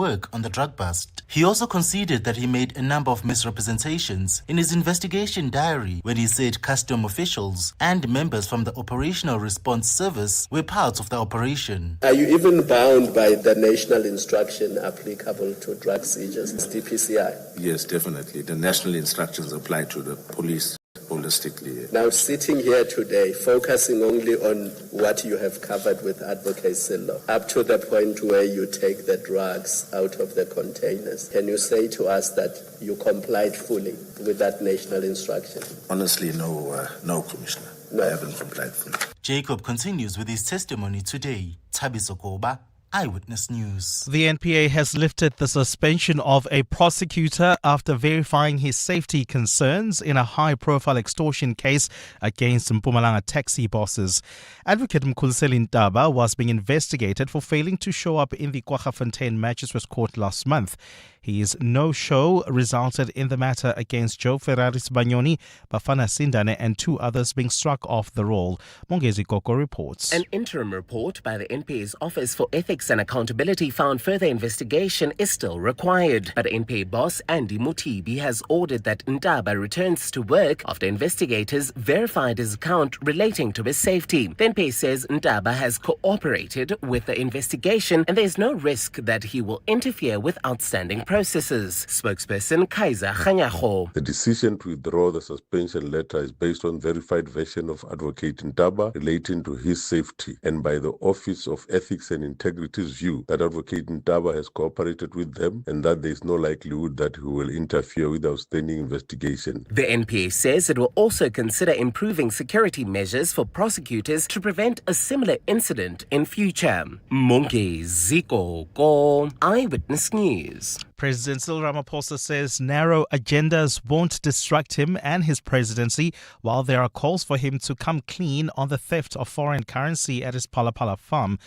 work on the drug bust. He also conceded that he made a number of misrepresentations in his investigation diary when he said custom officials and members from the Operational Response Service were parts of the operation. Are you even bound by the national instruction applicable to drug seizures, DPCI? Yes, definitely. The national instructions apply to the police holistically. Now, sitting here today, focusing only on what you have covered with Advocate Sillo, up to the point where you take the drugs out of the containers, can you say to us that you complied fully with that national instruction? Honestly, no, Commissioner. No. I haven't complied fully. Jacob continues with his testimony today. Thabiso Koba, Eyewitness News. The NPA has lifted the suspension of a prosecutor after verifying his safety concerns in a high-profile extortion case against Mpumalanga taxi bosses. Advocate Mkhulseli Ntaba was being investigated for failing to show up in the Kwaggafontein Magistrates Court last month. His no-show resulted in the matter against Joe Ferraris Banyoni, Bafana Sindane and two others being struck off the roll. Mongezi Koko reports. An interim report by the NPA's Office for Ethics and Accountability found further investigation is still required. But NPA boss Andy Mutibi has ordered that Ntaba returns to work after investigators verified his account relating to his safety. The NPA says Ntaba has cooperated with the investigation and there is no risk that he will interfere with outstanding processes. Spokesperson Kaiser Khanyago. The decision to withdraw the suspension letter is based on verified version of Advocate Ntaba relating to his safety and by the Office of Ethics and Integrity's view that Advocate Ntaba has cooperated with them and that there is no likelihood that he will interfere with the outstanding investigation. The NPA says it will also consider improving security measures for prosecutors to prevent a similar incident in future. Mongezi Koko, Eyewitness News. President Cyril Ramaphosa says narrow agendas won't distract him and his presidency, while there are calls for him to come clean on the theft of foreign currency at his Palapala farm.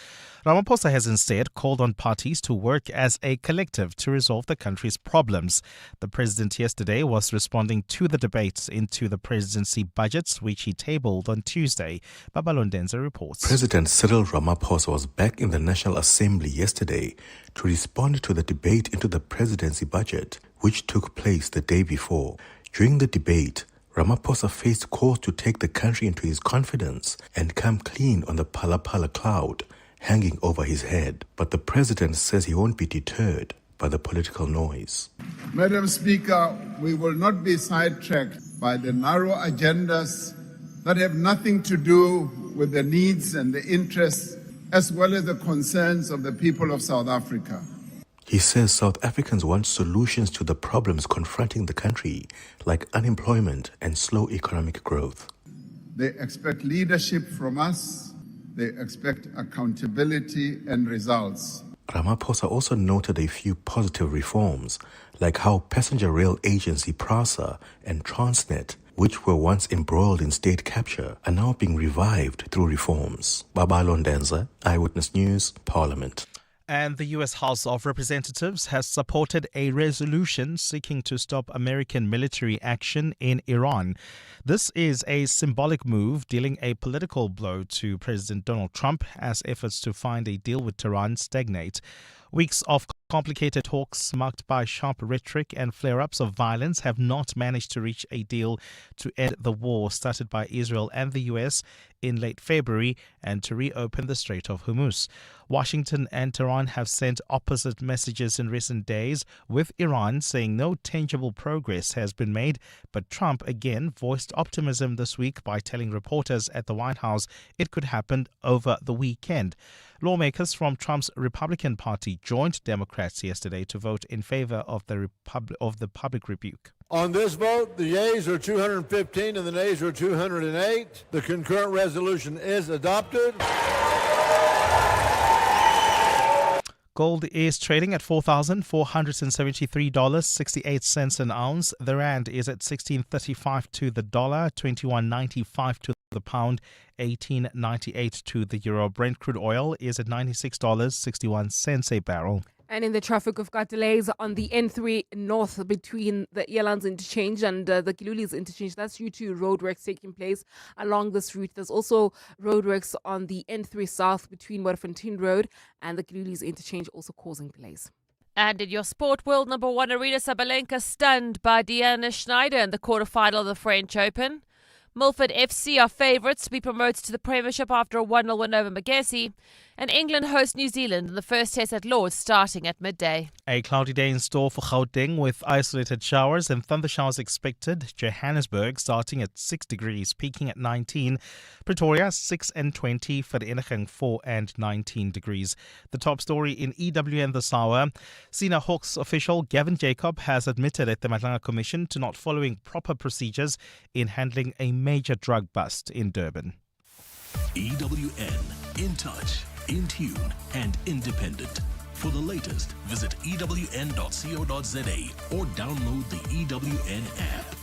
Ramaphosa has instead called on parties to work as a collective to resolve the country's problems. The president yesterday was responding to the debates into the presidency budgets, which he tabled on Tuesday. Babalondenza reports. President Cyril Ramaphosa was back in the National Assembly yesterday to respond to the debate into the presidency budget, which took place the day before. During the debate, Ramaphosa faced calls to take the country into his confidence and come clean on the Palapala cloud hanging over his head. But the president says he won't be deterred by the political noise. Madam Speaker, we will not be sidetracked by the narrow agendas that have nothing to do with the needs and the interests as well as the concerns of the people of South Africa. He says South Africans want solutions to the problems confronting the country, like unemployment and slow economic growth. They expect leadership from us. They expect accountability and results. Ramaphosa also noted a few positive reforms, like how passenger rail agency PRASA and Transnet, which were once embroiled in state capture, are now being revived through reforms. Babalondenza, Eyewitness News, Parliament. And the U.S. House of Representatives has supported a resolution seeking to stop American military action in Iran. This is a symbolic move dealing a political blow to President Donald Trump as efforts to find a deal with Tehran stagnate. Weeks of complicated talks marked by sharp rhetoric and flare-ups of violence have not managed to reach a deal to end the war started by Israel and the U.S. in late February and to reopen the Strait of Hormuz. Washington and Tehran have sent opposite messages in recent days, with Iran saying no tangible progress has been made, but Trump again voiced optimism this week by telling reporters at the White House it could happen over the weekend. Lawmakers from Trump's Republican Party joined Democrats yesterday to vote in favor of the public rebuke. On this vote, the yeas are 215 and the nays are 208. The concurrent resolution is adopted. Gold is trading at $4,473.68 an ounce. The rand is at 16.35 to the dollar, 21.95 to the pound, 18.98 to the euro. Brent crude oil is at $96.61 a barrel. And in the traffic, we've got delays on the N3 north between the Elands interchange and the Kilulis interchange. That's due to roadworks taking place along this route. There's also roadworks on the N3 south between Waterfontein Road and the Kilulis interchange, also causing delays. And in your sport world, number one, Arina Sabalenka stunned by Diana Schneider in the quarterfinal of the French Open. Milford FC are favourites to be promoted to the Premiership after a 1-0 win over Magesi. And England host New Zealand in the first test at Lord's starting at midday. A cloudy day in store for Gauteng with isolated showers and thunder showers expected. Johannesburg starting at 6 degrees, peaking at 19. Pretoria 6 and 20. Vereeniging 4 and 19 degrees. The top story in EWN this hour. Senior Hawks official Gavin Jacob has admitted at the Matlanga Commission to not following proper procedures in handling a major drug bust in Durban. EWN, in touch, in tune, and independent. For the latest, visit ewn.co.za or download the EWN app.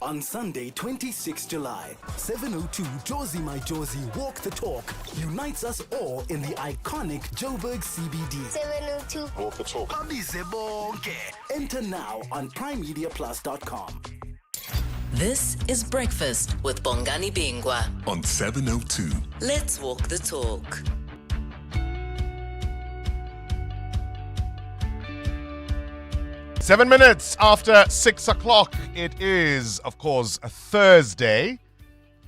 On Sunday, 26 July, 7:02 Jozi My Jozi Walk the Talk unites us all in the iconic Joburg CBD. 7:02 Walk the Talk. Abize bonke. Enter now on primemediaplus.com. This is Breakfast with Bongani Bingwa on 702. Let's walk the talk. Seven minutes after 6 o'clock. It is, of course, a Thursday,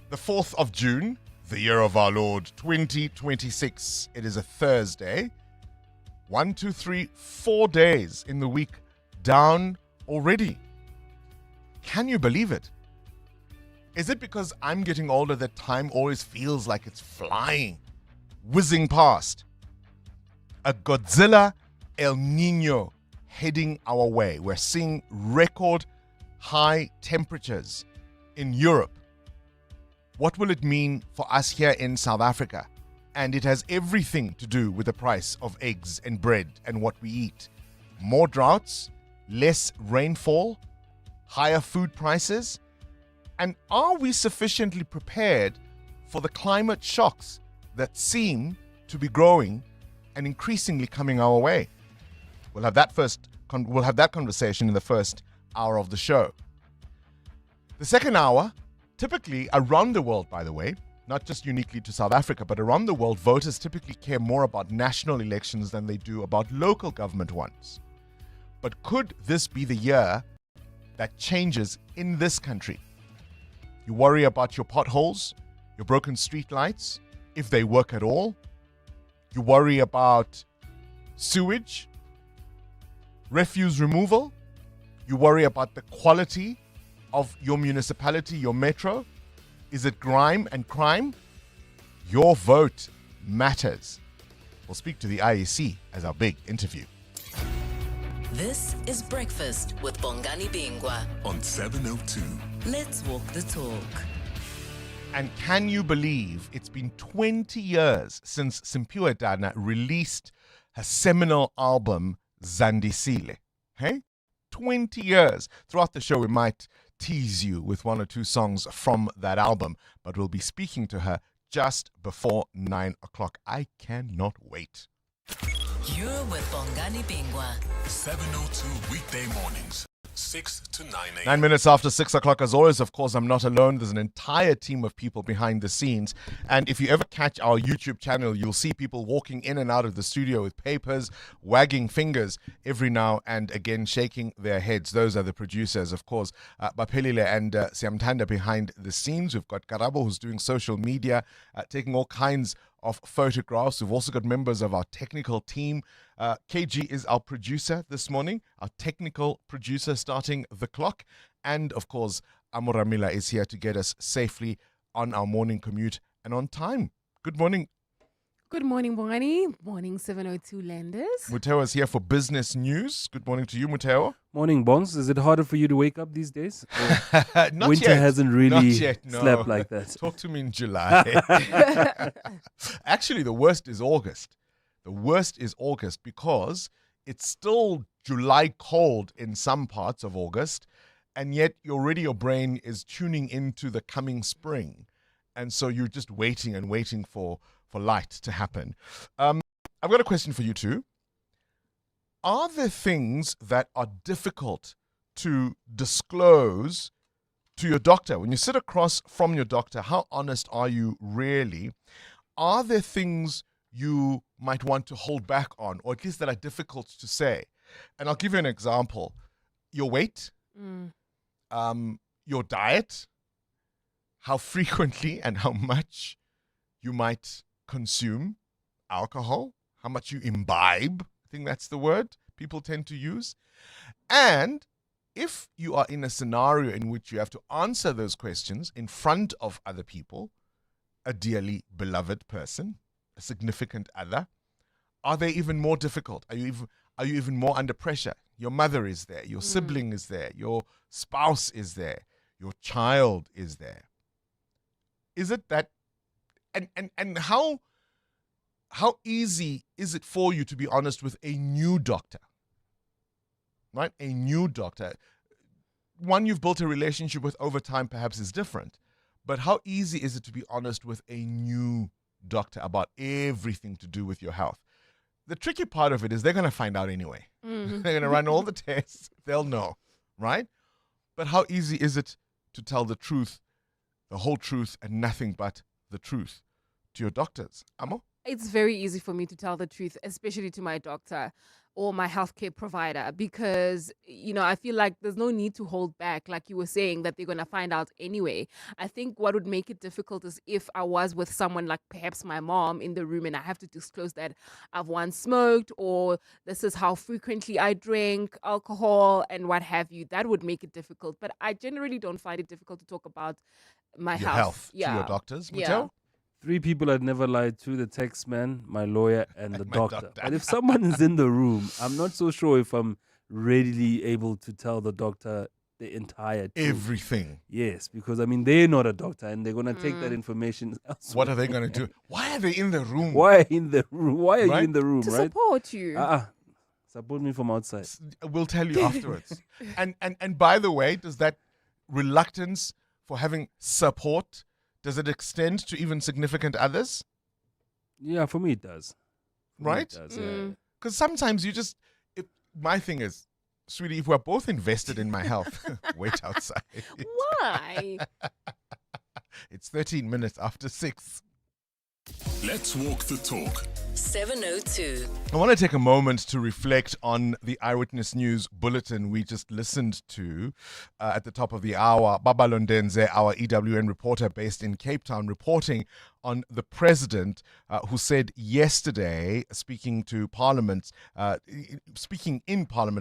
the 4th of June, the year of our Lord 2026. It is a Thursday. 1, 2, 3, 4 days in the week down already. Can you believe it? Is it because I'm getting older that time always feels like it's flying, whizzing past? A Godzilla El Nino heading our way. We're seeing record high temperatures in Europe. What will it mean for us here in South Africa? And it has everything to do with the price of eggs and bread and what we eat. More droughts, less rainfall, higher food prices. And are we sufficiently prepared for the climate shocks that seem to be growing and increasingly coming our way? We'll have that conversation in the first hour of the show. The second hour, typically around the world, by the way, not just uniquely to South Africa, but around the world, voters typically care more about national elections than they do about local government ones. But could this be the year that changes in this country? You worry about your potholes, your broken street lights, if they work at all. You worry about sewage, refuse removal. You worry about the quality of your municipality, your metro. Is it grime and crime? Your vote matters. We'll speak to the IEC as our big interview. This is Breakfast with Bongani Bingwa on 702. Let's walk the talk. And can you believe it's been 20 years since Simpiwe Dana released her seminal album, Zandisile? Hey? 20 years. Throughout the show, we might tease you with one or two songs from that album, but we'll be speaking to her just before 9 o'clock. I cannot wait. You're with Bongani Bingwa. 702 weekday mornings, 6 to 9 a.m. 9 minutes after 6 o'clock, as always, of course, I'm not alone. There's an entire team of people behind the scenes. And if you ever catch our YouTube channel, you'll see people walking in and out of the studio with papers, wagging fingers every now and again, shaking their heads. Those are the producers, of course, Baphelile and Siamtanda behind the scenes. We've got Karabo, who's doing social media, taking all kinds of photographs. We've also got members of our technical team. KG is our producer this morning, our technical producer starting the clock. And of course, Amoramila is here to get us safely on our morning commute and on time. Good morning. Good morning, Bongani. Morning, 702 Landers. Muteo is here for business news. Good morning to you, Muteo. Morning, Bongs. Is it harder for you to wake up these days? Not winter yet. hasn't really Not yet, no. slept like that. Talk to me in July. Actually, the worst is August. The worst is August because it's still July cold in some parts of August, and yet your brain is tuning into the coming spring. And so you're just waiting and waiting for light to happen. I've got a question for you too. Are there things that are difficult to disclose to your doctor? When you sit across from your doctor, how honest are you really? Are there things you might want to hold back on, or at least that are difficult to say. And I'll give you an example. Your weight, your diet, how frequently and how much you might consume alcohol, how much you imbibe. I think that's the word people tend to use. And if you are in a scenario in which you have to answer those questions in front of other people, a dearly beloved person, a significant other, are they even more difficult? Are you even more under pressure? Your mother is there, your sibling is there, your spouse is there, your child is there. Is it that, and how easy is it for you to be honest with a new doctor? Right? A new doctor. One you've built a relationship with over time perhaps is different. But how easy is it to be honest with a new doctor about everything to do with your health? The tricky part of it is they're going to find out anyway. They're going to run all the tests. They'll know, right? But how easy is it to tell the truth, the whole truth, and nothing but the truth to your doctors? Amo? It's very easy for me to tell the truth, especially to my doctor or my healthcare provider, because, I feel like there's no need to hold back, like you were saying, that they're going to find out anyway. I think what would make it difficult is if I was with someone like perhaps my mom in the room and I have to disclose that I've once smoked, or this is how frequently I drink alcohol and what have you. That would make it difficult. But I generally don't find it difficult to talk about my Your health to your doctors, Mateo? 3 people I'd never lied to: the tax man, my lawyer, and the doctor. But if someone is in the room, I'm not so sure if I'm readily able to tell the doctor the entire truth. Everything. Yes, because they're not a doctor and they're going to take that information elsewhere. What are they going to do? Why are they in the room? Why in the room? Why are you in the room, To right? support you. Support me from outside. We'll tell you afterwards. And by the way, does that reluctance for having support, does it extend to even significant others? Yeah, for me it does. Right? It does, yeah. Because sometimes my thing is, sweetie, if we're both invested in my health, wait outside. Why? It's 13 minutes after 6. Let's walk the talk. 702. I want to take a moment to reflect on the Eyewitness News bulletin we just listened to at the top of the hour. Baba Londenze, our EWN reporter based in Cape Town, reporting on the president who said yesterday, speaking in Parliament, I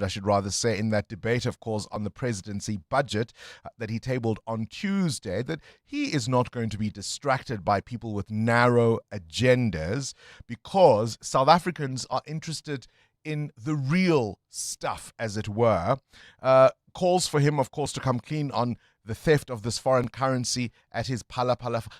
should rather say, in that debate, of course, on the presidency budget that he tabled on Tuesday, that he is not going to be distracted by people with narrow agendas, because South Africans are interested in the real stuff, as it were. Calls for him, of course, to come clean on the theft of this foreign currency at his Phala.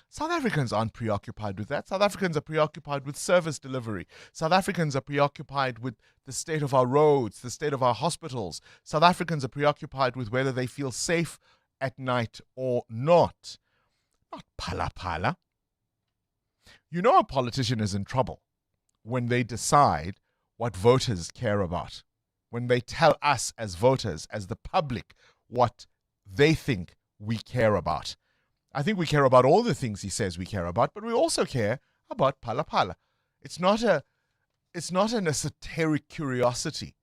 South Africans aren't preoccupied with that. South Africans are preoccupied with service delivery. South Africans are preoccupied with the state of our roads, the state of our hospitals. South Africans are preoccupied with whether they feel safe at night or not. Not Phala. You know a politician is in trouble when they decide what voters care about, when they tell us as voters, as the public, what they think we care about. I think we care about all the things he says we care about, but we also care about Phala. It's not an esoteric curiosity.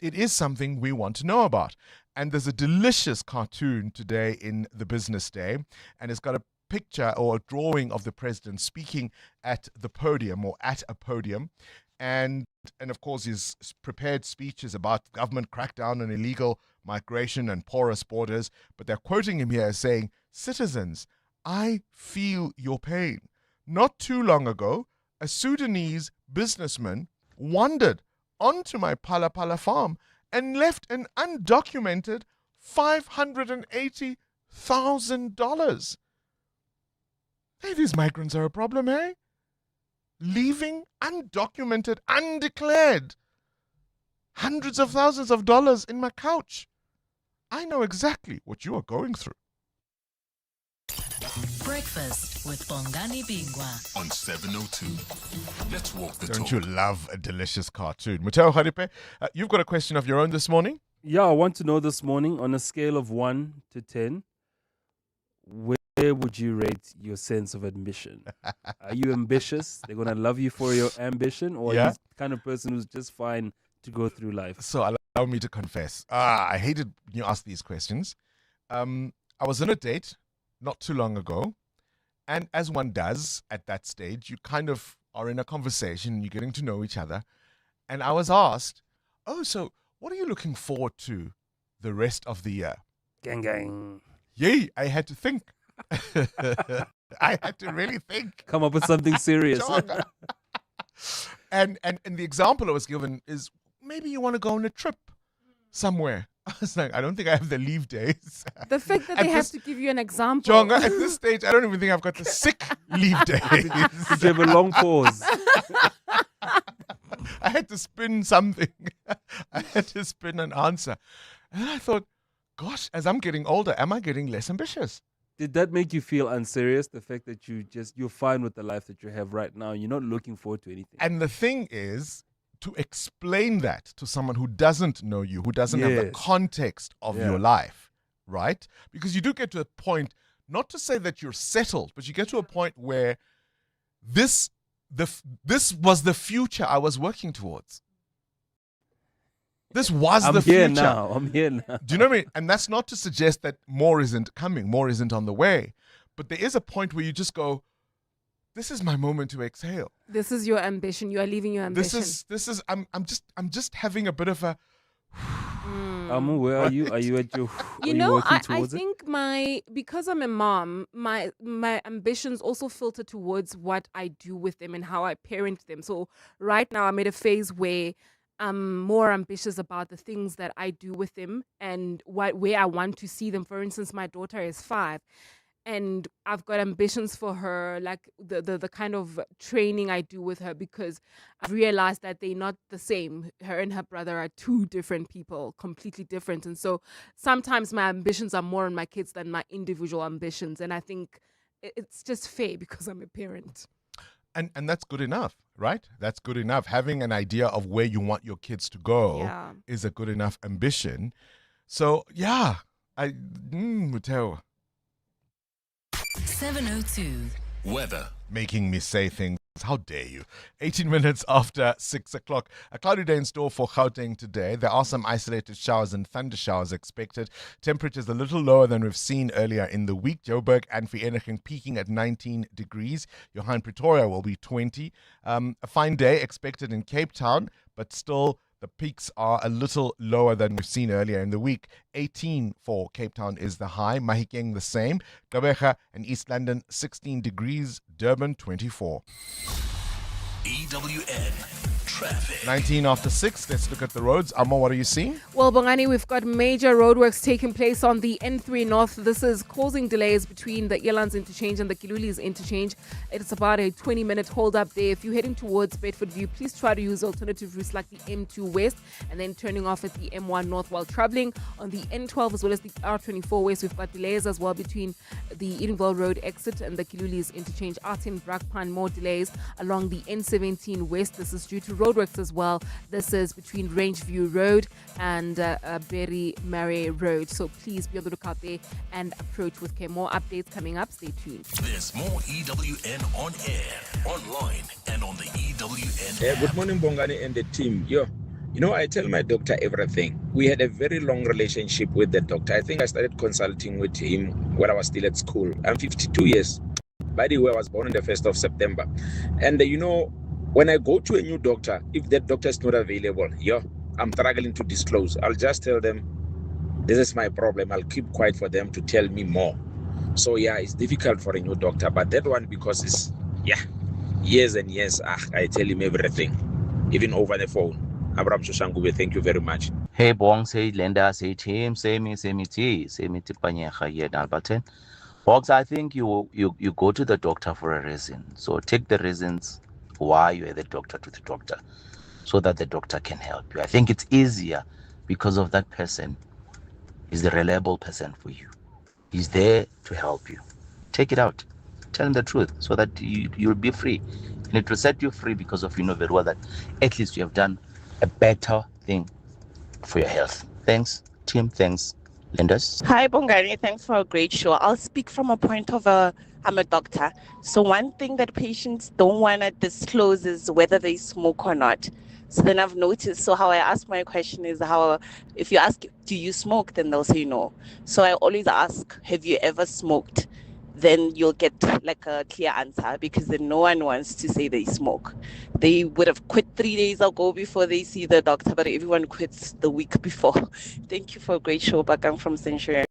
It is something we want to know about. And there's a delicious cartoon today in the Business Day, and it's got a picture or a drawing of the president speaking at the podium or at a podium. And of course, his prepared speech is about government crackdown on illegal migration and porous borders. But they're quoting him here as saying, "Citizens, I feel your pain. Not too long ago, a Sudanese businessman wandered onto my Phala farm and left an undocumented $580,000. Hey, these migrants are a problem, eh? Leaving undocumented, undeclared, hundreds of thousands of dollars in my couch. I know exactly what you are going through." Breakfast with Bongani Bingwa on 702. Let's walk the talk. Don't you love a delicious cartoon? Muteo Haripe, you've got a question of your own this morning? Yeah, I want to know this morning, on a scale of 1 to 10, where where would you rate your sense of ambition? Are you ambitious? They're going to love you for your ambition? Or are you the kind of person who's just fine to go through life? So allow me to confess. I hated when you ask these questions. I was on a date not too long ago. And as one does at that stage, you kind of are in a conversation, you're getting to know each other. And I was asked, oh, so what are you looking forward to the rest of the year? Gang, gang. Yay, I had to think. I had to really think. Come up with something serious. and the example I was given is maybe you want to go on a trip somewhere. I was like, I don't think I have the leave days. The fact that they have to give you an example. Jonga, at this stage, I don't even think I've got the sick leave days. You have a long pause. I had to spin something. I had to spin an answer. And I thought, gosh, as I'm getting older, am I getting less ambitious? Did that make you feel unserious? The fact that you're fine with the life that you have right now. You're not looking forward to anything. And the thing is, to explain that to someone who doesn't know you, who doesn't have the context of your life, right? Because you do get to a point, not to say that you're settled, but you get to a point where this was the future I was working towards. This was the future. I'm here now. Do you know what I mean? And that's not to suggest that more isn't coming, more isn't on the way. But there is a point where you just go, this is my moment to exhale. This is your ambition. You are leaving your ambition. This is I'm just having a bit of a Amu, where are you? Are you at your I think because I'm a mom, my ambitions also filter towards what I do with them and how I parent them. So right now I'm at a phase where I'm more ambitious about the things that I do with them and where I want to see them. For instance, my daughter is 5. And I've got ambitions for her, like the kind of training I do with her, because I've realized that they're not the same. Her and her brother are 2 different people, completely different. And so sometimes my ambitions are more on my kids than my individual ambitions. And I think it's just fair because I'm a parent. And that's good enough, right? That's good enough. Having an idea of where you want your kids to go is a good enough ambition. So, yeah, Muteo. 702. Weather. Making me say things. How dare you? 18 minutes after 6 o'clock. A cloudy day in store for Gauteng today. There are some isolated showers and thunder showers expected. Temperatures a little lower than we've seen earlier in the week. Joburg and Vereeniging peaking at 19 degrees. Johann Pretoria will be 20. A fine day expected in Cape Town, but still the peaks are a little lower than we've seen earlier in the week. 18 for Cape Town is the high. Mahikeng the same. Gqeberha and East London 16 degrees. Durban 24. EWN traffic. 19 after 6. Let's look at the roads. Amo, what are you seeing? Well, Bongani, we've got major roadworks taking place on the N3 North. This is causing delays between the Elands interchange and the Kilulis interchange. It's about a 20-minute hold-up there. If you're heading towards Bedford View, please try to use alternative routes like the M2 West and then turning off at the M1 North while traveling. On the N12 as well as the R24 West, we've got delays as well between the Edenville Road exit and the Kilulis interchange. R10 Brakpan, more delays along the N17 West. This is due to roadworks as well. This is between Rangeview Road and Berry Mare Road. So please be on the lookout there and approach with care. More updates coming up. Stay tuned. There's more EWN on air, online, and on the EWN app. Good morning, Bongani and the team. You know, I tell my doctor everything. We had a very long relationship with the doctor. I think I started consulting with him when I was still at school. I'm 52 years. By the way, I was born on the 1st of September. And you know, when I go to a new doctor, if that doctor is not available, I'm struggling to disclose. I'll just tell them, this is my problem. I'll keep quiet for them to tell me more. So it's difficult for a new doctor. But that one, because it's, years and years, I tell him everything, even over the phone. Abraham Shoshangube, thank you very much. Hey, Bong, say Linda, say Tim, say me Panyecha here in Alberton. Box, I think you go to the doctor for a reason. So take the reasons why you're the doctor to the doctor so that the doctor can help you. I think it's easier because of that person is the reliable person for you. He's there to help you. Take it out. Tell him the truth so that you'll be free. And it will set you free because of you know very well that at least you have done a better thing for your health. Thanks, Tim. Thanks, lenders. Hi, Bongani. Thanks for a great show. I'll speak from a point of I'm a doctor. So one thing that patients don't want to disclose is whether they smoke or not. So then I've noticed. So how I ask my question is how, if you ask, do you smoke? Then they'll say no. So I always ask, have you ever smoked? Then you'll get like a clear answer because then no one wants to say they smoke. They would have quit 3 days ago before they see the doctor, but everyone quits the week before. Thank you for a great show, Bakang from Centurion.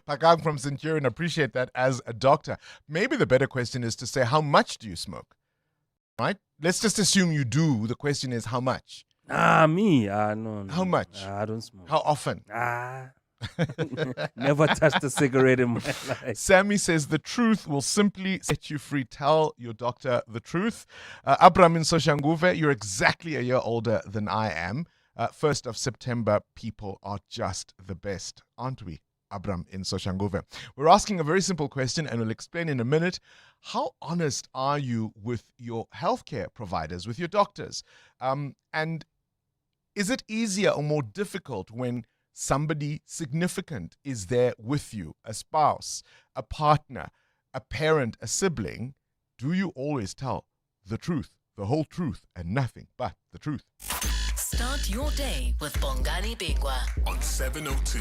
Pakang from Centurion, appreciate that as a doctor. Maybe the better question is to say, how much do you smoke? Right? Let's just assume you do. The question is, how much? Me? No. How much? I don't smoke. How often? Never touched a cigarette in my life. Sammy says the truth will simply set you free. Tell your doctor the truth. Abram in Soshanguve, you're exactly a year older than I am. 1st of September, people are just the best, aren't we? Abram in Soshanguve. We're asking a very simple question and we'll explain in a minute. How honest are you with your healthcare providers, with your doctors? And is it easier or more difficult when somebody significant is there with you, a spouse, a partner, a parent, a sibling? Do you always tell the truth, the whole truth, and nothing but the truth? Start your day with Bongani Bingwa on 702.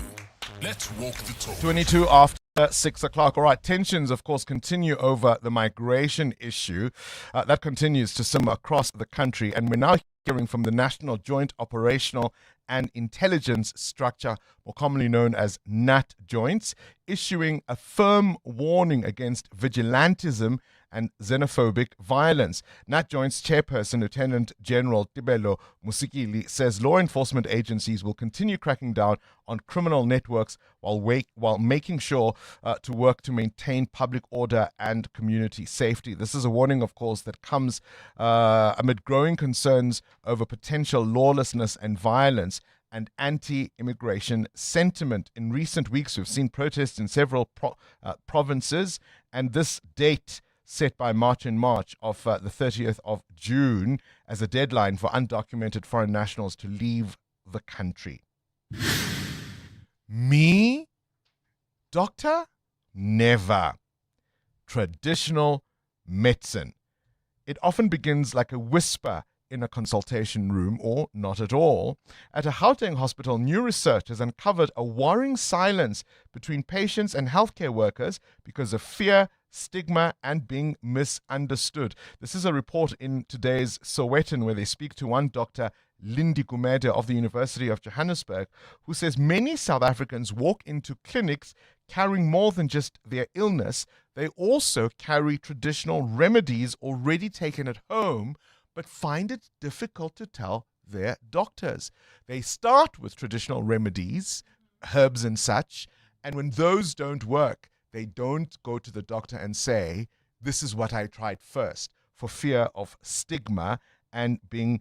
Let's walk the talk. 22 after 6 o'clock. All right, tensions, of course, continue over the migration issue. That continues to simmer across the country, and we're now hearing from the National Joint Operational and Intelligence Structure, more commonly known as NAT Joints, issuing a firm warning against vigilantism and xenophobic violence. NAT Joints chairperson, Lieutenant General Tibelo Musikili, says law enforcement agencies will continue cracking down on criminal networks while making sure to work to maintain public order and community safety. This is a warning, of course, that comes amid growing concerns over potential lawlessness and violence and anti-immigration sentiment. In recent weeks, we've seen protests in several provinces, and this date set by March of the 30th of June as a deadline for undocumented foreign nationals to leave the country. Me? Doctor? Never. Traditional medicine. It often begins like a whisper in a consultation room, or not at all. At a Gauteng hospital, new research has uncovered a worrying silence between patients and healthcare workers because of fear, stigma, and being misunderstood. This is a report in today's Sowetan, where they speak to one doctor, Lindy Gumede of the University of Johannesburg, who says many South Africans walk into clinics carrying more than just their illness. They also carry traditional remedies already taken at home, but find it difficult to tell their doctors. They start with traditional remedies, herbs and such, and when those don't work, they don't go to the doctor and say, this is what I tried first, for fear of stigma and being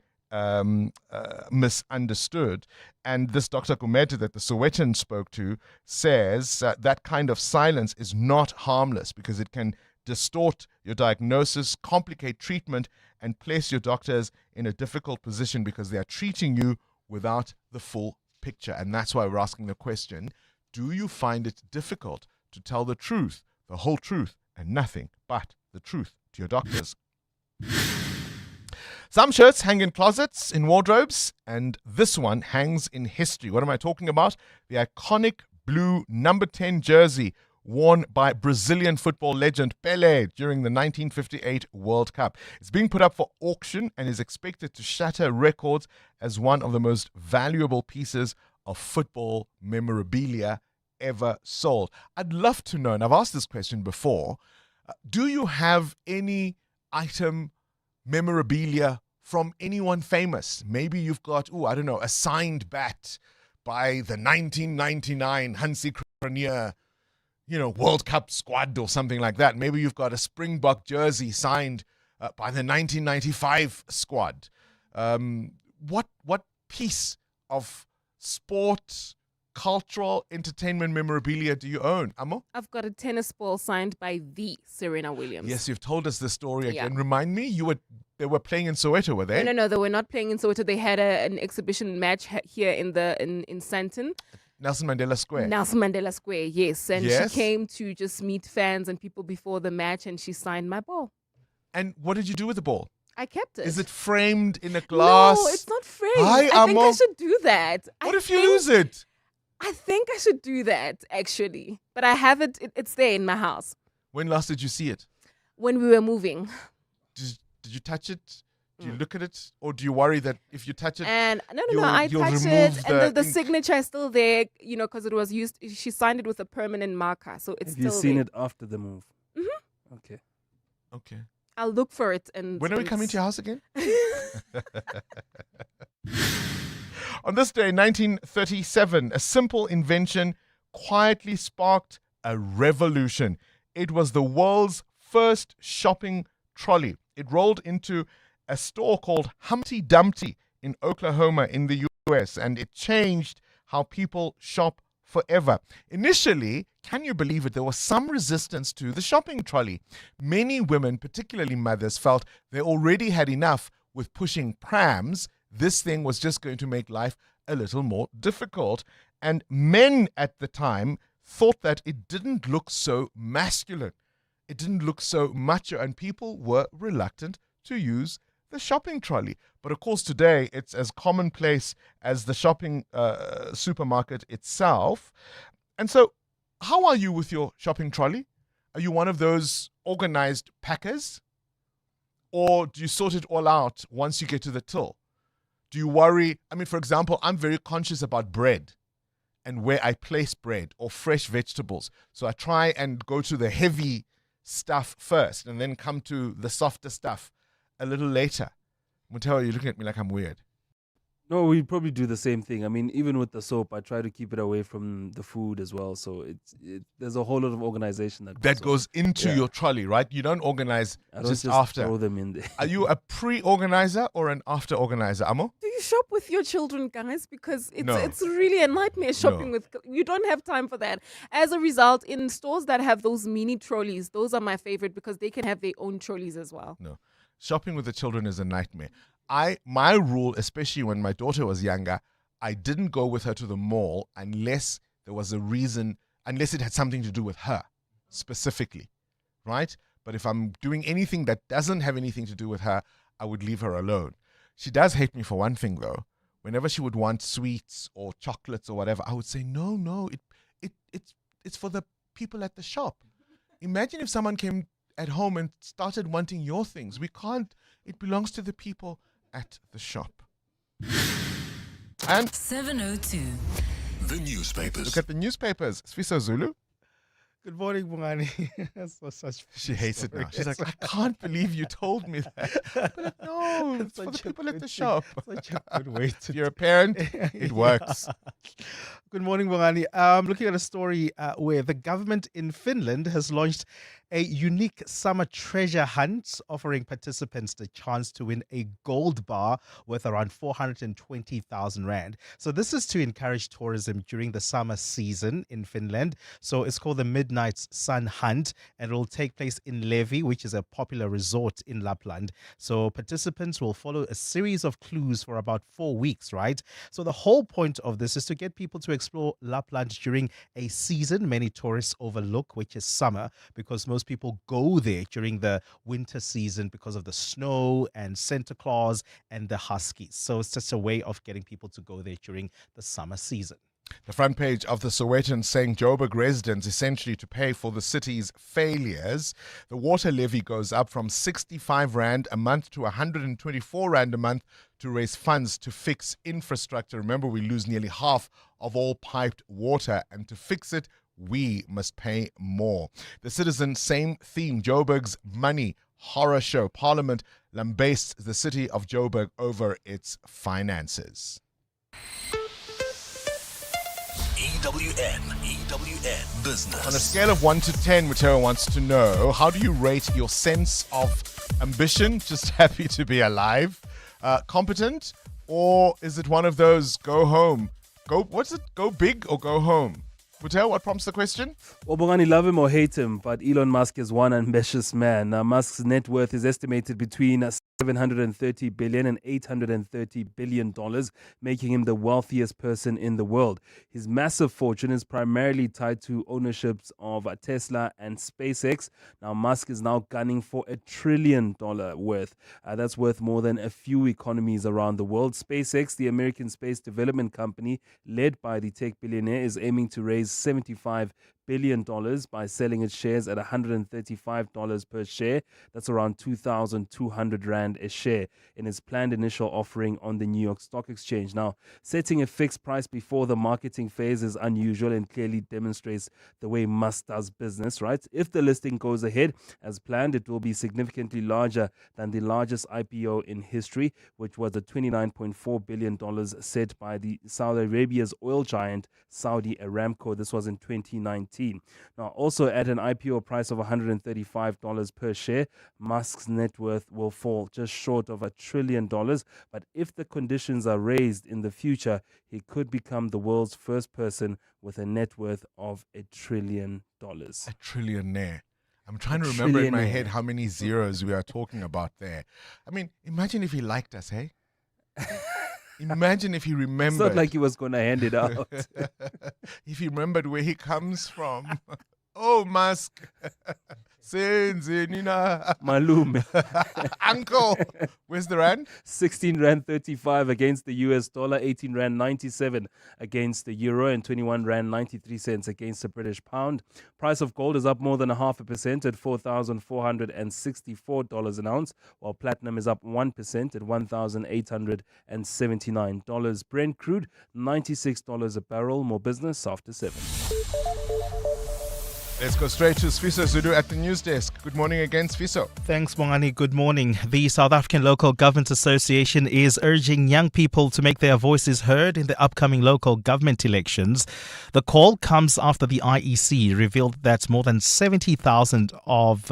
misunderstood. And this Dr. Gumede that the Sowetan spoke to says that kind of silence is not harmless because it can distort your diagnosis, complicate treatment, and place your doctors in a difficult position because they are treating you without the full picture. And that's why we're asking the question, do you find it difficult to tell the truth, the whole truth, and nothing but the truth to your doctors? Some shirts hang in closets, in wardrobes, and this one hangs in history. What am I talking about? The iconic blue number 10 jersey worn by Brazilian football legend Pelé during the 1958 World Cup. It's being put up for auction and is expected to shatter records as one of the most valuable pieces of football memorabilia ever sold. I'd love to know, and I've asked this question before, do you have any item memorabilia from anyone famous? Maybe you've got, a signed bat by the 1999 Hansi Cronje World Cup squad or something like that. Maybe you've got a Springbok jersey signed by the 1995 squad. What piece of sport, cultural, entertainment memorabilia do you own, Amo? I've got a tennis ball signed by the Serena Williams. Yes, you've told us the story again. Yeah. Remind me, they were playing in Soweto, were they? No, they were not playing in Soweto. They had an exhibition match here in Sandton. Nelson Mandela Square. Nelson Mandela Square, yes. And Yes. she came to just meet fans and people before the match, and she signed my ball. And what did you do with the ball? I kept it. Is it framed in a glass? No, it's not framed. Hi, I think I Amo. should do that. What if you lose it? I think I should do that, actually. But I have it. It's there in my house. When last did you see it? When we were moving. Did you touch it? Do you look at it? Or do you worry that if you touch it, And no, you'll- I you'll touched remove it, and the ink? signature is still there, because it was used. She signed it with a permanent marker, so it's Have still you seen there. it after the move? Mm-hmm. Okay. Okay. I'll look for it. And When are we coming to your house again? On this day, 1937, a simple invention quietly sparked a revolution. It was the world's first shopping trolley. It rolled into a store called Humpty Dumpty in Oklahoma in the US, and it changed how people shop forever. Initially, can you believe it, there was some resistance to the shopping trolley. Many women, particularly mothers, felt they already had enough with pushing prams. This thing was just going to make life a little more difficult. And men at the time thought that it didn't look so masculine. It didn't look so macho, and people were reluctant to use the shopping trolley. But of course, today it's as commonplace as the shopping supermarket itself. And so, how are you with your shopping trolley? Are you one of those organized packers? Or do you sort it all out once you get to the till? Do you worry? I mean, for example, I'm very conscious about bread and where I place bread or fresh vegetables. So I try and go to the heavy stuff first and then come to the softer stuff a little later. Muteo, you're looking at me like I'm weird. No, we probably do the same thing. I mean, even with the soap, I try to keep it away from the food as well. So there's a whole lot of organization that goes into your trolley, right? You don't organize I don't just just after. throw them in there. Are you a pre-organizer or an after-organizer, Amo? Do you shop with your children, guys? Because No. it's really a nightmare shopping No. with. You don't have time for that. As a result, in stores that have those mini trolleys, those are my favorite because they can have their own trolleys as well. No. Shopping with the children is a nightmare. My rule, especially when my daughter was younger, I didn't go with her to the mall unless there was a reason, unless it had something to do with her specifically, right? But if I'm doing anything that doesn't have anything to do with her, I would leave her alone. She does hate me for one thing, though. Whenever she would want sweets or chocolates or whatever, I would say, no, it's for the people at the shop. Imagine if someone came at home and started wanting your things. We can't. It belongs to the people at the shop. And 702. The newspapers. Look at the newspapers. Sfiso Zulu. Good morning, Bongani. She hates it now. She's like, I can't believe you told me that. But no, it's for the people at the shop. Such a good way to. If you're a parent, it works. Good morning, Bongani. I'm looking at a story where the government in Finland has launched a unique summer treasure hunt, offering participants the chance to win a gold bar worth around 420,000 rand. So this is to encourage tourism during the summer season in Finland. So it's called the Midnight Sun Hunt, and it will take place in Levi, which is a popular resort in Lapland. So participants will follow a series of clues for about 4 weeks, right? So the whole point of this is to get people to explore Lapland during a season many tourists overlook, which is summer, because most people go there during the winter season because of the snow and Santa Claus and the huskies. So it's just a way of getting people to go there during the summer season. The front page of the Sowetan saying Joburg residents essentially to pay for the city's failures. The water levy goes up from 65 Rand a month to 124 Rand a month to raise funds to fix infrastructure. Remember, we lose nearly half of all piped water, and to fix it, we must pay more. The Citizen, same theme, Joburg's money horror show. Parliament lambastes the city of Joburg over its finances. EWN Business. On a scale of 1 to 10, Mateo wants to know, how do you rate your sense of ambition? Just happy to be alive? Competent? Or is it one of those go home? Go big or go home? Mateo, what prompts the question? Well, Bongani, love him or hate him, but Elon Musk is one ambitious man. Musk's net worth is estimated between $730 billion and $830 billion, making him the wealthiest person in the world. His massive fortune is primarily tied to ownerships of Tesla and SpaceX. Now, Musk is now gunning for $1 trillion worth. That's worth more than a few economies around the world. SpaceX, the American space development company led by the tech billionaire, is aiming to raise $75 billion by selling its shares at $135 per share. That's around 2,200 Rand a share in its planned initial offering on the New York Stock Exchange. Now, setting a fixed price before the marketing phase is unusual and clearly demonstrates the way Musk does business, right? If the listing goes ahead as planned, it will be significantly larger than the largest IPO in history, which was the $29.4 billion set by the Saudi Arabia's oil giant Saudi Aramco. This was in 2019. Now, also at an IPO price of $135 per share, Musk's net worth will fall just short of $1 trillion. But if the conditions are raised in the future, he could become the world's first person with a net worth of $1 trillion. A trillionaire. I'm trying to remember in my head how many zeros we are talking about there. I mean, imagine if he liked us, hey? Imagine if he remembered. It's not like he was going to hand it out. If he remembered where he comes from. Oh, Musk. Nina. Malume. Uncle. Where's the rand? 16 Rand 35 against the US dollar, 18 Rand 97 against the euro, and 21 Rand 93 cents against the British pound. Price of gold is up more than 0.5% at $4,464 an ounce, while platinum is up 1% at $1,879. Brent crude, $96 a barrel. More business after 7. Let's go straight to Sfiso Zulu at the news desk. Good morning again, Sfiso. Thanks, Bongani. Good morning. The South African Local Government Association is urging young people to make their voices heard in the upcoming local government elections. The call comes after the IEC revealed that more than 70% of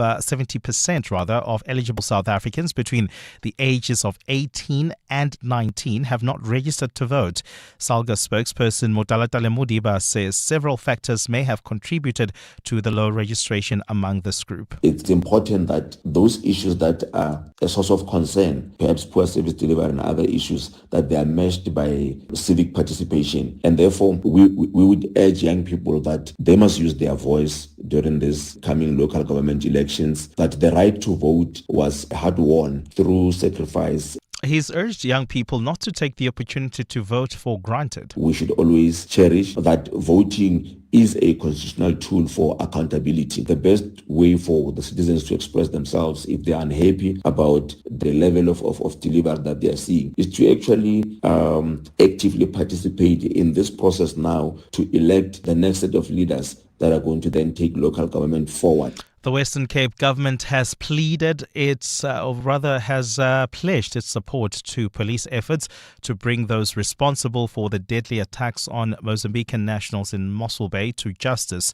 eligible South Africans between the ages of 18 and 19 have not registered to vote. SALGA spokesperson Modala Mudiba says several factors may have contributed to the low registration among this group. It's important that those issues that are a source of concern, perhaps poor service delivery and other issues, that they are matched by civic participation. And therefore, we would urge young people that they must use their voice during these coming local government elections, that the right to vote was hard-won through sacrifice. He's urged young people not to take the opportunity to vote for granted. We should always cherish that voting is a constitutional tool for accountability. The best way for the citizens to express themselves if they are unhappy about the level of delivery that they are seeing is to actually actively participate in this process now to elect the next set of leaders that are going to then take local government forward. The Western Cape government has pledged its support to police efforts to bring those responsible for the deadly attacks on Mozambican nationals in Mossel Bay to justice.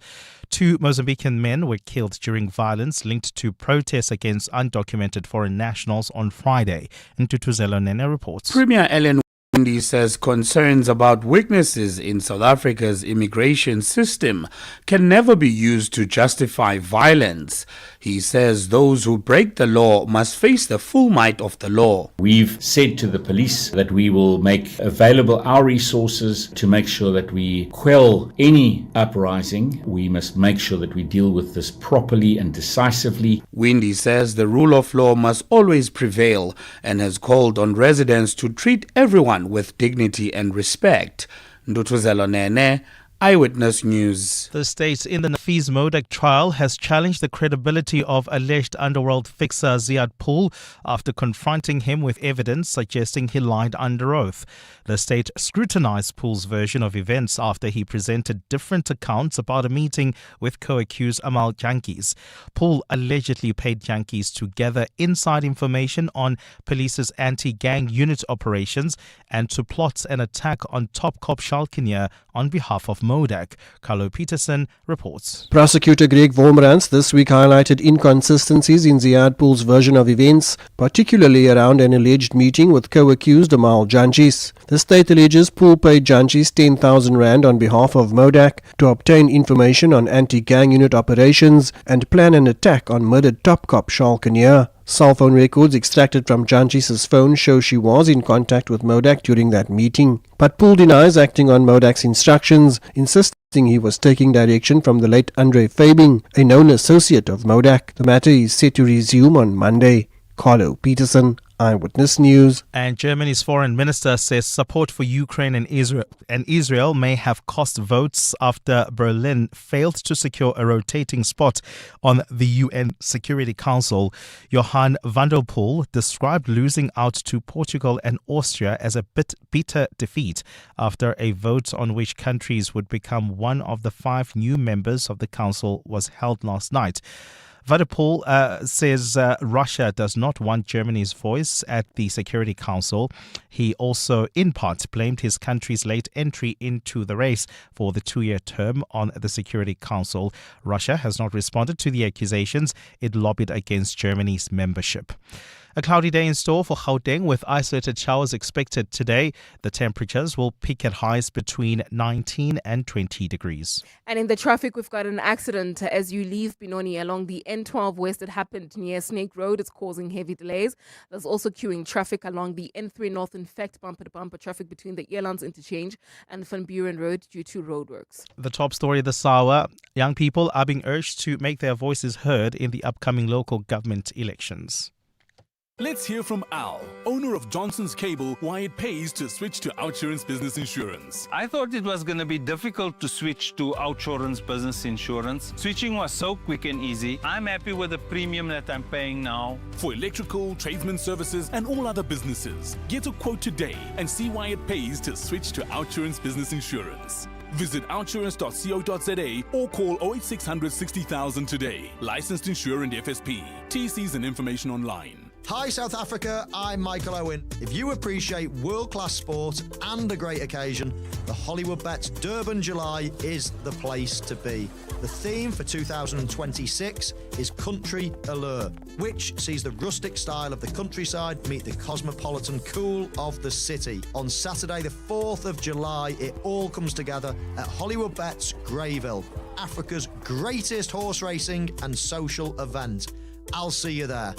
2 Mozambican men were killed during violence linked to protests against undocumented foreign nationals on Friday. Ntutuzelo Nene reports. Premier Ellen Windi says concerns about weaknesses in South Africa's immigration system can never be used to justify violence. He says those who break the law must face the full might of the law. We've said to the police that we will make available our resources to make sure that we quell any uprising. We must make sure that we deal with this properly and decisively. Windi says the rule of law must always prevail and has called on residents to treat everyone with dignity and respect. Ndutuzelo Nene, Eyewitness News. The state in the Nafiz Modak trial has challenged the credibility of alleged underworld fixer Ziad Pool after confronting him with evidence suggesting he lied under oath. The state scrutinized Pool's version of events after he presented different accounts about a meeting with co-accused Amal Jantjies. Pool allegedly paid Jantjies to gather inside information on police's anti-gang unit operations and to plot an attack on top cop Schalkenier on behalf of Modak. Carlo Peterson reports. Prosecutor Greg Vormrans this week highlighted inconsistencies in Ziad Pool's version of events, particularly around an alleged meeting with co-accused Amal Jantjies. The state alleges Pool paid Jantjies 10,000 Rand on behalf of Modak to obtain information on anti-gang unit operations and plan an attack on murdered top cop Schalkenier. Cell phone records extracted from Jantjies's phone show she was in contact with Modak during that meeting. But Poole denies acting on Modak's instructions, insisting he was taking direction from the late Andre Fabing, a known associate of Modak. The matter is set to resume on Monday. Carlo Peterson, Eyewitness News. And Germany's foreign minister says support for Ukraine and Israel may have cost votes after Berlin failed to secure a rotating spot on the UN Security Council. Johan van der Poel described losing out to Portugal and Austria as a bitter defeat after a vote on which countries would become one of the 5 new members of the council was held last night. Van der Poel says Russia does not want Germany's voice at the Security Council. He also, in part, blamed his country's late entry into the race for the 2-year term on the Security Council. Russia has not responded to the accusations. It lobbied against Germany's membership. A cloudy day in store for Gauteng with isolated showers expected today. The temperatures will peak at highs between 19 and 20 degrees. And in the traffic, we've got an accident as you leave Benoni along the N12 West. It happened near Snake Road. It's causing heavy delays. There's also queuing traffic along the N3 North. In fact, bumper-to-bumper traffic between the Elands Interchange and Van Buren Road due to roadworks. The top story this hour, young people are being urged to make their voices heard in the upcoming local government elections. Let's hear from Al, owner of Johnson's Cable, why it pays to switch to Outsurance Business Insurance. I thought it was going to be difficult to switch to Outsurance Business Insurance. Switching was so quick and easy. I'm happy with the premium that I'm paying now. For electrical, tradesman services and all other businesses, get a quote today and see why it pays to switch to Outsurance Business Insurance. Visit outsurance.co.za or call 08600 60,000 today. Licensed insurer and FSP. TCs and information online. Hi South Africa, I'm Michael Owen. If you appreciate world-class sport and a great occasion, the Hollywood Bets Durban July is the place to be. The theme for 2026 is Country Allure, which sees the rustic style of the countryside meet the cosmopolitan cool of the city. On Saturday the 4th of July, it all comes together at Hollywood Bets Greyville, Africa's greatest horse racing and social event. I'll see you there.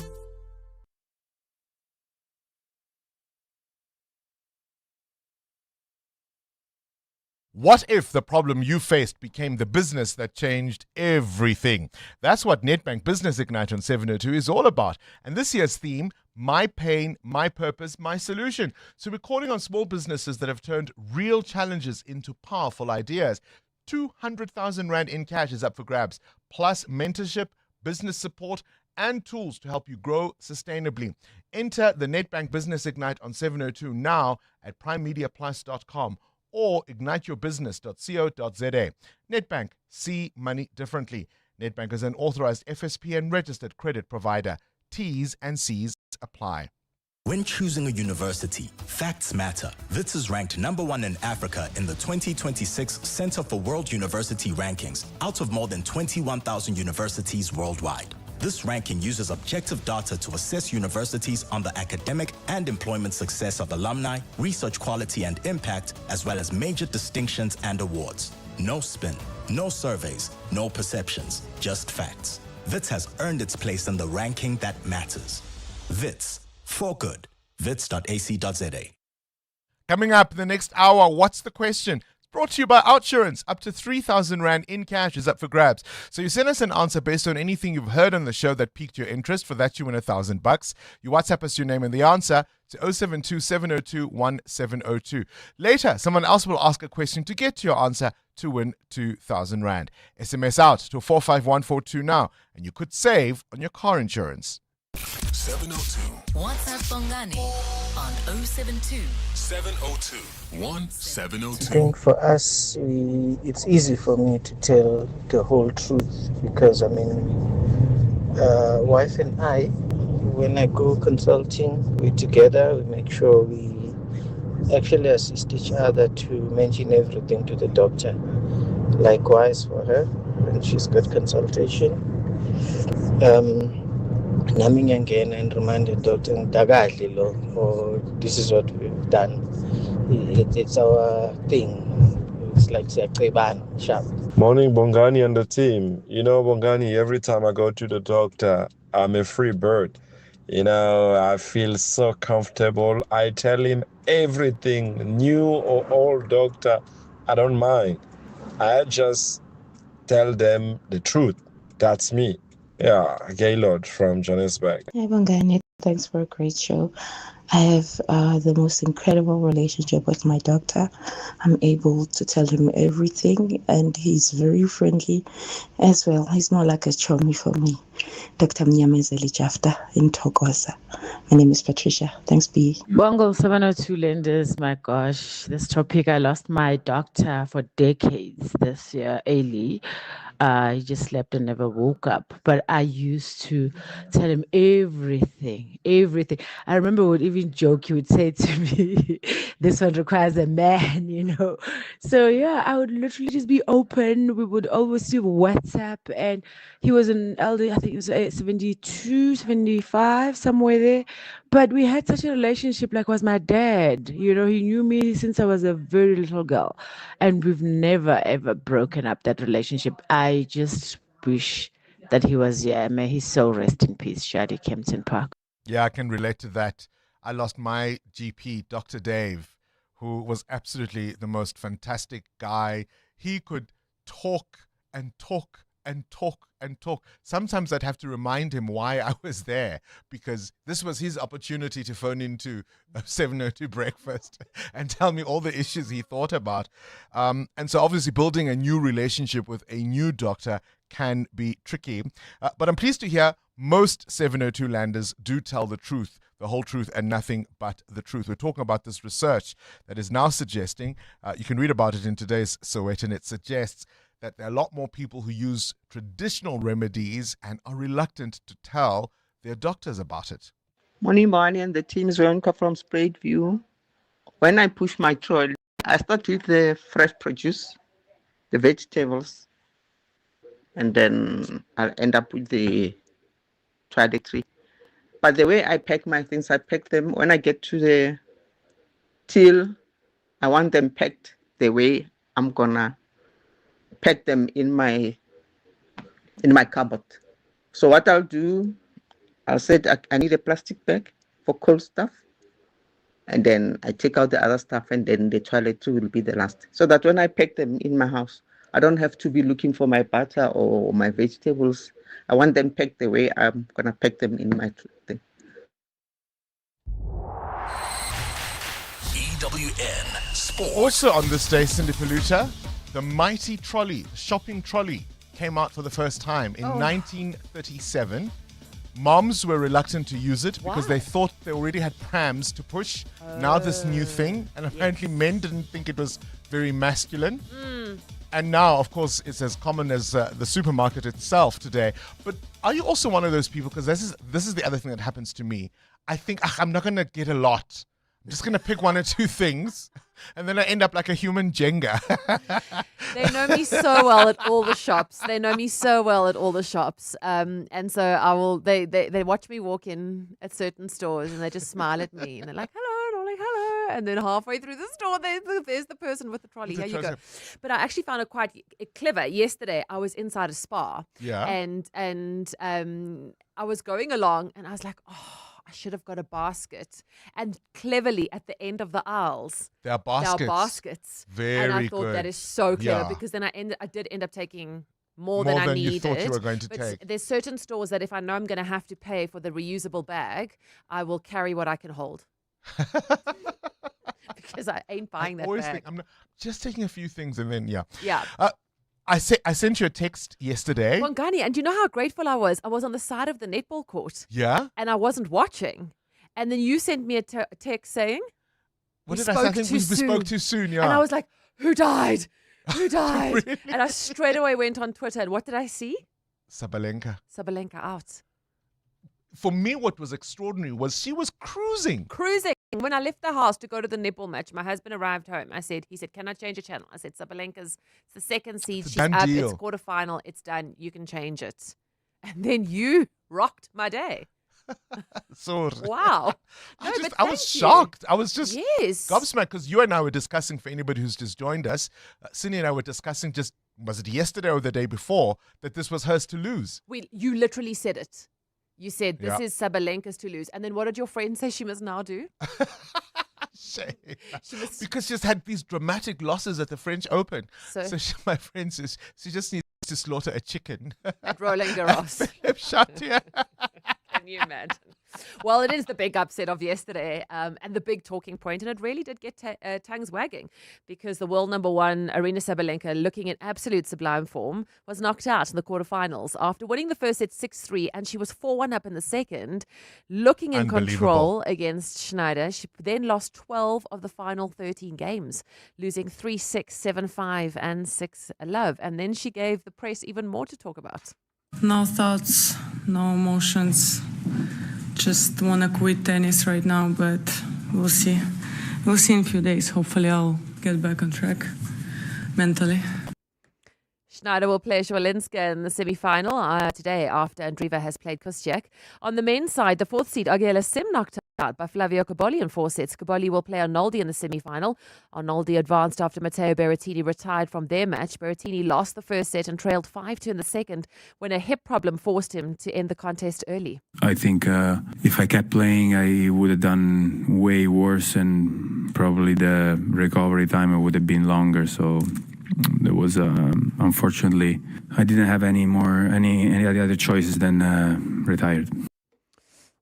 What if the problem you faced became the business that changed everything? That's what Nedbank Business Ignite on 702 is all about. And this year's theme, My Pain, My Purpose, My Solution. So we're calling on small businesses that have turned real challenges into powerful ideas. 200,000 Rand in cash is up for grabs, plus mentorship, business support, and tools to help you grow sustainably. Enter the Nedbank Business Ignite on 702 now at primemediaplus.com. or igniteyourbusiness.co.za. Nedbank, see money differently. Nedbank is an authorized FSP and registered credit provider. T's and C's apply. When choosing a university, facts matter. WITS is ranked #1 in Africa in the 2026 Center for World University Rankings out of more than 21,000 universities worldwide. This ranking uses objective data to assess universities on the academic and employment success of alumni, research quality and impact, as well as major distinctions and awards. No spin, no surveys, no perceptions, just facts. WITS has earned its place in the ranking that matters. WITS, for good. WITS.ac.za. Coming up in the next hour, what's the question? Brought to you by Outsurance. Up to 3,000 Rand in cash is up for grabs. So you send us an answer based on anything you've heard on the show that piqued your interest. For that, you win $1,000. You WhatsApp us your name and the answer to 072 702 1702. Later, someone else will ask a question to get to your answer to win 2,000 Rand. SMS out to 45142 now, and you could save on your car insurance. 702. WhatsApp Bongani on 072 702 1702. I think for us, it's easy for me to tell the whole truth because, wife and I, when I go consulting, we're together, we make sure we actually assist each other to mention everything to the doctor. Likewise for her, when she's got consultation. Naming again and remind the doctor, or this is what we've done. It's our thing. It's like sharp. Morning, Bongani and the team. You know, Bongani, every time I go to the doctor, I'm a free bird. You know, I feel so comfortable. I tell him everything, new or old doctor, I don't mind. I just tell them the truth. That's me. Yeah, Gaylord from Johannesburg. Hi, Bongani. Thanks for a great show. I have the most incredible relationship with my doctor. I'm able to tell him everything, and he's very friendly as well. He's more like a chummy for me. Dr. Mnyamezeli Jafta in Togosa. My name is Patricia. Thanks, B. Bongo 702 lenders, my gosh, this topic, I lost my doctor for decades this year, Ailey. He just slept and never woke up. But I used to tell him everything, everything. I remember he would even joke, he would say to me, this one requires a man, you know. So yeah, I would literally just be open. We would always do WhatsApp, and he was an elder, I think it was 72, 75, somewhere there. But we had such a relationship like was my dad. You know, he knew me since I was a very little girl. And we've never, ever broken up that relationship. I just wish that he was here. May his soul rest in peace, Shadi Kempton Park. Yeah, I can relate to that. I lost my GP, Dr. Dave, who was absolutely the most fantastic guy. He could talk and talk and talk and talk. Sometimes I'd have to remind him why I was there, because this was his opportunity to phone into 702 Breakfast and tell me all the issues he thought about. And so obviously building a new relationship with a new doctor can be tricky. But I'm pleased to hear most 702 landers do tell the truth, the whole truth, and nothing but the truth. We're talking about this research that is now suggesting, you can read about it in today's Sowetan, it suggests that there are a lot more people who use traditional remedies and are reluctant to tell their doctors about it. Morning, Barney, and the team is Veronica from Spruitview. When I push my trolley, I start with the fresh produce, the vegetables, and then I'll end up with the toiletry. But the way I pack my things, I pack them when I get to the till. I want them packed the way I'm gonna pack them in my cupboard. So what I'll do, I'll say I need a plastic bag for cold stuff, and then I take out the other stuff, and then the toiletry will be the last. So that when I pack them in my house, I don't have to be looking for my butter or my vegetables. I want them packed the way I'm gonna pack them in my thing. EWN Sport. Also on this day, Cindy Paluta, the mighty trolley, the shopping trolley, came out for the first time in 1937. Moms were reluctant to use it because they thought they already had prams to push. Now this new thing, and apparently men didn't think it was very masculine. And now, of course, it's as common as the supermarket itself today. But are you also one of those people, because this is the other thing that happens to me. I think, I'm not going to get a lot. I'm just going to pick one or two things, and then I end up like a human Jenga. They know me so well at all the shops. And so I will. They watch me walk in at certain stores, and they just smile at me, and they're like, "Hello," and I'm like, "Hello." And then halfway through the store, there's the person with the trolley. Here you go. But I actually found it quite clever. Yesterday, I was inside a spa. Yeah. And I was going along, and I was like, "Oh, I should have got a basket." And cleverly at the end of the aisles, There are baskets. Very and I thought good. that is so clever, Yeah. because then I did end up taking more More than I than needed. you thought you were going to But take. there's certain stores that if I know I'm going to have to pay for the reusable bag, I will carry what I can hold. Because I ain't buying that always bag. think I'm just taking a few things, and then Yeah. I sent you a text yesterday. Bongani, and do you know how grateful I was? I was on the side of the netball court. Yeah? And I wasn't watching. And then you sent me a text saying, What "We did I say? I spoke think too we soon." spoke too soon, yeah. And I was like, who died? Who died? Really? And I straight away went on Twitter, and what did I see? Sabalenka. Sabalenka out. For me, what was extraordinary was she was cruising. When I left the house to go to the netball match, my husband arrived home. He said, "Can I change a channel?" I said, "Sabalenka's it's the second seed. It's a She's done up. deal. It's quarterfinal. It's done. You can change it." And then you rocked my day. So Wow. I No, but was thank you. shocked. I was just Yes. gobsmacked, because you and I were discussing, for anybody who's just joined us, Cindy and I were discussing was it yesterday or the day before, that this was hers to lose. You literally said it. You said this is Sabalenka's to lose. And then what did your friend say she must now do? Because she's had these dramatic losses at the French Open. So My friend says she just needs to slaughter a chicken. At Roland Garros. Philippe Chatrier. Can you imagine? Well, it is the big upset of yesterday and the big talking point, and it really did get tongues wagging because the world number one, Aryna Sabalenka, looking in absolute sublime form, was knocked out in the quarterfinals after winning the first set 6-3, and she was 4-1 up in the second, looking in control against Schneider. She then lost 12 of the final 13 games, losing 3-6, 7-5, and 6-love, and then she gave the press even more to talk about. No thoughts, no emotions. Just want to quit tennis right now, but we'll see. We'll see in a few days. Hopefully I'll get back on track mentally. Schneider will play Swalinska in the semi-final today after Andreeva has played Kustyek. On the men's side, the fourth seed Agela Sim knocked out by Flavio Cobolli in 4 sets. Cobolli will play Arnoldi in the semi-final. Arnoldi advanced after Matteo Berrettini retired from their match. Berrettini lost the first set and trailed 5-2 in the second when a hip problem forced him to end the contest early. I think if I kept playing, I would have done way worse, and probably the recovery time would have been longer. So there was, unfortunately, I didn't have any other choices than retired.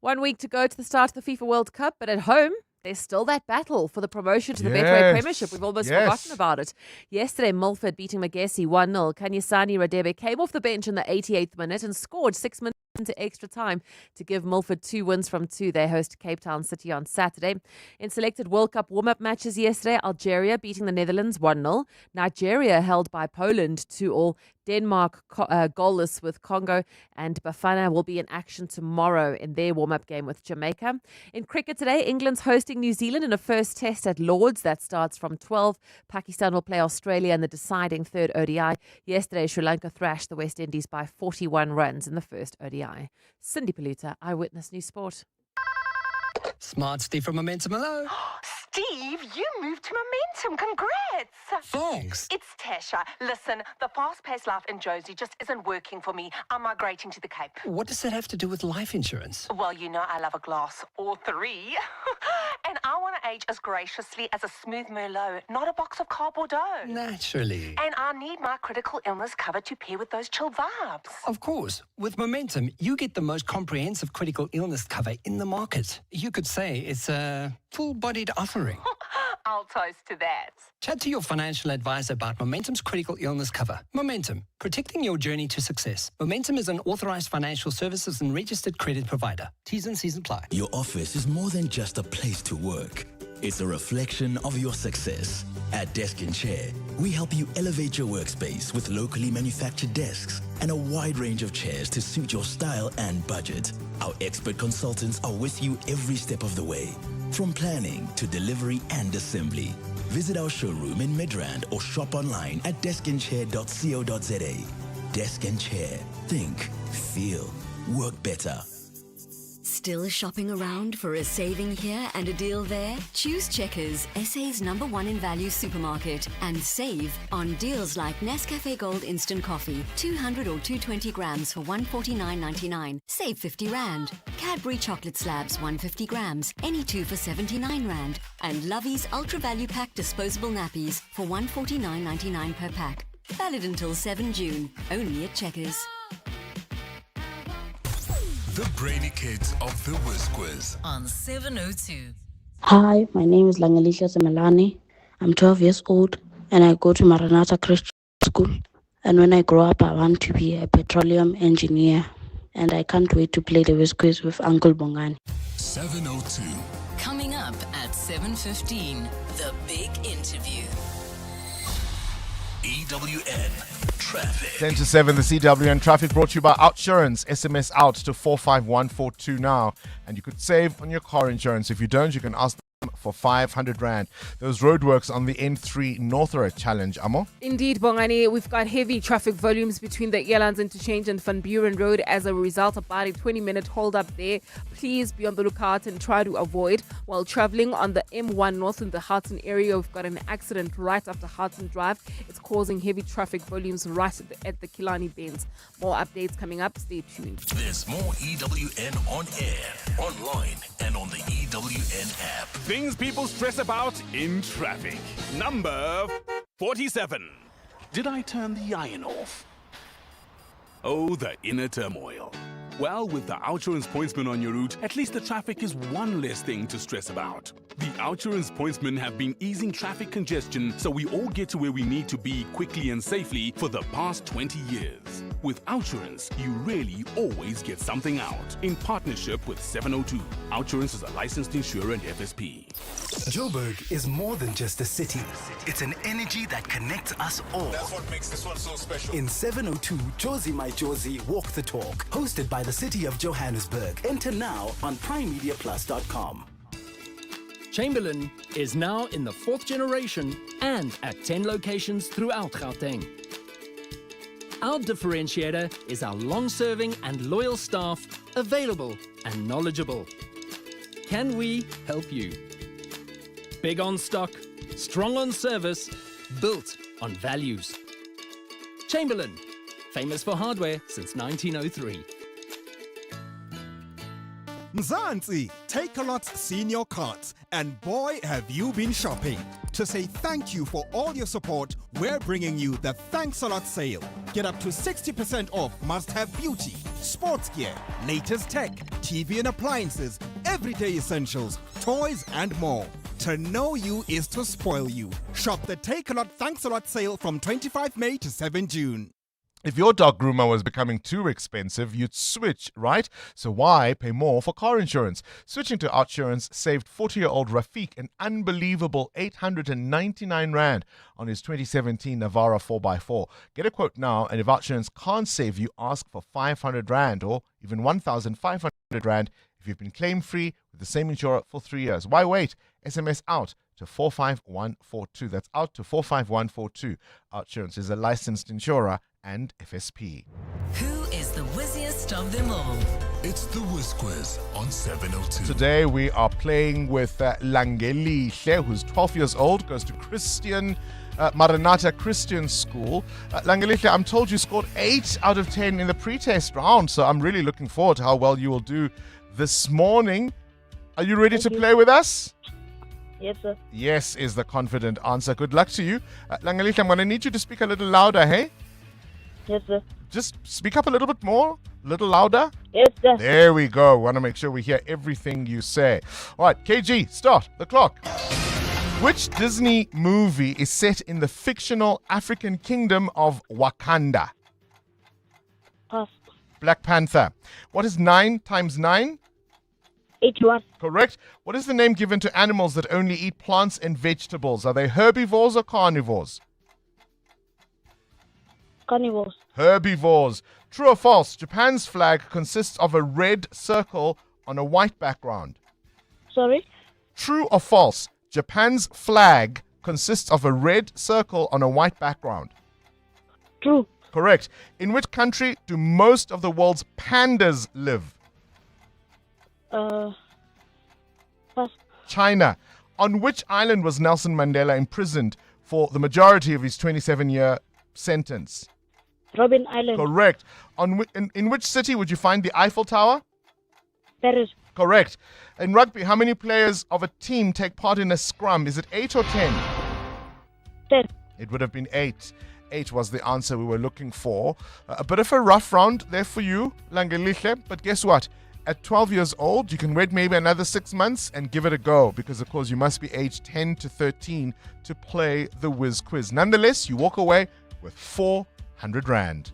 1 week to go to the start of the FIFA World Cup, but at home, there's still that battle for the promotion to the Betway Premiership. We've almost forgotten about it. Yesterday, Milford beating Magesi 1-0. Kanyisani Radebe came off the bench in the 88th minute and scored 6 minutes into extra time to give Milford 2 wins from 2. They host Cape Town City on Saturday. In selected World Cup warm-up matches yesterday, Algeria beating the Netherlands 1-0. Nigeria held by Poland 2-2. Denmark goalless with Congo, and Bafana will be in action tomorrow in their warm-up game with Jamaica. In cricket today, England's hosting New Zealand in a first test at Lords. That starts from 12. Pakistan will play Australia in the deciding third ODI. Yesterday, Sri Lanka thrashed the West Indies by 41 runs in the first ODI. Cindy Paluta, Eyewitness News Sport. Smart Steve from Momentum. Hello. Steve, you moved to Momentum. Congrats. Thanks. It's Tasha. Listen, the fast-paced life in Josie just isn't working for me. I'm migrating to the Cape. What does that have to do with life insurance? Well, you know I love a glass or 3. And I want to age as graciously as a smooth Merlot, not a box of Car Bordeaux. Naturally. And I need my critical illness cover to pair with those chill vibes. Of course. With Momentum, you get the most comprehensive critical illness cover in the market. You could say it's a full-bodied offering. I'll toast to that. Chat to your financial advisor about Momentum's critical illness cover. Momentum, protecting your journey to success. Momentum is an authorized financial services and registered credit provider. T's and C's apply. Your office is more than just a place to work. It's a reflection of your success. At Desk and Chair, we help you elevate your workspace with locally manufactured desks and a wide range of chairs to suit your style and budget. Our expert consultants are with you every step of the way, from planning to delivery and assembly. Visit our showroom in Midrand or shop online at deskandchair.co.za. Desk and Chair. Think, feel, work better. Still shopping around for a saving here and a deal there? Choose Checkers, SA's #1 in value supermarket, and save on deals like Nescafe Gold Instant Coffee, 200 or 220 grams for $149.99. Save 50 Rand. Cadbury Chocolate Slabs, 150 grams, any 2 for 79 Rand. And Lovey's Ultra Value Pack Disposable Nappies for $149.99 per pack. Valid until 7 June. Only at Checkers. The Brainy Kids of the Whiz Quiz on 702. Hi, my name is Langalisha Semelani. I'm 12 years old and I go to Maranatha Christian School. And when I grow up, I want to be a petroleum engineer. And I can't wait to play the Whiz Quiz with Uncle Bongani. 702. Coming up at 7:15, the big interview. EWN Traffic. 10 to 7, the CWN Traffic brought to you by Outsurance. SMS out to 45142 now. And you could save on your car insurance. If you don't, you can ask them for 500 Rand. Those roadworks on the N3 North are a challenge, Amo. Indeed, Bongani, we've got heavy traffic volumes between the Airlines Interchange and Van Buren Road. As a result, about a 20-minute hold up there. Please be on the lookout and try to avoid. While traveling on the M1 North in the Houghton area, we've got an accident right after Houghton Drive. It's causing heavy traffic volumes right at the Killarney Bends. More updates coming up. Stay tuned. There's more EWN on air, online, and on the EWN app. Things people stress about in traffic. Number 47. Did I turn the iron off? Oh, the inner turmoil. Well, with the Outsurance pointsmen on your route, at least the traffic is one less thing to stress about. The Outsurance pointsmen have been easing traffic congestion so we all get to where we need to be quickly and safely for the past 20 years. With Outsurance, you really always get something out. In partnership with 702, Outsurance is a licensed insurer and FSP. Joburg is more than just a city. It's an energy that connects us all. That's what makes this one so special. In 702, Josie My Josie Walk the Talk, hosted by the City of Johannesburg. Enter now on primemediaplus.com. Chamberlain is now in the 4th generation and at 10 locations throughout Gauteng. Our differentiator is our long-serving and loyal staff, available and knowledgeable. Can we help you? Big on stock, strong on service, built on values. Chamberlain, famous for hardware since 1903. Mzansi, Takealot's senior cards, and boy have you been shopping. To say thank you for all your support, we're bringing you the Thanks a Lot sale. Get up to 60% off must-have beauty, sports gear, latest tech, TV and appliances, everyday essentials, toys and more. To know you is to spoil you. Shop the Takealot Thanks a Lot sale from 25 May to 7 June. If your dog groomer was becoming too expensive, you'd switch, right? So why pay more for car insurance? Switching to Outsurance saved 40-year-old Rafiq an unbelievable 899 Rand on his 2017 Navara 4x4. Get a quote now, and if Outsurance can't save you, ask for 500 Rand or even 1,500 Rand if you've been claim-free with the same insurer for 3 years. Why wait? SMS out to 45142. That's out to 45142. Outsurance is a licensed insurer and FSP. Who is the whizziest of them all? It's the Whiz Quiz on 702. Today we are playing with Langelihle, who's 12 years old, goes to Maranatha Christian School. Langelihle, I'm told you scored 8 out of 10 in the pre-test round, so I'm really looking forward to how well you will do this morning. Are you ready to play with us? Yes, sir. Yes is the confident answer. Good luck to you. Langelihle, I'm going to need you to speak a little louder, hey? Yes, sir. Just speak up a little bit more, a little louder. Yes, sir. There we go. Want to make sure we hear everything you say. All right, KG, start the clock. Which Disney movie is set in the fictional African kingdom of Wakanda? Pass. Black Panther. What is 9 times 9? 81. Correct. What is the name given to animals that only eat plants and vegetables? Are they herbivores or carnivores? Carnivores. Herbivores. True or false? Japan's flag consists of a red circle on a white background. Sorry? True or false? Japan's flag consists of a red circle on a white background. True. Correct. In which country do most of the world's pandas live? Pass. China. On which island was Nelson Mandela imprisoned for the majority of his 27-year sentence? Robben Island. Correct. In which city would you find the Eiffel Tower? Paris. Correct. In rugby, how many players of a team take part in a scrum? Is it 8 or 10? 10. It would have been 8. 8 was the answer we were looking for. A bit of a rough round there for you, Langelihle. But guess what? At 12 years old, you can wait maybe another 6 months and give it a go, because, of course, you must be aged 10 to 13 to play the Whiz Quiz. Nonetheless, you walk away with 400 Rand.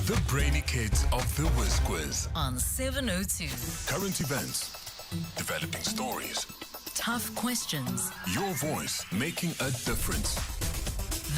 The Brainy Kids of the Whiz Quiz on 702. Current events, developing stories, tough questions, your voice making a difference.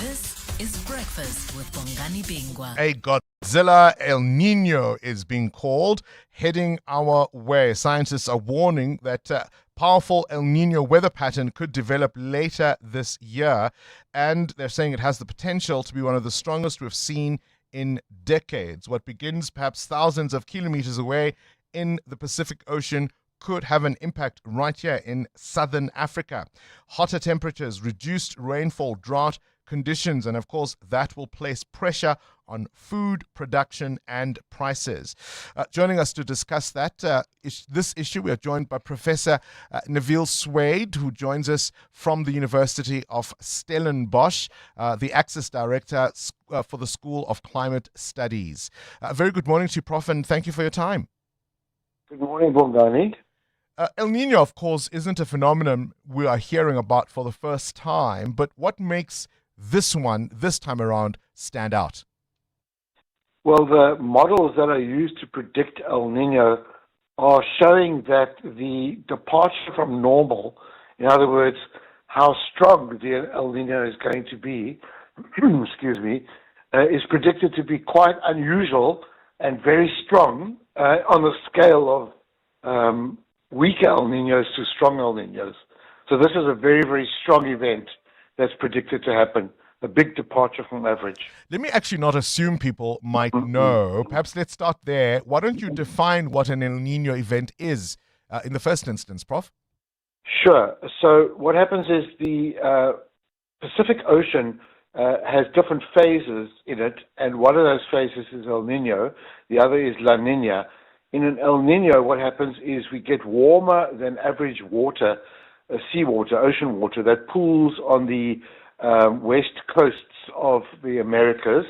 This is Breakfast with Bongani Bingwa. A Godzilla El Nino is being called, heading our way. Scientists are warning that powerful El Nino weather pattern could develop later this year, and they're saying it has the potential to be one of the strongest we've seen in decades. What begins perhaps thousands of kilometers away in the Pacific Ocean could have an impact right here in southern Africa. Hotter temperatures, reduced rainfall, drought conditions, and of course that will place pressure on food production and prices. Joining us to discuss this issue, we are joined by Professor Neville Swade, who joins us from the University of Stellenbosch, the Access Director for the School of Climate Studies. Very good morning to you, Prof, and thank you for your time. Good morning, Bongani. El Nino, of course, isn't a phenomenon we are hearing about for the first time, but what makes this one, this time around, stand out? Well, the models that are used to predict El Nino are showing that the departure from normal, in other words, how strong the El Nino is going to be, excuse me, is predicted to be quite unusual and very strong on the scale of weak El Ninos to strong El Ninos. So this is a very, very strong event that's predicted to happen, a big departure from average. Let me actually not assume people might know. Perhaps let's start there. Why don't you define what an El Nino event is in the first instance, Prof? Sure. So what happens is the Pacific Ocean has different phases in it, and one of those phases is El Nino, the other is La Nina. In an El Nino, what happens is we get warmer than average water, seawater, ocean water, that pools on the west coasts of the Americas,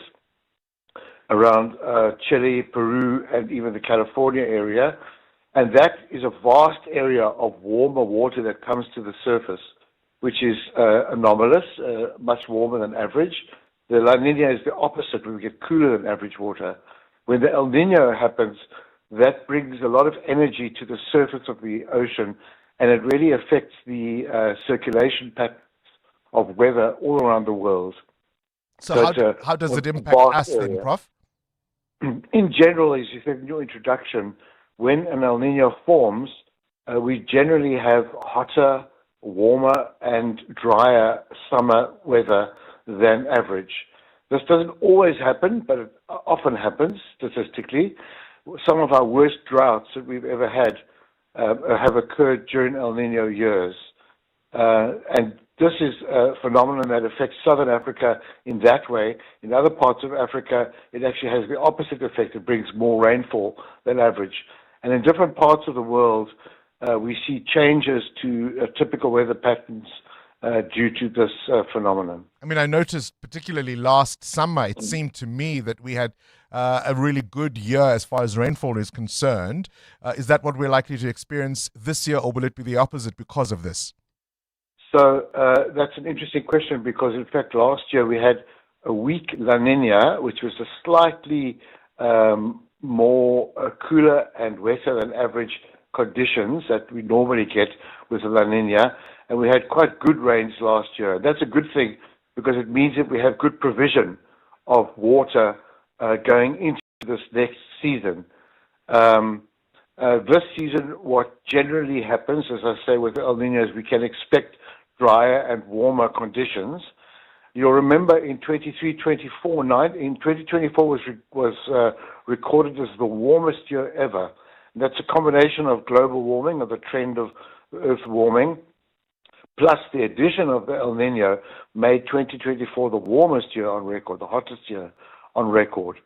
around Chile, Peru, and even the California area. And that is a vast area of warmer water that comes to the surface, which is anomalous, much warmer than average. The La Nina is the opposite, when we get cooler than average water. When the El Nino happens, that brings a lot of energy to the surface of the ocean, and it really affects the circulation patterns of weather all around the world. So how does it impact us then, Prof? In general, as you said in your introduction, when an El Nino forms, we generally have hotter, warmer, and drier summer weather than average. This doesn't always happen, but it often happens statistically. Some of our worst droughts that we've ever had have occurred during El Nino years. And this is a phenomenon that affects southern Africa in that way. In other parts of Africa, it actually has the opposite effect. It brings more rainfall than average. And in different parts of the world, we see changes to typical weather patterns due to this phenomenon. I mean, I noticed particularly last summer, it seemed to me that we had a really good year as far as rainfall is concerned. Is that what we're likely to experience this year, or will it be the opposite because of this? So that's an interesting question, because in fact last year we had a weak La Nina, which was a slightly more cooler and wetter than average conditions that we normally get with a La Nina, and we had quite good rains last year. That's a good thing, because it means that we have good provision of water going into this next season. This season, what generally happens, as I say, with El Nino, is we can expect drier and warmer conditions. You'll remember in 2024 was recorded as the warmest year ever. And that's a combination of global warming, of the trend of Earth warming, plus the addition of the El Nino made 2024 the warmest year on record, the hottest year on record.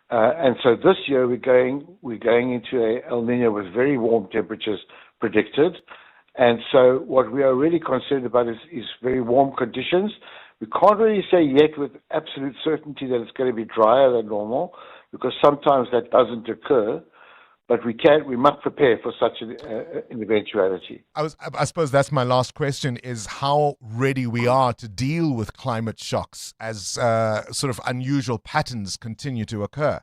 And so this year we're going into a El Nino with very warm temperatures predicted. And so what we are really concerned about is very warm conditions. We can't really say yet with absolute certainty that it's going to be drier than normal, because sometimes that doesn't occur. But we must prepare for such an eventuality. I suppose that's my last question, is how ready we are to deal with climate shocks as sort of unusual patterns continue to occur.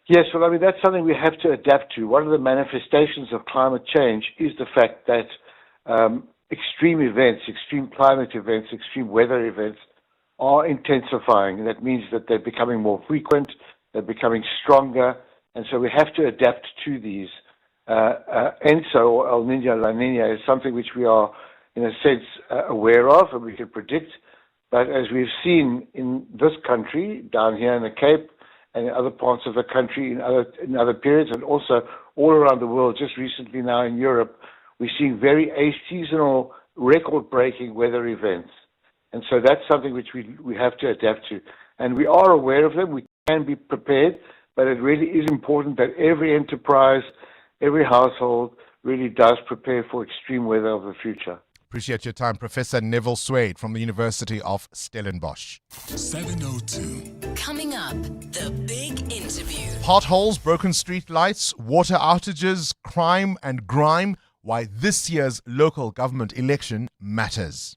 Yes, well, I mean, that's something we have to adapt to. One of the manifestations of climate change is the fact that extreme events, extreme climate events, extreme weather events are intensifying. That means that they're becoming more frequent, they're becoming stronger, and so we have to adapt to these. ENSO, or El Niño, La Niña, is something which we are, in a sense, aware of and we can predict. But as we've seen in this country, down here in the Cape, and in other parts of the country in other periods, and also all around the world, just recently now in Europe, we're seeing very aseasonal, record-breaking weather events. And so that's something which we have to adapt to. And we are aware of them. We can be prepared, but it really is important that every enterprise, every household really does prepare for extreme weather of the future. Appreciate your time, Professor Neville Swade from the University of Stellenbosch. 7:02. Coming up, the big interview. Potholes, broken street lights, water outages, crime and grime. Why this year's local government election matters.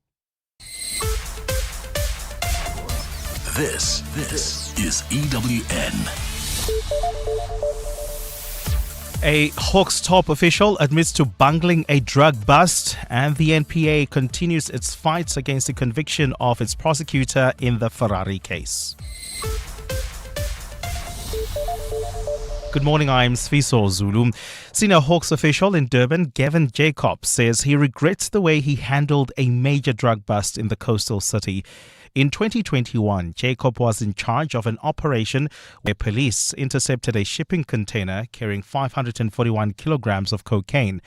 This is EWN. A Hawks top official admits to bungling a drug bust, and the NPA continues its fight against the conviction of its prosecutor in the Ferrari case. Good morning, I'm Sfiso Zulu. Senior Hawks official in Durban, Gavin Jacob, says he regrets the way he handled a major drug bust in the coastal city. In 2021, Jacob was in charge of an operation where police intercepted a shipping container carrying 541 kilograms of cocaine.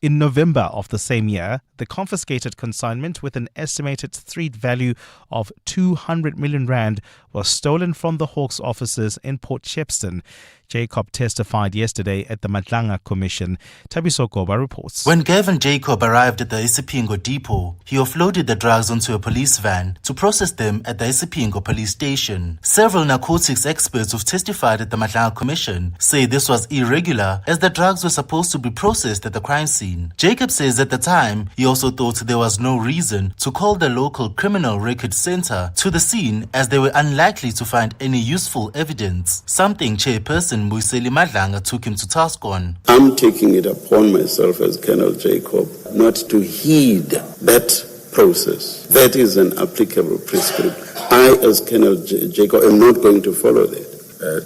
In November of the same year, the confiscated consignment with an estimated street value of 200 million rand was stolen from the Hawks offices in Port Shepstone. Jacob testified yesterday at the Madlanga Commission. Tabiso Goba reports. When Gavin Jacob arrived at the Isipingo depot, he offloaded the drugs onto a police van to process them at the Isipingo police station. Several narcotics experts who've testified at the Madlanga Commission say this was irregular, as the drugs were supposed to be processed at the crime scene. Jacob says at the time, he also thought there was no reason to call the local criminal record center to the scene, as they were unlikely to find any useful evidence, something chairperson Muiseli Madlanga took him to task on. I'm taking it upon myself as Colonel Jacob not to heed that process. That is an applicable prescription. I, as Colonel Jacob, am not going to follow that.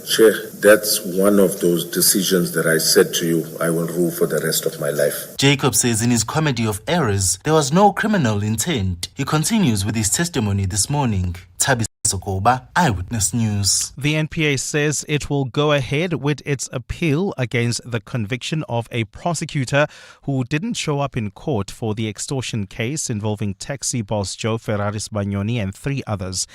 Chair, that's one of those decisions that I said to you I will rule for the rest of my life. Jacob says in his comedy of errors, there was no criminal intent. He continues with his testimony this morning. Tabi Sokoba, Eyewitness News. The NPA says it will go ahead with its appeal against the conviction of a prosecutor who didn't show up in court for the extortion case involving taxi boss Joe Ferraris Banyoni and 3 others.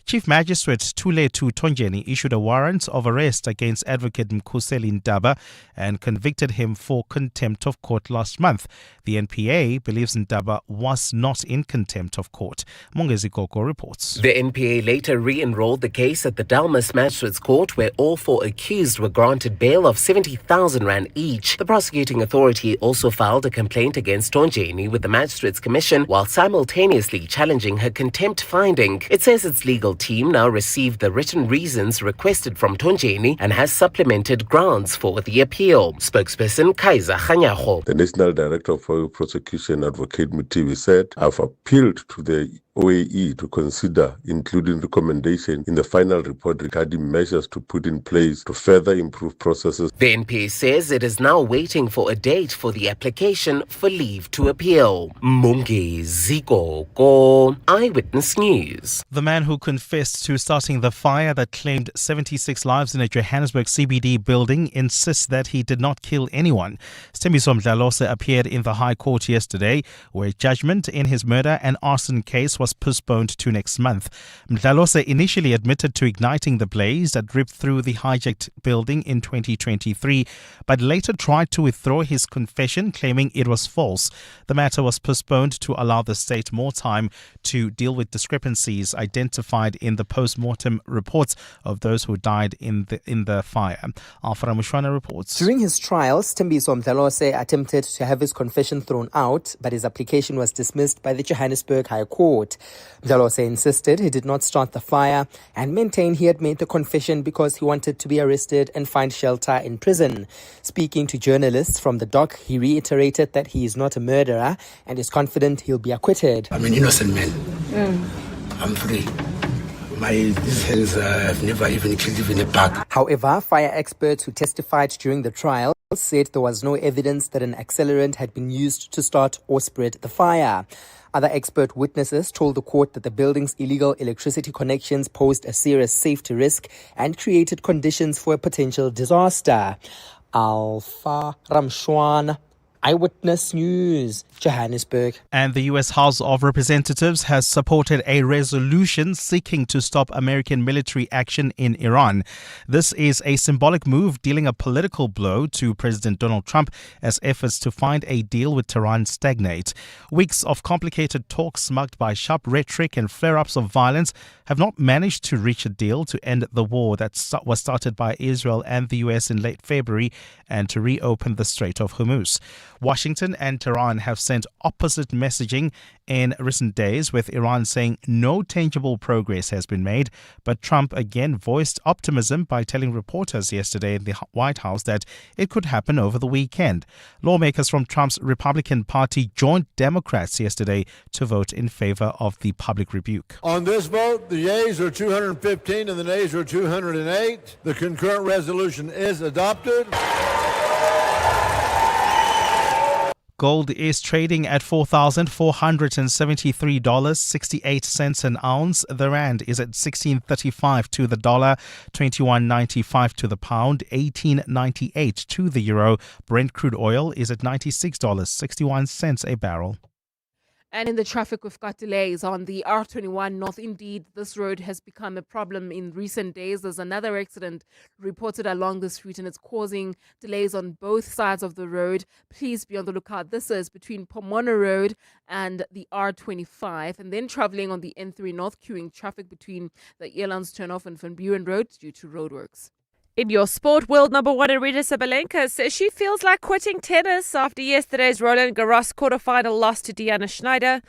Chief Magistrate Thuletu Tonjeni issued a warrant of arrest against Advocate Mkhuseli Ndaba and convicted him for contempt of court last month. The NPA believes Ndaba was not in contempt of court. Mongezi Koko reports. The NPA later re-enrolled the case at the Dalmas Magistrates Court, where all 4 accused were granted bail of 70,000 rand each. The prosecuting authority also filed a complaint against Tonjeni with the Magistrates Commission while simultaneously challenging her contempt finding. It says its legal team now received the written reasons requested from Tonjeni and has supplemented grounds for the appeal. Spokesperson Kaiser Khanyago. The National Director of Oil Prosecution, Advocate Mutivi, said, I've appealed to the OAE to consider including recommendation in the final report regarding measures to put in place to further improve processes. The NPA says it is now waiting for a date for the application for leave to appeal. Mungi Zikoko, Eyewitness News. The man who confessed to starting the fire that claimed 76 lives in a Johannesburg CBD building insists that he did not kill anyone. Stembiso Mdlalose appeared in the High Court yesterday, where judgment in his murder and arson case was postponed to next month. Mdlalose initially admitted to igniting the blaze that ripped through the hijacked building in 2023, but later tried to withdraw his confession, claiming it was false. The matter was postponed to allow the state more time to deal with discrepancies identified in the post-mortem reports of those who died in the fire. Alfred Mushwana reports. During his trial, Stembiso Mdlalose attempted to have his confession thrown out, but his application was dismissed by the Johannesburg High Court. Mdlalose insisted he did not start the fire and maintained he had made the confession because he wanted to be arrested and find shelter in prison. Speaking to journalists from the dock, he reiterated that he is not a murderer and is confident he'll be acquitted. I'm an innocent man. I'm free. These hands have never even killed even a bug. However, fire experts who testified during the trial said there was no evidence that an accelerant had been used to start or spread the fire. Other expert witnesses told the court that the building's illegal electricity connections posed a serious safety risk and created conditions for a potential disaster. Alpha Ramshwan, Eyewitness News, Johannesburg. And the U.S. House of Representatives has supported a resolution seeking to stop American military action in Iran. This is a symbolic move dealing a political blow to President Donald Trump as efforts to find a deal with Tehran stagnate. Weeks of complicated talks marked by sharp rhetoric and flare-ups of violence have not managed to reach a deal to end the war that was started by Israel and the U.S. in late February and to reopen the Strait of Hormuz. Washington and Tehran have sent opposite messaging in recent days, with Iran saying no tangible progress has been made. But Trump again voiced optimism by telling reporters yesterday in the White House that it could happen over the weekend. Lawmakers from Trump's Republican Party joined Democrats yesterday to vote in favor of the public rebuke. On this vote, the yeas are 215 and the nays are 208. The concurrent resolution is adopted. Gold is trading at $4,473.68 an ounce. The rand is at 16.35 to the dollar, 21.95 to the pound, 18.98 to the euro. Brent crude oil is at $96.61 a barrel. And in the traffic, we've got delays on the R21 North. Indeed, this road has become a problem in recent days. There's another accident reported along this route, and it's causing delays on both sides of the road. Please be on the lookout. This is between Pomona Road and the R25, and then traveling on the N3 North, queuing traffic between the Elands turnoff and Van Buren Road due to roadworks. In your sport, world number one Arina Sabalenka says she feels like quitting tennis after yesterday's Roland Garros quarterfinal loss to Deanna Schneider.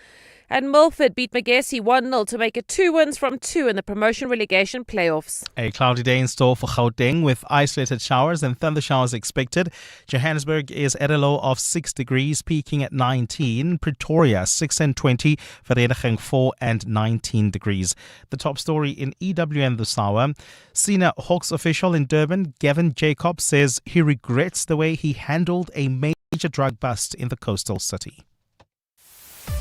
And Milford beat Magesi 1-0 to make it 2 wins from 2 in the promotion relegation playoffs. A cloudy day in store for Gauteng with isolated showers and thunder showers expected. Johannesburg is at a low of 6 degrees, peaking at 19. Pretoria 6 and 20, Vereeniging 4 and 19 degrees. The top story in EWN this hour. Senior Hawks official in Durban, Gavin Jacob, says he regrets the way he handled a major drug bust in the coastal city.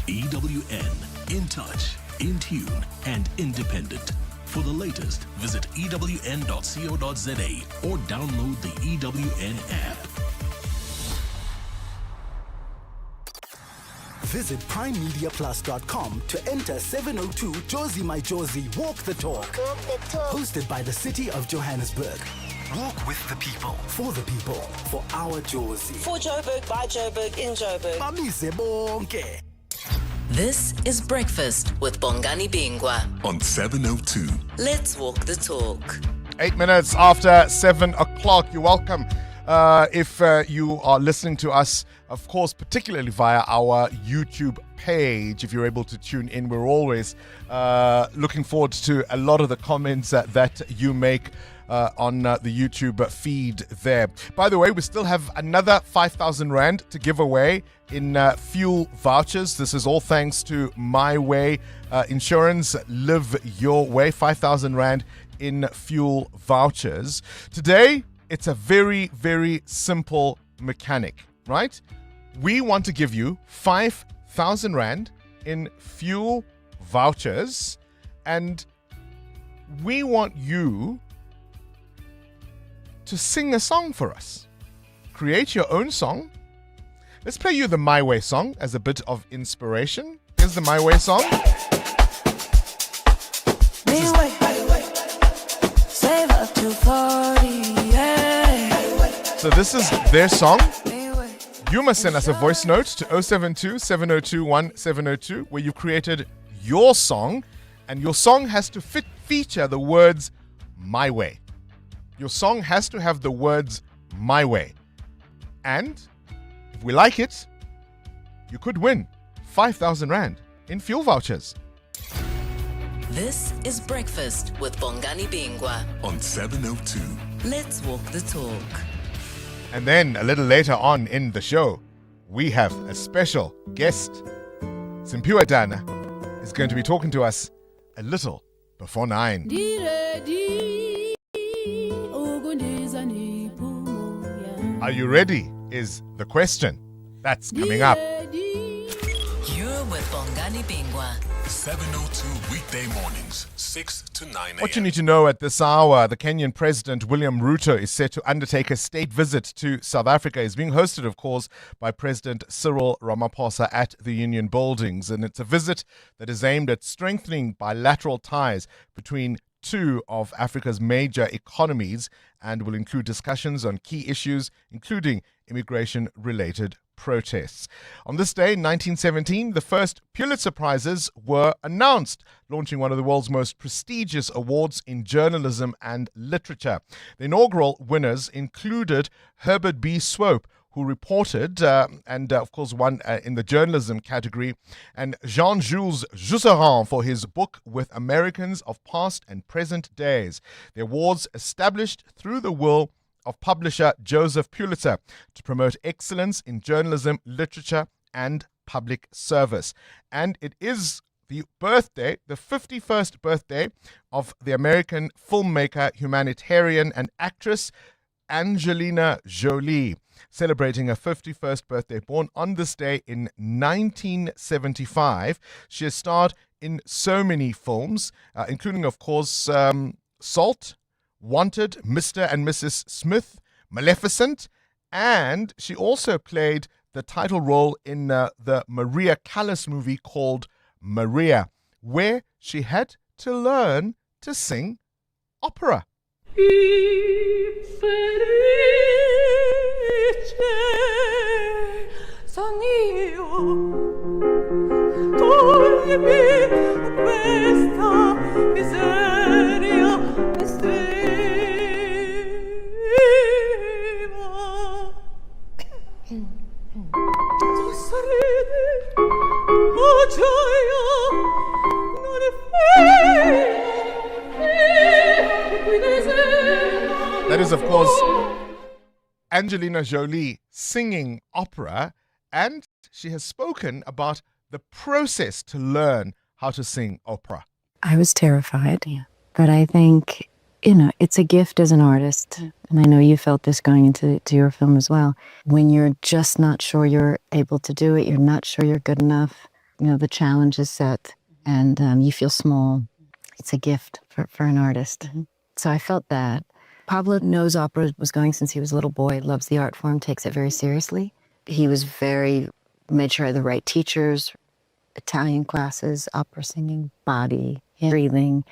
EWN, in touch, in tune, and independent. For the latest, visit ewn.co.za or download the EWN app. Visit primemediaplus.com to enter 702 Josie My Josie Walk the Talk. Hosted by the City of Johannesburg. Walk with the people, for our Josie. For Joburg, by Joburg, in Joburg. Bamise bonke. This is Breakfast with Bongani Bingwa on 702. Let's walk the talk. 8 minutes after 7 o'clock. You're welcome. If you are listening to us, of course, particularly via our YouTube page, if you're able to tune in, we're always looking forward to a lot of the comments that you make on the YouTube feed there. By the way, we still have another 5,000 Rand to give away in fuel vouchers. This is all thanks to My Way Insurance. Live your way. 5,000 Rand in fuel vouchers. Today, it's a very, very simple mechanic, right? We want to give you 5,000 Rand in fuel vouchers, and we want you to sing a song for us. Create your own song. Let's play you the My Way song as a bit of inspiration. Here's the My Way song. So this is their song. You must send us a voice note to 072-702-1702 where you've created your song, and your song has to feature the words My Way. Your song has to have the words My Way. And if we like it, you could win 5,000 Rand in fuel vouchers. This is Breakfast with Bongani Bingwa on 702. Let's walk the talk. And then a little later on in the show, we have a special guest. Simpiwa Dana is going to be talking to us a little before 9. Are you ready? Is the question. That's coming up. You're with Bongani Bingwa. 7:02 weekday mornings, 6 to 9 a.m. What you need to know at this hour, the Kenyan President William Ruto is set to undertake a state visit to South Africa. He's being hosted, of course, by President Cyril Ramaphosa at the Union Buildings. And it's a visit that is aimed at strengthening bilateral ties between two of Africa's major economies and will include discussions on key issues, including immigration-related protests. On this day in 1917, the first Pulitzer Prizes were announced, launching one of the world's most prestigious awards in journalism and literature. The inaugural winners included Herbert B. Swope, who reported and, of course, won in the journalism category, and Jean-Jules Jusserand for his book With Americans of Past and Present Days. The awards established through the will of publisher Joseph Pulitzer to promote excellence in journalism, literature, and public service. And it is the 51st birthday of the American filmmaker, humanitarian, and actress Angelina Jolie, celebrating her 51st birthday, born on this day in 1975. She has starred in so many films, including, of course, Salt, Wanted, Mr. and Mrs. Smith, Maleficent, and she also played the title role in the Maria Callas movie called Maria, where she had to learn to sing opera. That is, of course, Angelina Jolie singing opera, and she has spoken about the process to learn how to sing opera. I was terrified, but I think, it's a gift as an artist, and I know you felt this going into your film as well. When you're just not sure you're able to do it, you're not sure you're good enough, the challenge is set, and you feel small. It's a gift for an artist. Mm-hmm. So I felt that. Pablo knows opera, was going since he was a little boy, loves the art form, takes it very seriously. He was made sure I had the right teachers, Italian classes, opera singing, body, breathing.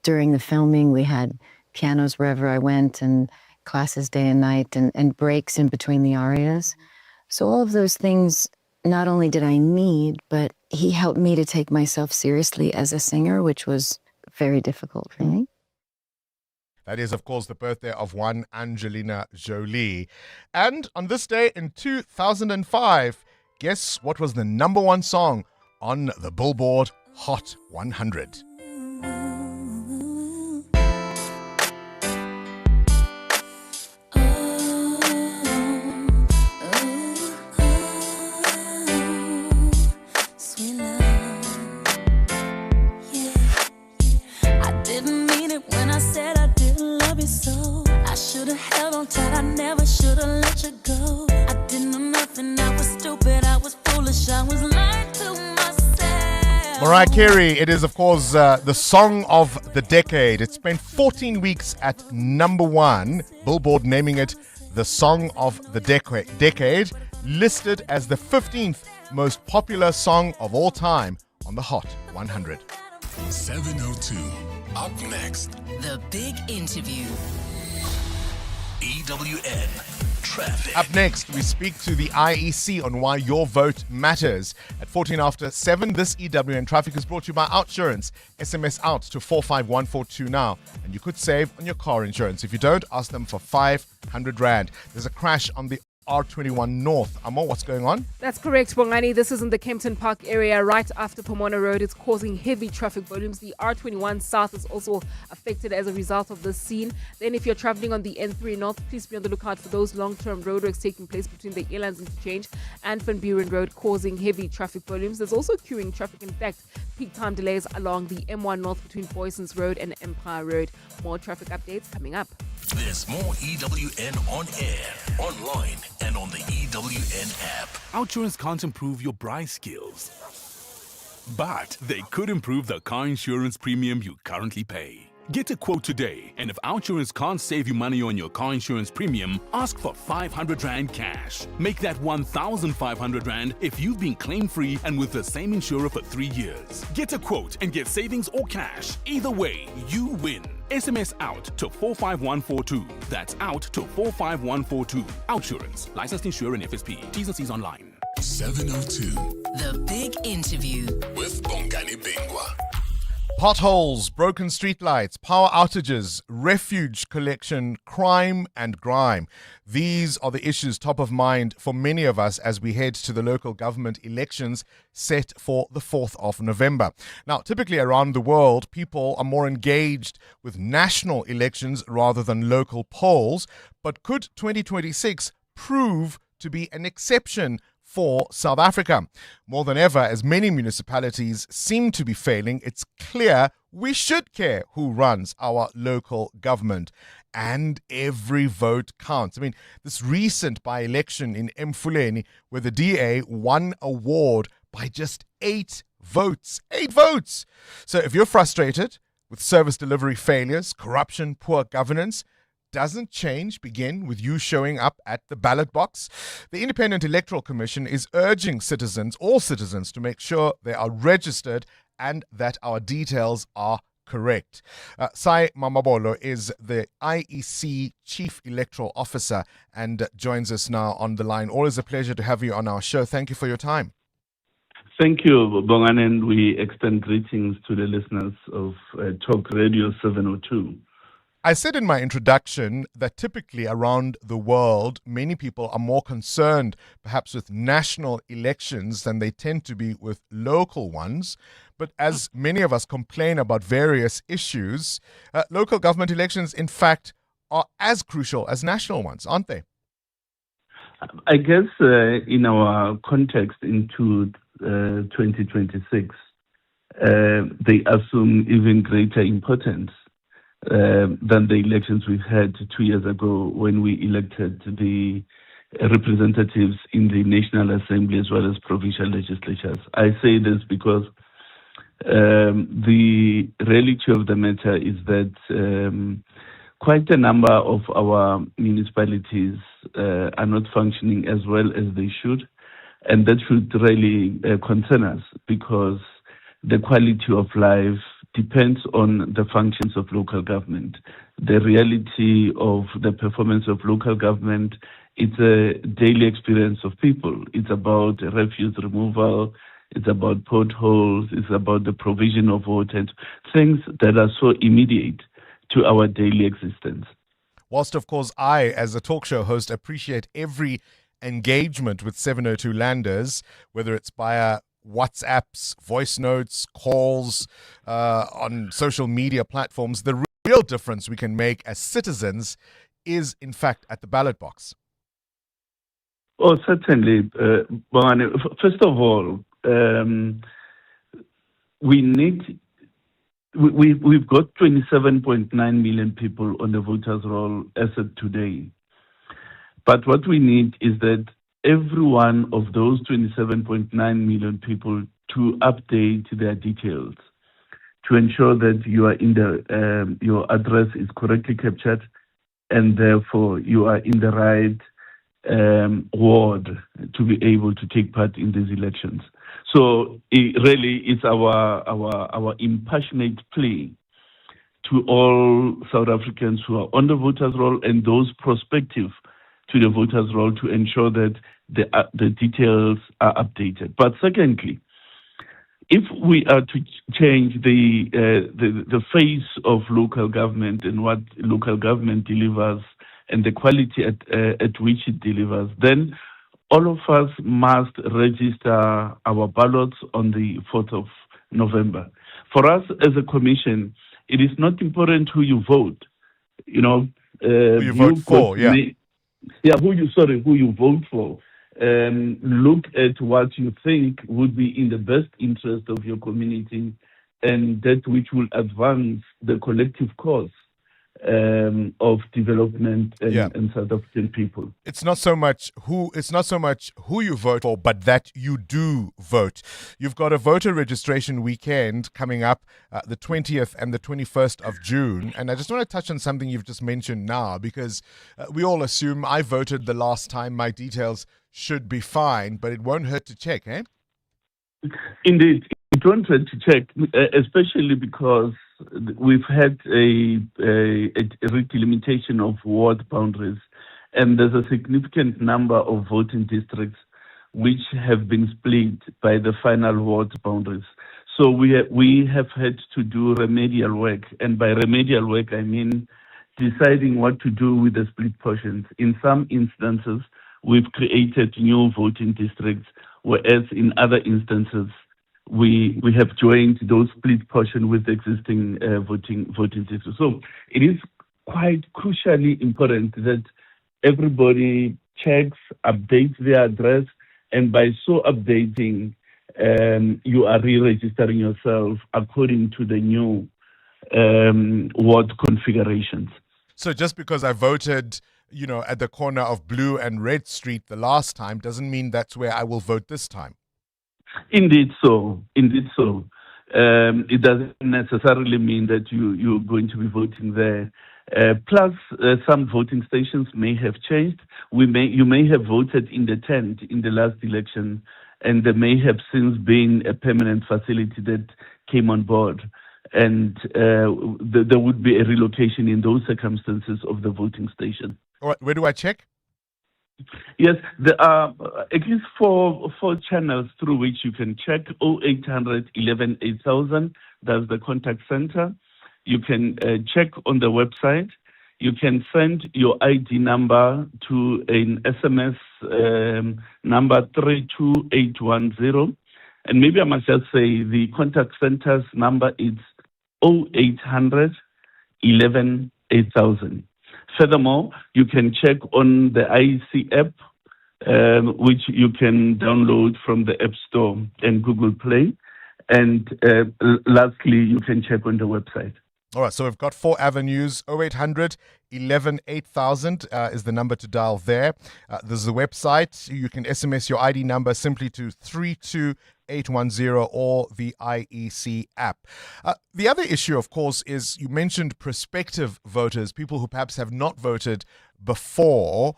During the filming, we had pianos wherever I went and classes day and night and breaks in between the arias. So all of those things, not only did I need, but he helped me to take myself seriously as a singer, which was very difficult for me. That is, of course, the birthday of one Angelina Jolie. And on this day in 2005, guess what was the number one song on the Billboard Hot 100? Mariah Carey, it is, of course, the song of the decade. It spent 14 weeks at number one, Billboard naming it the song of the decade, listed as the 15th most popular song of all time on the Hot 100. 7:02. Up next, The Big Interview. EWN Traffic. Up next, we speak to the IEC on why your vote matters. At 14 after 7, this EWN Traffic is brought to you by Outsurance. SMS out to 45142 now, and you could save on your car insurance. If you don't, ask them for 500 Rand. There's a crash on the R21 North. Amo, what's going on? That's correct, Bongani. This is in the Kempton Park area, right after Pomona Road. It's causing heavy traffic volumes. The R21 South is also affected as a result of this scene. Then if you're traveling on the N3 North, please be on the lookout for those long-term roadworks taking place between the Elands Interchange and Van Buren Road, causing heavy traffic volumes. There's also queuing traffic. In fact, peak time delays along the M1 North between Boysons Road and Empire Road. More traffic updates coming up. There's more EWN on air, online, and on the EWN app. OUTsurance can't improve your braai skills, but they could improve the car insurance premium you currently pay. Get a quote today, and if OUTsurance can't save you money on your car insurance premium, ask for 500 Rand cash. Make that 1,500 Rand if you've been claim-free and with the same insurer for 3 years. Get a quote and get savings or cash. Either way, you win. SMS out to 45142. That's out to 45142. OUTsurance. Licensed insurer and FSP. T's and C's online. 702. The Big Interview. With Bongani Bingwa. Potholes, broken streetlights, power outages, refuge collection, crime and grime. These are the issues top of mind for many of us as we head to the local government elections set for the 4th of November. Now, typically around the world, people are more engaged with national elections rather than local polls. But could 2026 prove to be an exception for South Africa? More than ever, as many municipalities seem to be failing, it's clear we should care who runs our local government. And every vote counts. I mean, this recent by-election in Mfuleni, where the DA won a ward by just 8 votes. 8 votes! So if you're frustrated with service delivery failures, corruption, poor governance, doesn't change begin with you showing up at the ballot box? The Independent Electoral Commission is urging all citizens, to make sure they are registered and that our details are correct. Sai Mamabolo is the IEC Chief Electoral Officer and joins us now on the line. Always a pleasure to have you on our show. Thank you for your time. Thank you, Bongani, and we extend greetings to the listeners of Talk Radio 702. I said in my introduction that typically around the world, many people are more concerned perhaps with national elections than they tend to be with local ones. But as many of us complain about various issues, local government elections, in fact, are as crucial as national ones, aren't they? I guess in our context into 2026, they assume even greater importance than the elections we had 2 years ago when we elected the representatives in the National Assembly as well as provincial legislatures. I say this because the reality of the matter is that quite a number of our municipalities are not functioning as well as they should, and that should really concern us because the quality of life depends on the functions of local government. The reality of the performance of local government, it's a daily experience of people. It's about refuse removal, it's about potholes, it's about the provision of water, and things that are so immediate to our daily existence. Whilst, of course, I, as a talk show host, appreciate every engagement with 702 Landers, whether it's via WhatsApps, voice notes, calls, on social media platforms, the real difference we can make as citizens is, in fact, at the ballot box. Oh, certainly. First of all, we've got 27.9 million people on the voters' roll as of today. But what we need is that every one of those 27.9 million people to update their details, to ensure that you are in the your address is correctly captured, and therefore you are in the right ward to be able to take part in these elections. So it really is our impassionate plea to all South Africans who are on the voters' roll and those prospective to the voters' roll to ensure that the details are updated. But secondly, if we are to change the face of local government and what local government delivers and the quality at which it delivers, then all of us must register our ballots on the 4th of November. For us as a commission, it is not important who you vote. Who you vote for, who you vote for. Look at what you think would be in the best interest of your community and that which will advance the collective cause of development and South African people. It's not so much who you vote for, but that you do vote. You've got a voter registration weekend coming up, the 20th and the 21st of June. And I just want to touch on something you've just mentioned now, because we all assume I voted the last time, my details should be fine, but it won't hurt to check, eh? Indeed, it won't hurt to check, especially because we've had a delimitation of ward boundaries, and there's a significant number of voting districts which have been split by the final ward boundaries. So we have had to do remedial work, and by remedial work I mean deciding what to do with the split portions. In some instances, we've created new voting districts, whereas in other instances, we have joined those split portions with the existing voting districts. So it is quite crucially important that everybody checks, updates their address, and by so updating, you are re-registering yourself according to the new ward configurations. So just because I voted, at the corner of Blue and Red Street the last time doesn't mean that's where I will vote this time. Indeed so. It doesn't necessarily mean that you're going to be voting there. Plus, some voting stations may have changed. You may have voted in the tent in the last election, and there may have since been a permanent facility that came on board. And there would be a relocation in those circumstances of the voting station. All right, where do I check? Yes, there are at least four channels through which you can check. 0800 11 8000, that's the contact center. You can check on the website. You can send your ID number to an SMS number 32810. And maybe I must just say the contact center's number is 0800 11 8000. Furthermore, you can check on the IEC app, which you can download from the App Store and Google Play. And lastly, you can check on the website. All right, so we've got 4 avenues. 0800 11 8000 is the number to dial there. There's the website. You can SMS your ID number simply to 32810 or the IEC app. The other issue, of course, is you mentioned prospective voters, people who perhaps have not voted before.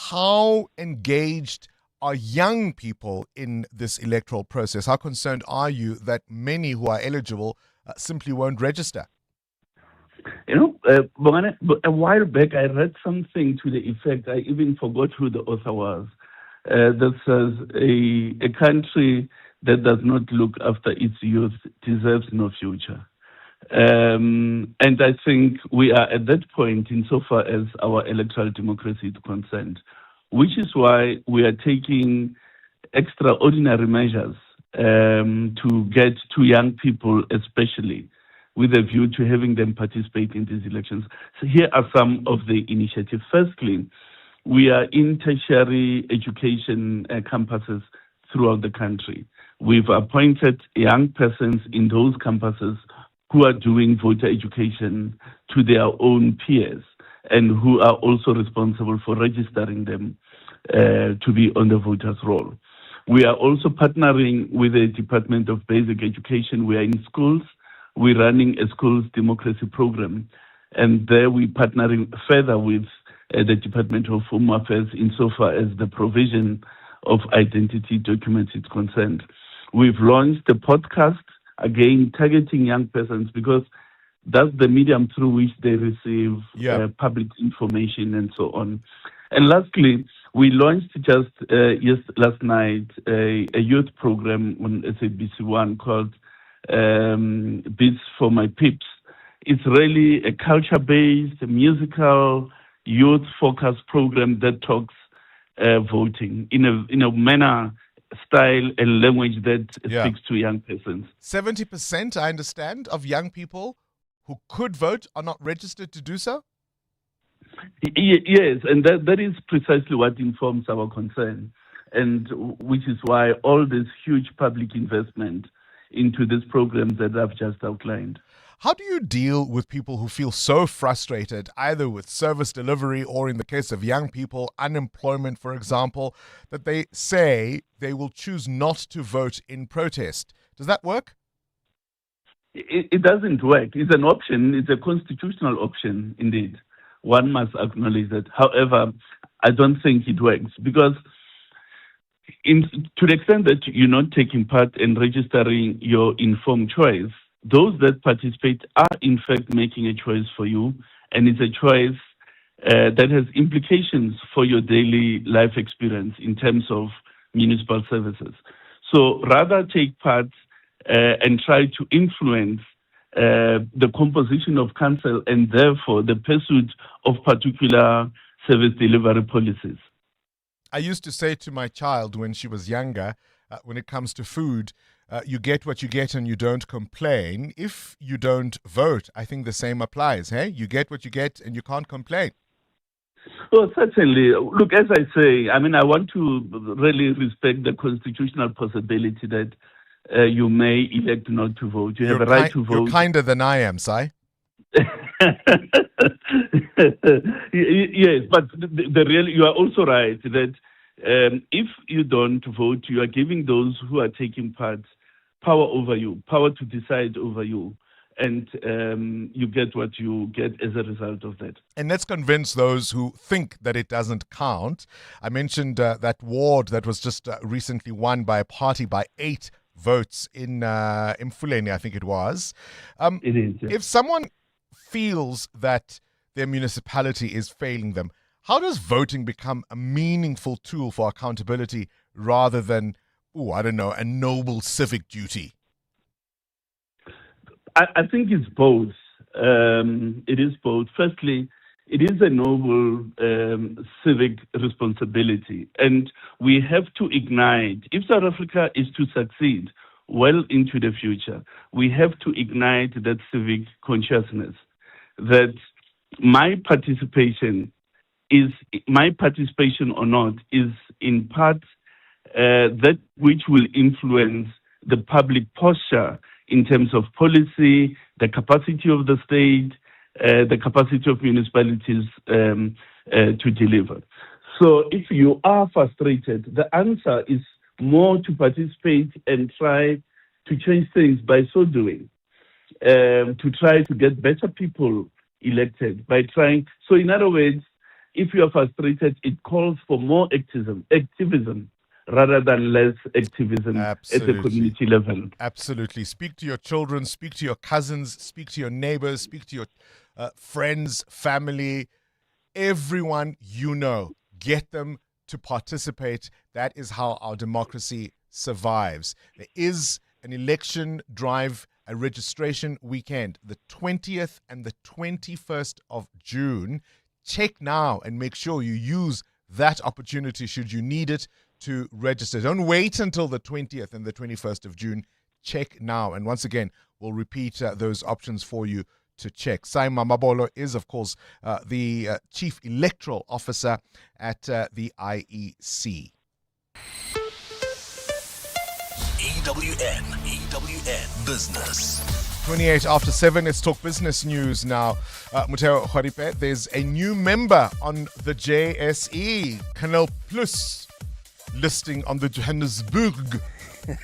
How engaged are young people in this electoral process? How concerned are you that many who are eligible simply won't register? Bongani, a while back I read something to the effect, I even forgot who the author was, that says a country that does not look after its youth deserves no future. And I think we are at that point insofar as our electoral democracy is concerned, which is why we are taking extraordinary measures to get to young people especially, with a view to having them participate in these elections. So here are some of the initiatives. Firstly, we are in tertiary education campuses throughout the country. We've appointed young persons in those campuses who are doing voter education to their own peers and who are also responsible for registering them to be on the voters' roll. We are also partnering with the Department of Basic Education. We are in schools. We're running a schools democracy program, and there we're partnering further with the Department of Home Affairs insofar as the provision of identity documents is concerned. We've launched a podcast, again, targeting young persons because that's the medium through which they receive public information and so on. And lastly, we launched just last night a youth program on SABC1 called Beats for My Peeps. It's really a culture-based, musical, youth-focused program that talks voting in a manner, style, and language that speaks to young persons. 70%, I understand, of young people who could vote are not registered to do so? Yes, and that is precisely what informs our concern, and which is why all this huge public investment into this program that I've just outlined. How do you deal with people who feel so frustrated, either with service delivery or, in the case of young people, unemployment, for example, that they say they will choose not to vote in protest? Does that work? It doesn't work. It's an option. It's a constitutional option, indeed. One must acknowledge that. However, I don't think it works because to the extent that you're not taking part in registering your informed choice, those that participate are in fact making a choice for you, and it's a choice that has implications for your daily life experience in terms of municipal services. So rather take part and try to influence the composition of council and therefore the pursuit of particular service delivery policies. I used to say to my child when she was younger, when it comes to food, you get what you get and you don't complain. If you don't vote, I think the same applies. Hey, you get what you get and you can't complain. Well, certainly. Look, as I say, I mean, I want to really respect the constitutional possibility that you may elect not to vote. You have a right to vote. You're kinder than I am, Si. Yes, but you are also right that if you don't vote, you are giving those who are taking part power over you, power to decide over you, and you get what you get as a result of that. And let's convince those who think that it doesn't count. I mentioned that ward that was just recently won by a party by 8 votes in Mfuleni, I think it was. It is. Yeah. If someone feels that their municipality is failing them, how does voting become a meaningful tool for accountability rather than, a noble civic duty? I think it's both. It is both. Firstly, it is a noble civic responsibility, and we have to ignite. If South Africa is to succeed well into the future, we have to ignite that civic consciousness that my participation or not is in part that which will influence the public posture in terms of policy, the capacity of the state, the capacity of municipalities to deliver. So if you are frustrated, the answer is more to participate and try to change things by so doing, to try to get better people elected by trying. So in other words, if you are frustrated, it calls for more activism rather than less activism at the community level. Absolutely. Speak to your children, speak to your cousins, speak to your neighbors, speak to your friends, family, everyone you know. Get them to participate. That is how our democracy survives. There is an election drive, a registration weekend, the 20th and the 21st of June. Check now and make sure you use that opportunity should you need it to register. Don't wait until the 20th and the 21st of June. Check now. And once again, we'll repeat those options for you to check. Saima Mabolo is, of course, the Chief Electoral Officer at the IEC. EWN Business. 28 after 7, let's talk business news now. Muteo Khwaripe, there's a new member on the JSE, Canal Plus, listing on the Johannesburg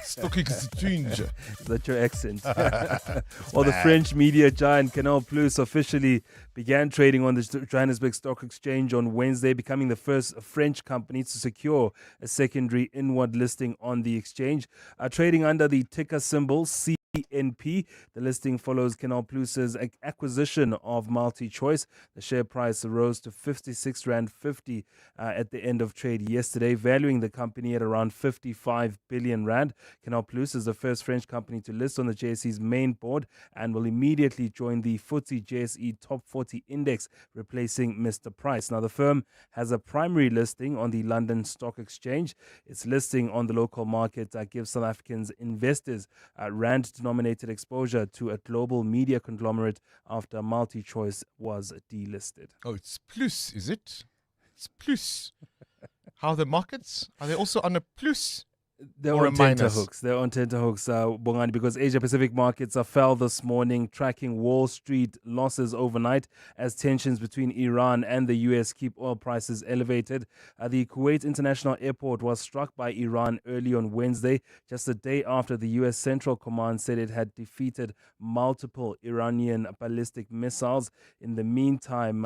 Stock Exchange. Is that your accent? Well, the French media giant Canal Plus officially began trading on the Johannesburg Stock Exchange on Wednesday, becoming the first French company to secure a secondary inward listing on the exchange. Trading under the ticker symbol C. NP. The listing follows Canal Plus's acquisition of MultiChoice. The share price rose to 56 Rand 50 at the end of trade yesterday, valuing the company at around 55 billion Rand. Canal Plus is the first French company to list on the JSE's main board and will immediately join the FTSE JSE Top 40 Index, replacing Mr. Price. Now, the firm has a primary listing on the London Stock Exchange. Its listing on the local market gives South Africans investors Rand-denominated exposure to a global media conglomerate after MultiChoice was delisted. Oh, it's plus, is it? It's plus. How are the markets? Are they also on a plus? They're or on a minus? tenterhooks. They're on tenterhooks, Bongani, because Asia Pacific markets fell this morning, tracking Wall Street losses overnight as tensions between Iran and the US keep oil prices elevated. The Kuwait International Airport was struck by Iran early on Wednesday, just a day after the US Central Command said it had defeated multiple Iranian ballistic missiles. In the meantime,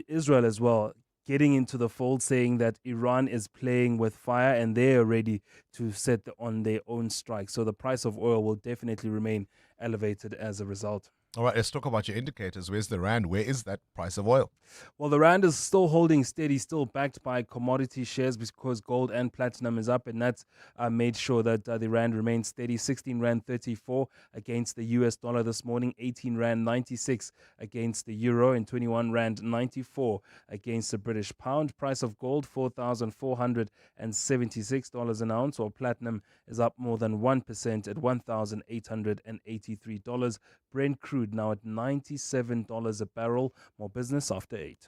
Israel as well getting into the fold, saying that Iran is playing with fire and they are ready to set on their own strike. So the price of oil will definitely remain elevated as a result. All right, let's talk about your indicators. Where's the Rand? Where is that price of oil? Well, the Rand is still holding steady, still backed by commodity shares because gold and platinum is up, and that's made sure that the Rand remains steady. 16 Rand 34 against the US dollar this morning, 18 Rand 96 against the euro, and 21 Rand 94 against the British pound. Price of gold, $4,476 an ounce, while platinum is up more than 1% at $1,883. Brent crude now at $97 a barrel. More business after 8.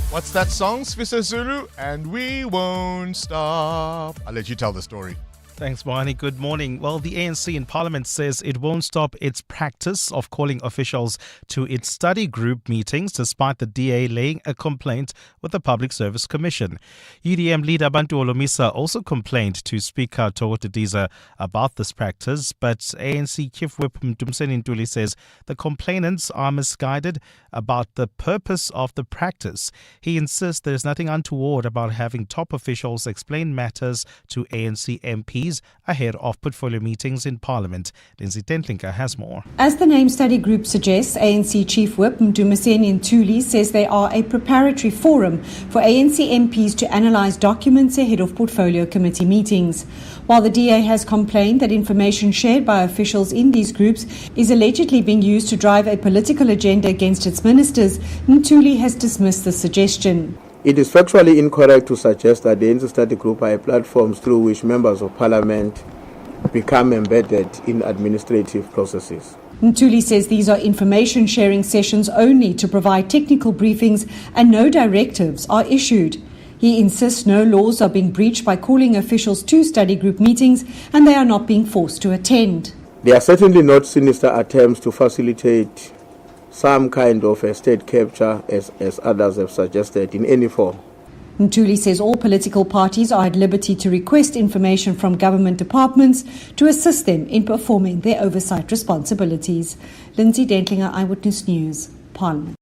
What's that song, Sfisa Zulu? And we won't stop. I'll let you tell the story. Thanks, Bongani. Good morning. Well, the ANC in Parliament says it won't stop its practice of calling officials to its study group meetings despite the DA laying a complaint with the Public Service Commission. UDM leader Bantu Olomisa also complained to Speaker Tokoti Diza about this practice, but ANC Chief Whip Mdumiseni Ntuli says the complainants are misguided about the purpose of the practice. He insists there's nothing untoward about having top officials explain matters to ANC MPs ahead of portfolio meetings in Parliament. Lindsay Tentlinker has more. As the name study group suggests, ANC Chief Whip Mdumiseni Ntuli says they are a preparatory forum for ANC MPs to analyse documents ahead of portfolio committee meetings. While the DA has complained that information shared by officials in these groups is allegedly being used to drive a political agenda against its ministers, Ntuli has dismissed the suggestion. It is factually incorrect to suggest that the ANC Study Group are platforms through which members of parliament become embedded in administrative processes. Ntuli says these are information sharing sessions only to provide technical briefings and no directives are issued. He insists no laws are being breached by calling officials to study group meetings and they are not being forced to attend. They are certainly not sinister attempts to facilitate some kind of a state capture, as others have suggested, in any form. Ntuli says all political parties are at liberty to request information from government departments to assist them in performing their oversight responsibilities. Lindsay Dentlinger, Eyewitness News, Parliament.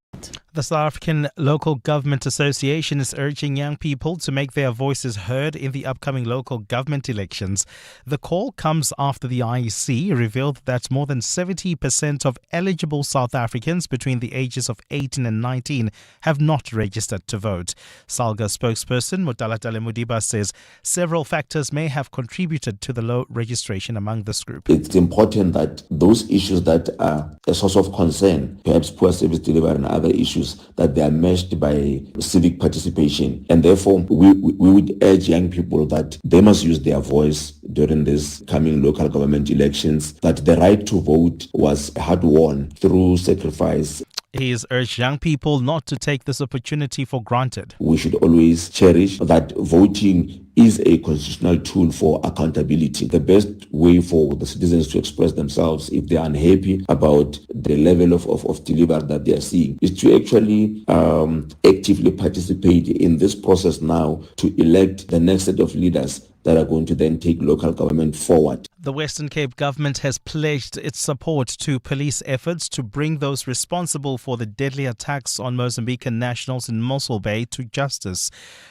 The South African Local Government Association is urging young people to make their voices heard in the upcoming local government elections. The call comes after the IEC revealed that more than 70% of eligible South Africans between the ages of 18 and 19 have not registered to vote. SALGA spokesperson Motalatale Mudiba says several factors may have contributed to the low registration among this group. It's important that those issues that are a source of concern, perhaps poor service delivery and other issues, that they are matched by civic participation. And therefore, we would urge young people that they must use their voice during these coming local government elections, that the right to vote was hard-won through sacrifice. He has urged young people not to take this opportunity for granted. We should always cherish that voting is a constitutional tool for accountability. The best way for the citizens to express themselves if they are unhappy about the level of delivery that they are seeing is to actually actively participate in this process now to elect the next set of leaders that are going to then take local government forward. The Western Cape government has pledged its support to police efforts to bring those responsible for the deadly attacks on Mozambican nationals in Mossel Bay to justice.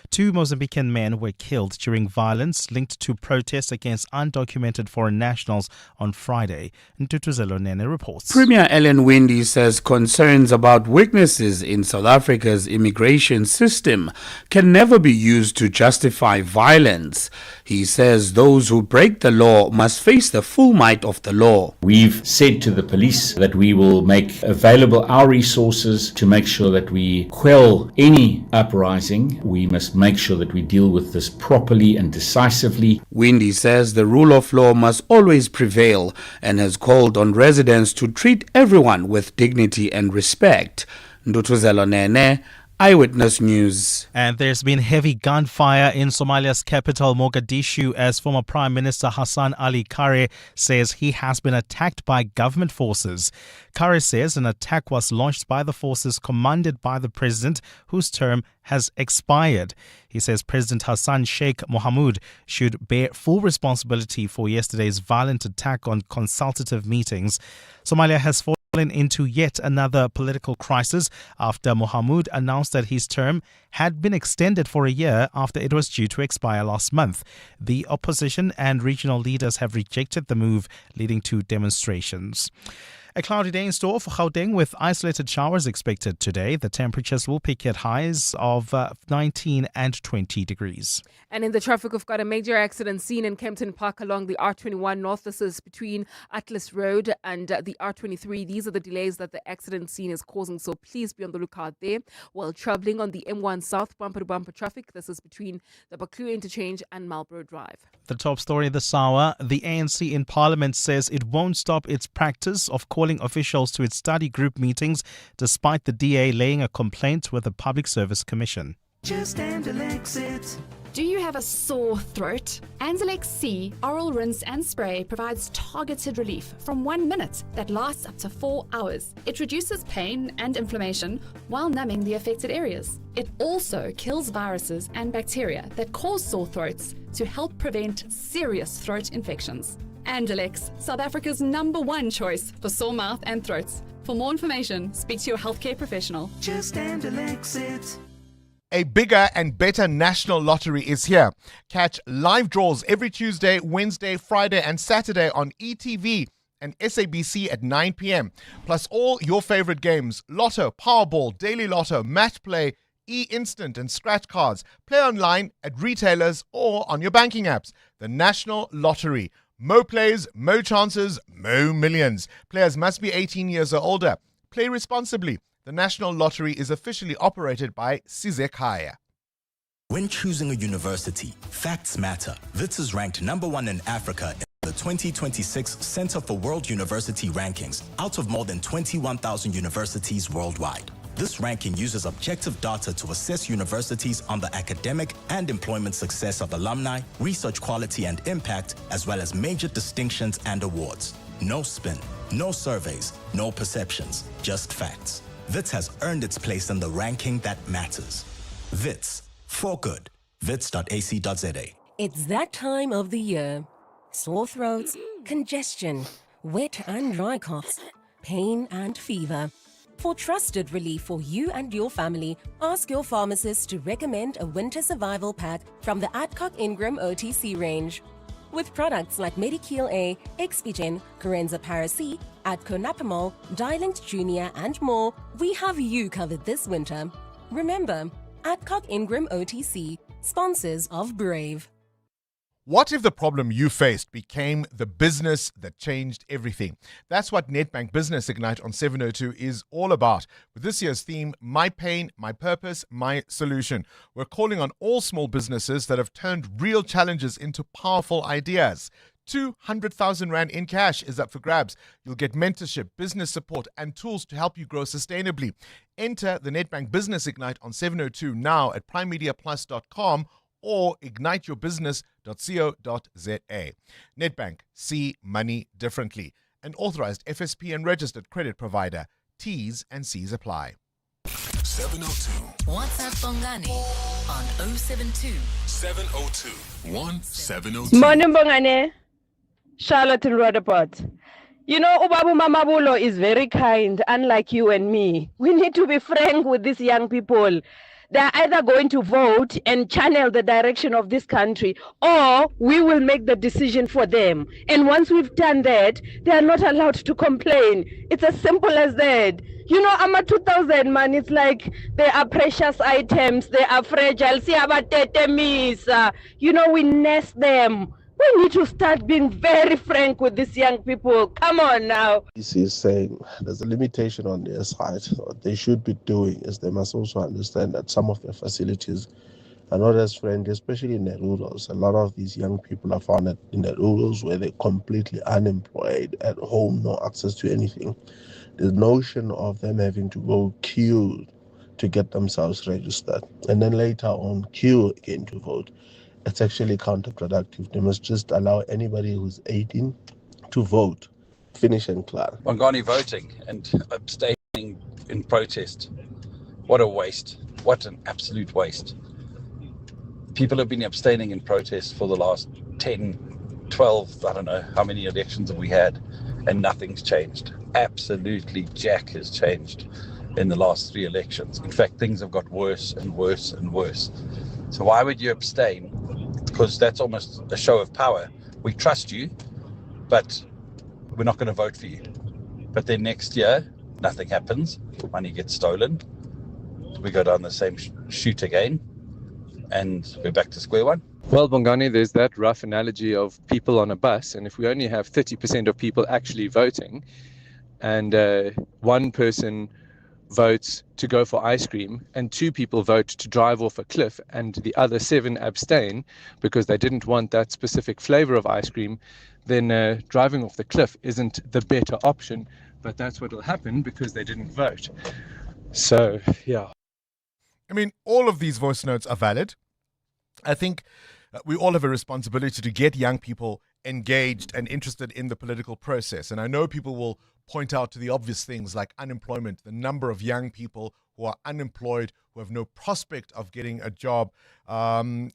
2 Mozambican men were killed during violence linked to protests against undocumented foreign nationals on Friday. Ntutuzelo Nene reports. Premier Ellen Wendy says concerns about weaknesses in South Africa's immigration system can never be used to justify violence. He says those who break the law must face the full might of the law. We've said to the police that we will make available our resources to make sure that we quell any uprising. We must make sure that we deal with this properly and decisively. Wendy says the rule of law must always prevail and has called on residents to treat everyone with dignity and respect. Ndutuzelo Nene, Eyewitness News. And there's been heavy gunfire in Somalia's capital, Mogadishu, as former Prime Minister Hassan Ali Kare says he has been attacked by government forces. Kare says an attack was launched by the forces commanded by the president, whose term has expired. He says President Hassan Sheikh Mohamud should bear full responsibility for yesterday's violent attack on consultative meetings. Somalia has fallen into yet another political crisis after Mohamud announced that his term had been extended for a year after it was due to expire last month. The opposition and regional leaders have rejected the move, leading to demonstrations. A cloudy day in store for Gauteng with isolated showers expected today. The temperatures will peak at highs of 19 and 20 degrees. And in the traffic, we've got a major accident seen in Kempton Park along the R21 North. This is between Atlas Road and the R23. These are the delays that the accident scene is causing, so please be on the lookout there. While travelling on the M1 South bumper-to-bumper traffic, this is between the Baklu Interchange and Marlborough Drive. The top story this hour, the ANC in Parliament says it won't stop its practice of calling officials to its study group meetings despite the DA laying a complaint with the Public Service Commission. Just Andalex it. Do you have a sore throat? Andalex C Oral Rinse and Spray provides targeted relief from 1 minute that lasts up to 4 hours. It reduces pain and inflammation while numbing the affected areas. It also kills viruses and bacteria that cause sore throats to help prevent serious throat infections. Andalex, South Africa's #1 choice for sore mouth and throats. For more information, speak to your healthcare professional. Just Andalex it. A bigger and better national lottery is here. Catch live draws every Tuesday, Wednesday, Friday and Saturday on ETV and SABC at 9 p.m. Plus all your favorite games, Lotto, Powerball, Daily Lotto, Match Play, e-Instant and scratch cards. Play online at retailers or on your banking apps. The National Lottery. Mo plays, mo chances, mo millions. Players must be 18 years or older. Play responsibly. The National Lottery is officially operated by Sizekaya. When choosing a university, facts matter. Wits is ranked #1 in Africa in the 2026 Center for World University Rankings out of more than 21,000 universities worldwide. This ranking uses objective data to assess universities on the academic and employment success of alumni, research quality and impact, as well as major distinctions and awards. No spin, no surveys, no perceptions, just facts. WITS has earned its place in the ranking that matters. WITS, for good. wits.ac.za. It's that time of the year. Sore throats, congestion, wet and dry coughs, pain and fever. For trusted relief for you and your family, ask your pharmacist to recommend a winter survival pack from the Adcock Ingram OTC range. With products like Medikil A, Expigen, Corenza Parac, Adconapamol, Dilinct Junior and more, we have you covered this winter. Remember, Adcock Ingram OTC, sponsors of Brave. What if the problem you faced became the business that changed everything? That's what Nedbank Business Ignite on 702 is all about. With this year's theme, My Pain, My Purpose, My Solution. We're calling on all small businesses that have turned real challenges into powerful ideas. 200,000 Rand in cash is up for grabs. You'll get mentorship, business support, and tools to help you grow sustainably. Enter the Nedbank Business Ignite on 702 now at primemediaplus.com or igniteyourbusiness.co.za. Nedbank, see money differently. An authorized FSP and registered credit provider. T's and C's apply. 702. WhatsApp Bongani on 072 702 1702. Morning, Bongani. Charlotte in Rudderport. You know, Ubabu Mamabulo is very kind, unlike you and me. We need to be frank with these young people. They're either going to vote and channel the direction of this country, or we will make the decision for them. And once we've done that, they are not allowed to complain. It's as simple as that. You know, I'm a 2000 man. It's like they are precious items. They are fragile. See about misa. You know, we nest them. We need to start being very frank with these young people. Come on now. This is saying there's a limitation on their side. What they should be doing is they must also understand that some of their facilities are not as friendly, especially in the rurals. A lot of these young people are found in the rurals where they're completely unemployed, at home, no access to anything. The notion of them having to go queue to get themselves registered and then later on queue again to vote, it's actually counterproductive. They must just allow anybody who's 18 to vote, finish and clear. Bongani voting and abstaining in protest. What a waste. What an absolute waste. People have been abstaining in protest for the last 10, 12, I don't know how many elections have we had, and nothing's changed. Absolutely jack has changed in the last 3 elections. In fact, things have got worse and worse and worse. So why would you abstain? Because that's almost a show of power. We trust you, but we're not going to vote for you. But then next year, nothing happens. Money gets stolen. We go down the same chute again, and we're back to square one. Well, Bongani, there's that rough analogy of people on a bus, and if we only have 30% of people actually voting, and one person votes to go for ice cream and 2 people vote to drive off a cliff and the other 7 abstain because they didn't want that specific flavor of ice cream, then driving off the cliff isn't the better option. But that's what will happen because they didn't vote. So, yeah. I mean, all of these voice notes are valid. I think we all have a responsibility to get young people engaged and interested in the political process. And I know people will point out to the obvious things like unemployment. The number of young people who are unemployed, who have no prospect of getting a job,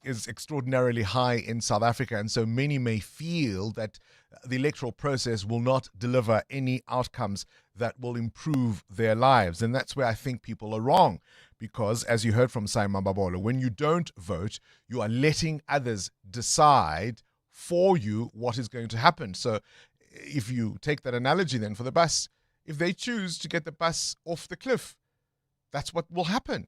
is extraordinarily high in South Africa. And so many may feel that the electoral process will not deliver any outcomes that will improve their lives. And that's where I think people are wrong. Because, as you heard from Simon Babolo, when you don't vote, you are letting others decide for you what is going to happen. So if you take that analogy then for the bus, if they choose to get the bus off the cliff, that's what will happen.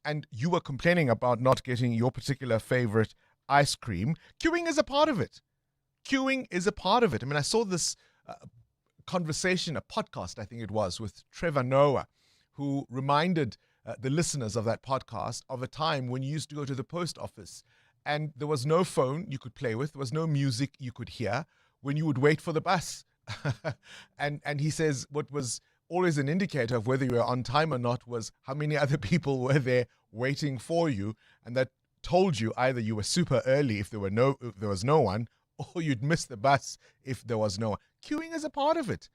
And you were complaining about not getting your particular favorite ice cream. Queuing is a part of it. Queuing is a part of it. I mean, I saw this conversation, a podcast, I think it was, with Trevor Noah, who reminded the listeners of that podcast of a time when you used to go to the post office and there was no phone you could play with, there was no music you could hear when you would wait for the bus. and he says what was always an indicator of whether you were on time or not was how many other people were there waiting for you, and that told you either you were super early if there was no one, or you'd miss the bus if there was no one. Queuing is a part of it.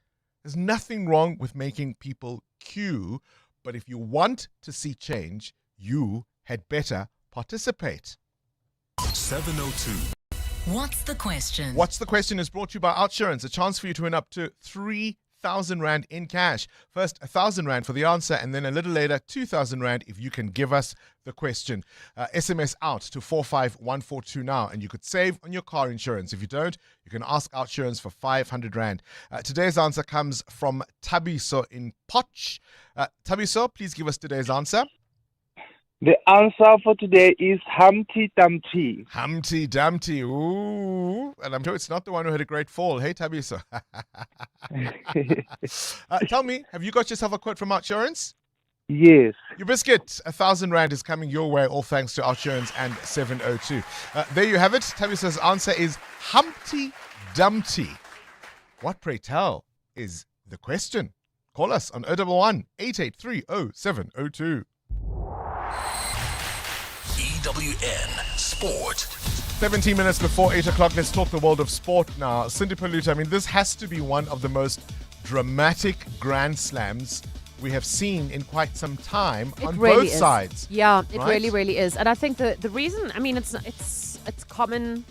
There's nothing wrong with making people queue, but if you want to see change, you had better participate. 702. What's the question? What's the question is brought to you by Outsurance, a chance for you to win up to 3,000 Rand in cash. First, 1,000 Rand for the answer, and then a little later, 2,000 Rand if you can give us the question. SMS out to 45142 now, and you could save on your car insurance. If you don't, you can ask Outsurance for 500 Rand. Today's answer comes from Tabiso in Potch. Tabiso, please give us today's answer. The answer for today is Humpty Dumpty. Humpty Dumpty. Ooh. And I'm sure it's not the one who had a great fall. Hey, Tabiso. Tell me, have you got yourself a quote from Outsurance? Yes. Your biscuit, 1,000 Rand is coming your way, all thanks to Outsurance and 702. There you have it. Tabiso's answer is Humpty Dumpty. What, pray tell, is the question? Call us on 011 883 0702. EWN Sport. 17 minutes before 8 o'clock, let's talk the world of sport now. Cindy Paluta, I mean, this has to be one of the most dramatic Grand Slams we have seen in quite some time on really both sides. Yeah, it right? really is. And I think the reason, I mean, it's common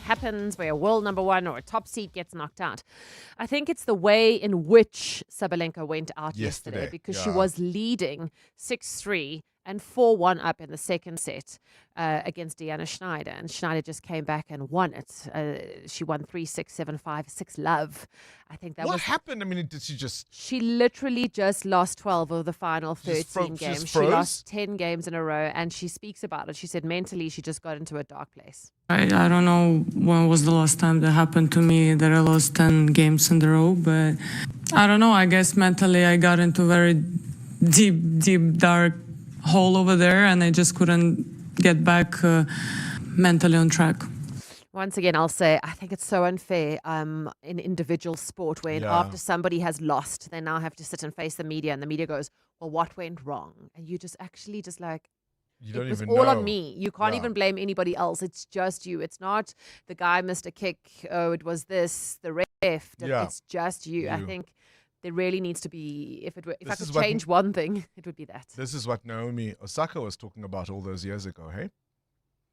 happens where a world number one or a top seed gets knocked out. I think it's the way in which Sabalenka went out yesterday because she was leading 6-3 and 4-1 up in the second set against Diana Schneider. And Schneider just came back and won it. She won 3-6, 7-5, 6-love. I think that What happened? I mean, did she just... She literally just lost 12 of the final 13 games. She lost 10 games in a row, and she speaks about it. She said mentally she just got into a dark place. I don't know when was the last time that happened to me that I lost 10 games in a row, but I don't know. I guess mentally I got into a very deep, dark hole over there, and I just couldn't get back mentally on track. Once again, I'll say, I think it's so unfair in individual sport when after somebody has lost, they now have to sit and face the media, and the media goes, well, what went wrong? And you just actually just like, it was all on me. You can't even blame anybody else. It's just you. It's not the guy missed a kick. Oh, it was this, the ref. It's just you. I think there really needs to be, if I could change one thing, it would be that. This is what Naomi Osaka was talking about all those years ago, hey?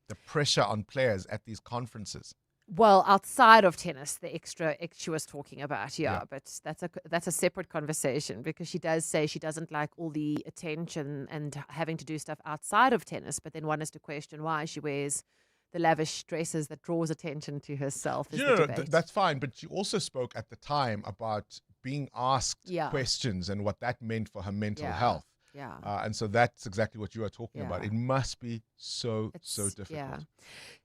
The pressure on players at these conferences. Well, outside of tennis, the extra she was talking about, but that's a separate conversation because she does say she doesn't like all the attention and having to do stuff outside of tennis, but then one is to question why she wears the lavish dresses that draws attention to herself. That's fine, but she also spoke at the time about being asked questions and what that meant for her mental health. Yeah. And so that's exactly what you are talking about. It must be so difficult. Yeah.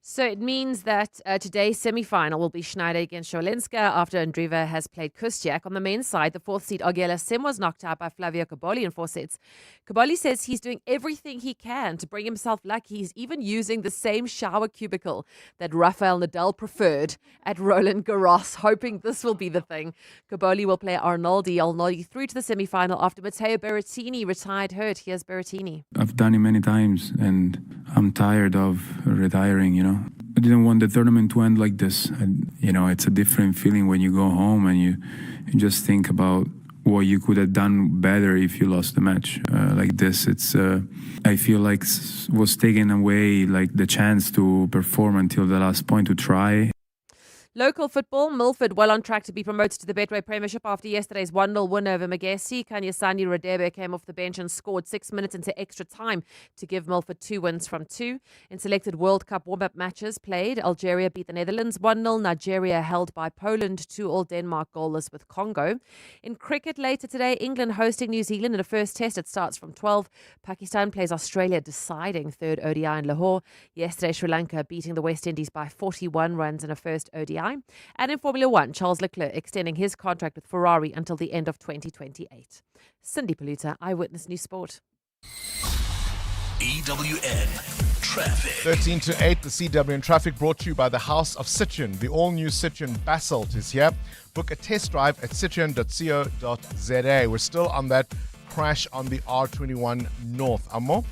So it means that today's semi-final will be Schneider against Szolinska after Andreeva has played Kustiak. On the men's side, the fourth seed Augiela Sim was knocked out by Flavio Caboli in 4 sets. Caboli says he's doing everything he can to bring himself lucky. He's even using the same shower cubicle that Rafael Nadal preferred at Roland Garros, hoping this will be the thing. Caboli will play Arnoldi through to the semi-final after Matteo Berrettini retired hurt. Here's Berrettini. I've done it many times and I'm tired of retiring, I didn't want the tournament to end like this. It's a different feeling when you go home and you just think about what you could have done better if you lost the match like this. I feel like was taken away like the chance to perform until the last point to try. Local football, Milford well on track to be promoted to the Betway Premiership after yesterday's 1-0 win over Magesi. Kanyasani Radebe came off the bench and scored 6 minutes into extra time to give Milford 2 wins from 2. In selected World Cup warm-up matches played, Algeria beat the Netherlands 1-0, Nigeria held by Poland 2-2, Denmark goalless with Congo. In cricket later today, England hosting New Zealand in a first test. It starts from 12. Pakistan plays Australia deciding third ODI in Lahore. Yesterday, Sri Lanka beating the West Indies by 41 runs in a first ODI. And in Formula One, Charles Leclerc extending his contract with Ferrari until the end of 2028. Cindy Paluta, Eyewitness News Sport. EWN Traffic. 13 to 8, the CWN Traffic brought to you by the House of Citroen. The all-new Citroen Basalt is here. Book a test drive at citroen.co.za. We're still on that crash on the R21 North. Amo?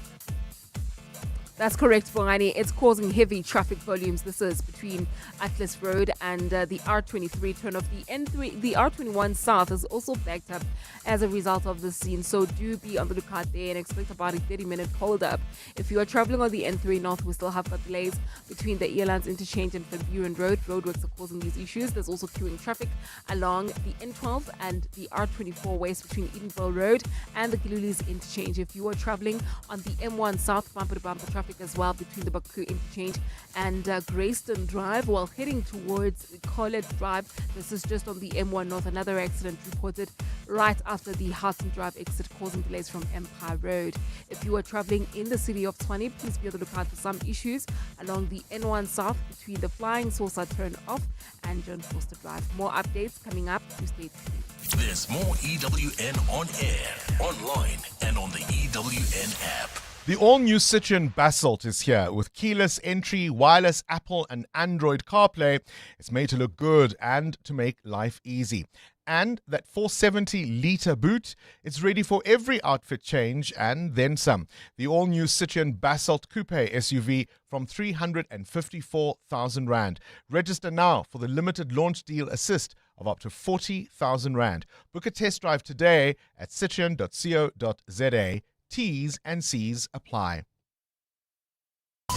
That's correct, Bongani. It's causing heavy traffic volumes. This is between Atlas Road and the R23 turn of the N3. The R21 South is also backed up as a result of the scene. So do be on the lookout there and expect about a 30-minute hold up. If you are traveling on the N3 North, we still have got delays between the Earlands Interchange and Van Buren Road. Roadworks are causing these issues. There's also queuing traffic along the N12 and the R24 West between Edenville Road and the Gilulis Interchange. If you are traveling on the M1 South, bumper-to-bumper traffic as well between the Baku Interchange and Greyston Drive while heading towards Collet Drive. This is just on the M1 North. Another accident reported right after the Houghton Drive exit, causing delays from Empire Road. If you are traveling in the city of Tshwane, please be on the lookout for some issues along the N1 South between the Flying Saucer turn off and John Foster Drive. More updates coming up. To stay tuned. There's more EWN on air, online, and on the EWN app. The all-new Citroen Basalt is here with keyless entry, wireless Apple and Android CarPlay. It's made to look good and to make life easy. And that 470-litre boot, it's ready for every outfit change and then some. The all-new Citroen Basalt Coupe SUV from 354,000 Rand. Register now for the limited launch deal assist of up to 40,000 Rand. Book a test drive today at citroen.co.za. T's and C's apply.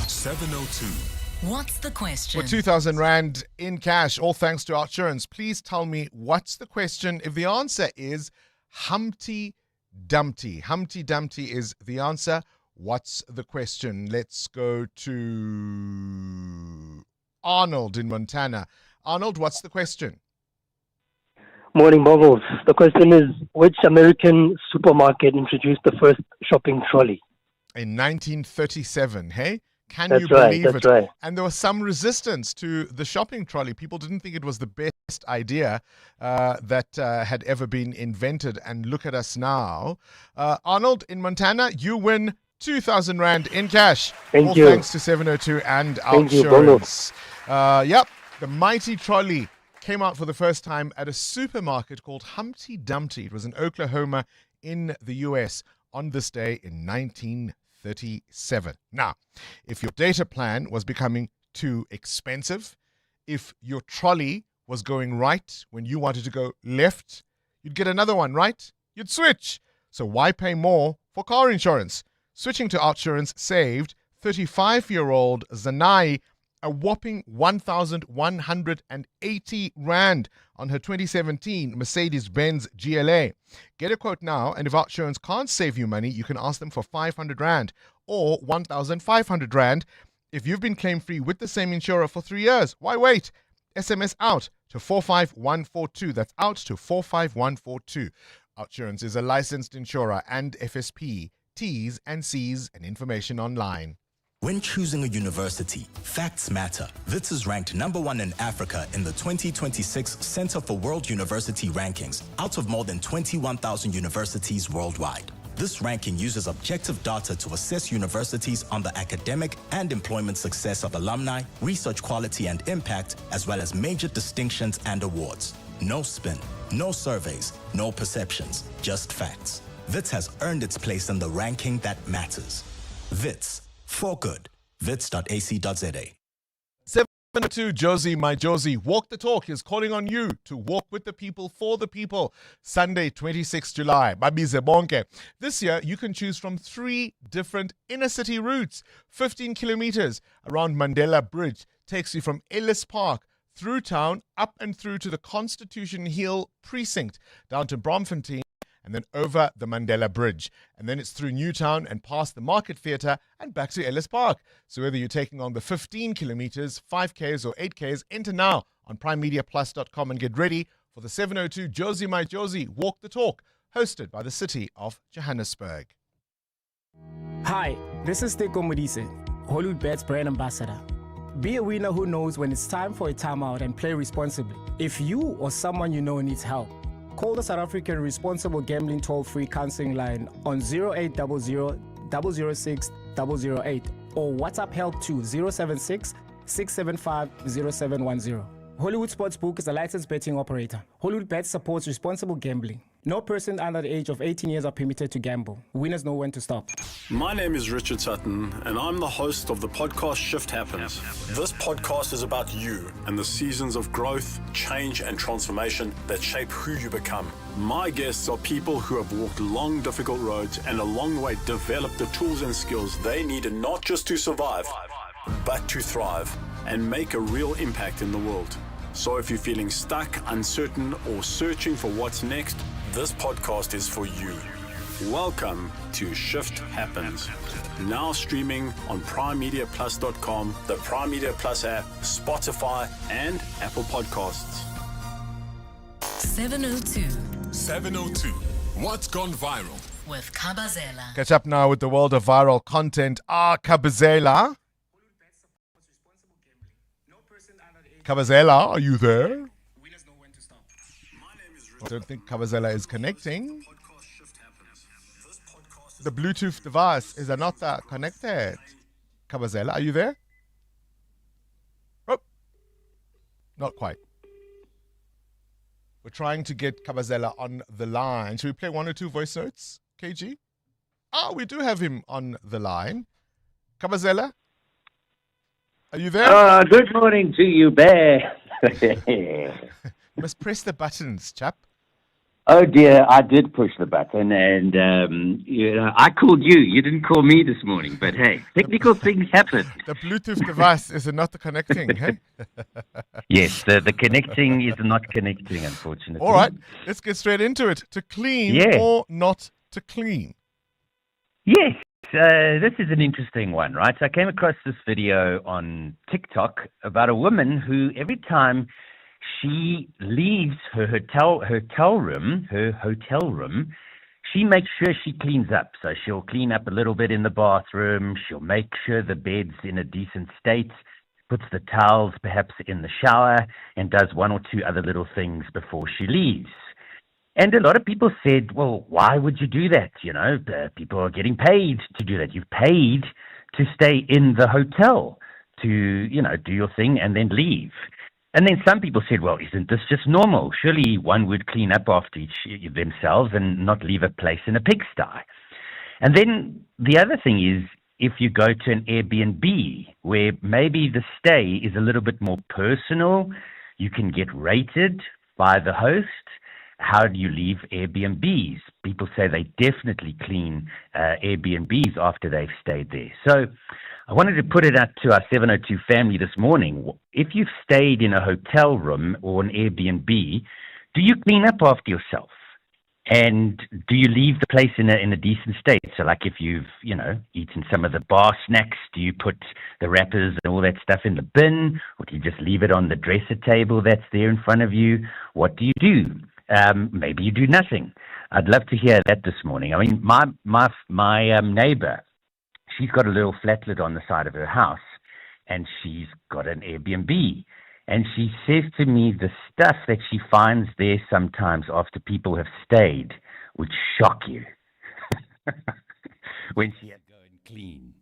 702 What's the question? For 2,000 Rand in cash, all thanks to Outsurance. Please tell me what's the question. If the answer is Humpty Dumpty. Humpty Dumpty is the answer. What's the question? Let's go to Arnold in Montana. Arnold, what's the question? Morning, Bongos. The question is, which American supermarket introduced the first shopping trolley? In 1937, hey? Can That's you right, believe that's it? right. And there was some resistance to the shopping trolley. People didn't think it was the best idea that had ever been invented. And look at us now. Arnold in Montana, you win 2,000 Rand in cash. Thank All you. thanks to 702 and Thank you, Outsurance. Yep, the mighty trolley came out for the first time at a supermarket called Humpty Dumpty. It was in Oklahoma in the US on this day in 1937. Now, if your data plan was becoming too expensive, if your trolley was going right when you wanted to go left, you'd get another one, right? You'd switch. So why pay more for car insurance? Switching to Outsurance saved 35-year-old Zanai a whopping 1,180 Rand on her 2017 Mercedes-Benz GLA. Get a quote now, and if Outsurance can't save you money, you can ask them for 500 Rand or 1,500 Rand if you've been claim-free with the same insurer for 3 years. Why wait? SMS out to 45142. That's out to 45142. Outsurance is a licensed insurer and FSP. T's and C's and information online. When choosing a university, facts matter. WITS is ranked #1 in Africa in the 2026 Center for World University Rankings out of more than 21,000 universities worldwide. This ranking uses objective data to assess universities on the academic and employment success of alumni, research quality and impact, as well as major distinctions and awards. No spin, no surveys, no perceptions, just facts. WITS has earned its place in the ranking that matters. WITS. For good. wits.ac.za. 702 Josie, my Josie, Walk the Talk is calling on you to walk with the people for the people. Sunday, 26 July. Babize bonke. This year, you can choose from 3 different inner city routes. 15 kilometers around Mandela Bridge takes you from Ellis Park through town, up and through to the Constitution Hill precinct, down to Bromfontein, and then over the Mandela Bridge. And then it's through Newtown and past the Market Theatre and back to Ellis Park. So whether you're taking on the 15 kilometers, 5Ks or 8Ks, enter now on primemediaplus.com and get ready for the 702 Josie My Josie Walk the Talk, hosted by the city of Johannesburg. Hi, this is Teko Modise, Hollywood Bets brand ambassador. Be a winner who knows when it's time for a timeout and play responsibly. If you or someone you know needs help, call the South African Responsible Gambling Toll-Free Counseling Line on 0800 006 008 or WhatsApp help to 076 675 0710. Hollywood Sportsbook is a licensed betting operator. Hollywood Bets supports responsible gambling. No person under the age of 18 years are permitted to gamble. Winners know when to stop. My name is Richard Sutton, and I'm the host of the podcast Shift Happens. This podcast is about you and the seasons of growth, change, and transformation that shape who you become. My guests are people who have walked long, difficult roads and along the way developed the tools and skills they need not just to survive, but to thrive and make a real impact in the world. So if you're feeling stuck, uncertain, or searching for what's next, this podcast is for you. Welcome to Shift Happens. Now streaming on primemediaplus.com, the Prime Media Plus app, Spotify, and Apple Podcasts. 702 What's gone viral? with Kabazela. Catch up now with the world of viral content. Kabazela. Kabazela, are you there? I don't think Kabazela is connecting. The Bluetooth device is not connected. Kabazela, are you there? Oh, not quite. We're trying to get Kabazela on the line. Should we play 1 or 2 voice notes, KG? We do have him on the line. Kabazela, are you there? Good morning to you, Bear. You must press the buttons, chap. Oh dear, I did push the button, and I called you. You didn't call me this morning, but hey, technical things happen. The Bluetooth device is not the connecting, hey? Yes, the connecting is not connecting, unfortunately. All right, let's get straight into it. To clean or not to clean? Yes, this is an interesting one, right? So I came across this video on TikTok about a woman who every time she leaves her hotel room, she makes sure she cleans up. So she'll clean up a little bit in the bathroom. She'll make sure the bed's in a decent state, puts the towels perhaps in the shower, and does one or two other little things before she leaves. And a lot of people said, well, why would you do that? You know, people are getting paid to do that. You've paid to stay in the hotel to, you know, do your thing and then leave. And then some people said, well, isn't this just normal? Surely one would clean up after themselves and not leave a place in a pigsty. And then the other thing is, if you go to an Airbnb where maybe the stay is a little bit more personal, you can get rated by the host. How do you leave Airbnbs? People say they definitely clean Airbnbs after they've stayed there. So I wanted to put it out to our 702 family this morning. If you've stayed in a hotel room or an Airbnb, do you clean up after yourself? And do you leave the place in a decent state? So like if you've, you know, eaten some of the bar snacks, do you put the wrappers and all that stuff in the bin? Or do you just leave it on the dresser table that's there in front of you? What do you do? Maybe you do nothing. I'd love to hear that this morning. I mean, my neighbor, she's got a little flat lid on the side of her house, and she's got an Airbnb. And she says to me the stuff that she finds there sometimes after people have stayed would shock you. When she had to go and clean.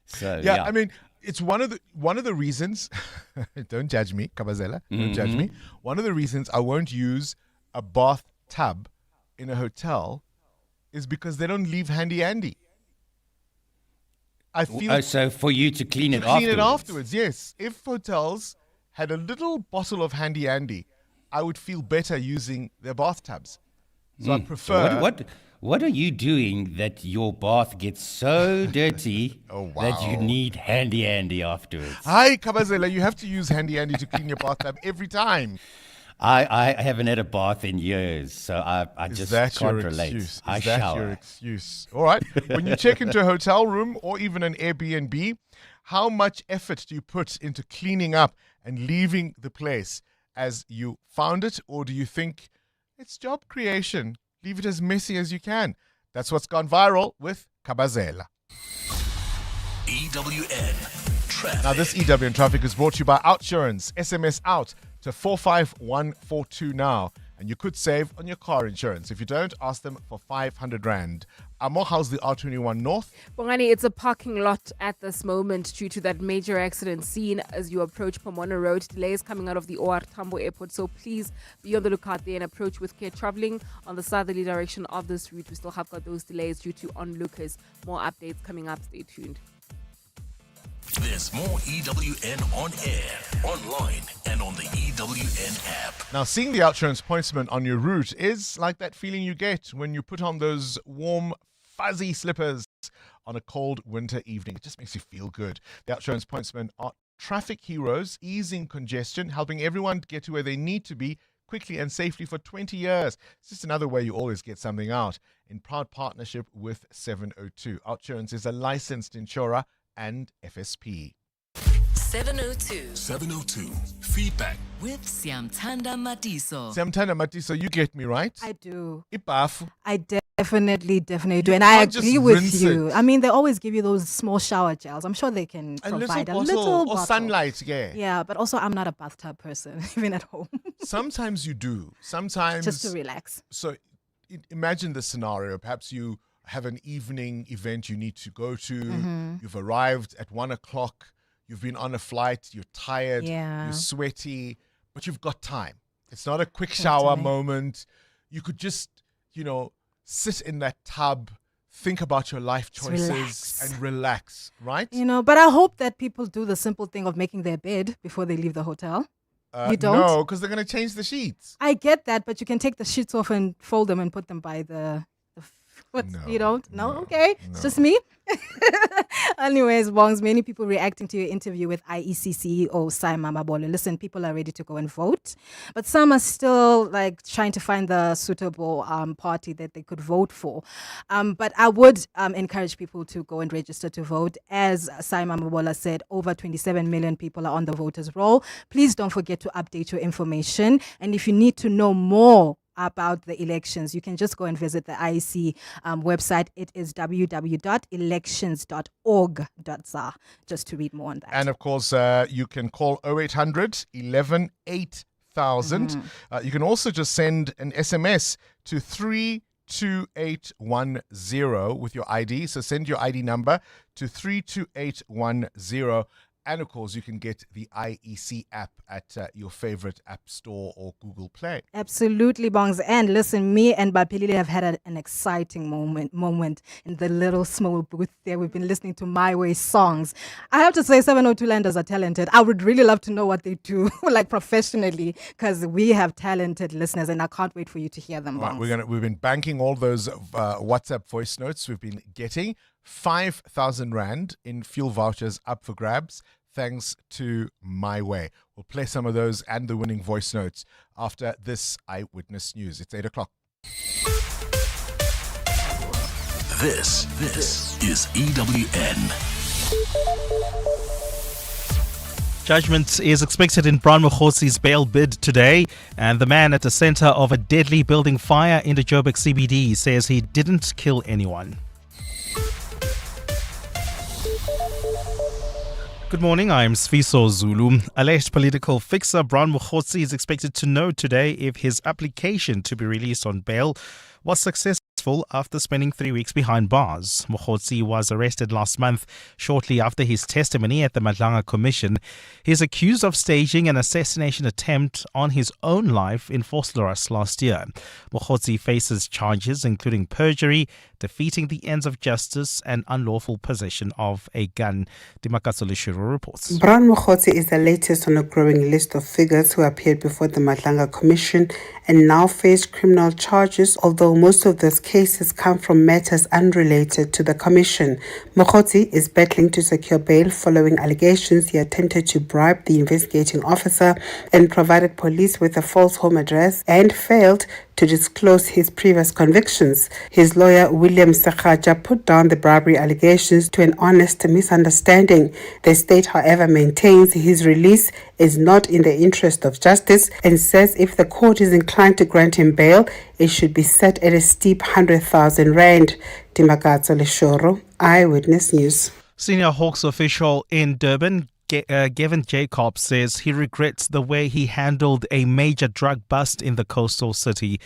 So yeah, I mean, it's one of the reasons. Don't judge me, Kabazela. Don't judge me. One of the reasons I won't use a bathtub in a hotel is because they don't leave handy Andy. I feel so for you to clean it afterwards. Yes. If hotels had a little bottle of handy Andy, I would feel better using their bathtubs. So I prefer. So what are you doing that your bath gets so dirty that you need handy Andy afterwards? Hi, Kabazela, you have to use handy Andy to clean your bathtub every time. I haven't had a bath in years, so I just can't relate. Is that your excuse? All right. When you check into a hotel room or even an Airbnb, how much effort do you put into cleaning up and leaving the place as you found it? Or do you think it's job creation? Leave it as messy as you can. That's what's gone viral with Kabazela. EWN Traffic. Now, this EWN Traffic is brought to you by Outsurance. SMS out to 45142 now, and you could save on your car insurance. If you don't, ask them for 500 Rand. Amo, how's the R21 North? Bongani, it's a parking lot at this moment due to that major accident scene as you approach Pomona Road. Delays coming out of the OR Tambo Airport, so please be on the lookout there and approach with care. Traveling on the southerly direction of this route, we still have got those delays due to onlookers. More updates coming up. Stay tuned. There's more EWN on air, online, and on the EWN app. Now, seeing the Outsurance pointsman on your route is like that feeling you get when you put on those warm, fuzzy slippers on a cold winter evening. It just makes you feel good. The Outsurance pointsmen are traffic heroes, easing congestion, helping everyone get to where they need to be quickly and safely for 20 years. It's just another way you always get something out. In proud partnership with 702. Outsurance is a licensed insurer and FSP. 702 Feedback with Siamtanda Matiso. Siamtanda Matiso, you get me right? I do. Ipafu. I definitely do. And I agree with you. It. I mean, they always give you those small shower gels. I'm sure they can provide a little bottle. Or sunlight, yeah. Yeah, but also I'm not a bathtub person, even at home. Sometimes you do. Sometimes. Just to relax. So imagine the scenario. Perhaps you have an evening event you need to go to. Mm-hmm. You've arrived at 1 o'clock. You've been on a flight. You're tired. Yeah. You're sweaty, but you've got time. It's not a quick shower moment. You could just, sit in that tub, think about your life choices and relax, right? But I hope that people do the simple thing of making their bed before they leave the hotel. You don't? No, because they're going to change the sheets. I get that, but you can take the sheets off and fold them and put them by the what? No, You don't? No? Okay. It's just me? Anyways, Bongs, many people reacting to your interview with IEC CEO Simon Mabolo. Listen, people are ready to go and vote, but some are still like trying to find the suitable party that they could vote for. But I would encourage people to go and register to vote. As Simon Mabolo said, over 27 million people are on the voters roll. Please don't forget to update your information. And if you need to know more about the elections, you can just go and visit the IEC website. It is www.elections.org.za, just to read more on that. And of course, you can call 0800 11 8000. You can also just send an SMS to 32810 with your ID. So send your ID number to 32810. And of course, you can get the IEC app at your favorite app store or Google Play. Absolutely, Bongs. And listen, me and Bapilile have had an exciting moment in the little small booth there. We've been listening to My Way songs. I have to say, 702 Landers are talented. I would really love to know what they do, like professionally, because we have talented listeners, and I can't wait for you to hear them, Bongs. Right, we've been banking all those WhatsApp voice notes we've been getting. 5,000 Rand in fuel vouchers up for grabs, thanks to My Way. We'll play some of those and the winning voice notes after this Eyewitness News. It's 8 o'clock. This is EWN. Judgment is expected in Brown Mokhosi's bail bid today, and the man at the center of a deadly building fire in the Joburg CBD says he didn't kill anyone. Good morning, I'm Sfiso Zulu. Alleged political fixer Brown Mokhosi is expected to know today if his application to be released on bail was successful after spending 3 weeks behind bars. Mokhosi was arrested last month shortly after his testimony at the Madlanga Commission. He is accused of staging an assassination attempt on his own life in Vosloorus last year. Mokhosi faces charges including perjury, defeating the ends of justice and unlawful possession of a gun. Dimakatso Leshuru reports. Brown Mokhosi is the latest on a growing list of figures who appeared before the Madlanga Commission and now face criminal charges, although most of those cases come from matters unrelated to the Commission. Mokhosi is battling to secure bail following allegations he attempted to bribe the investigating officer and provided police with a false home address and failed to disclose his previous convictions. His lawyer, William Sekhaja, put down the bribery allegations to an honest misunderstanding. The state, however, maintains his release is not in the interest of justice and says if the court is inclined to grant him bail, it should be set at a steep 100,000 rand. Dimakatso Leshoro, Eyewitness News. Senior Hawks official in Durban, Gavin Jacob, says he regrets the way he handled a major drug bust in the coastal city.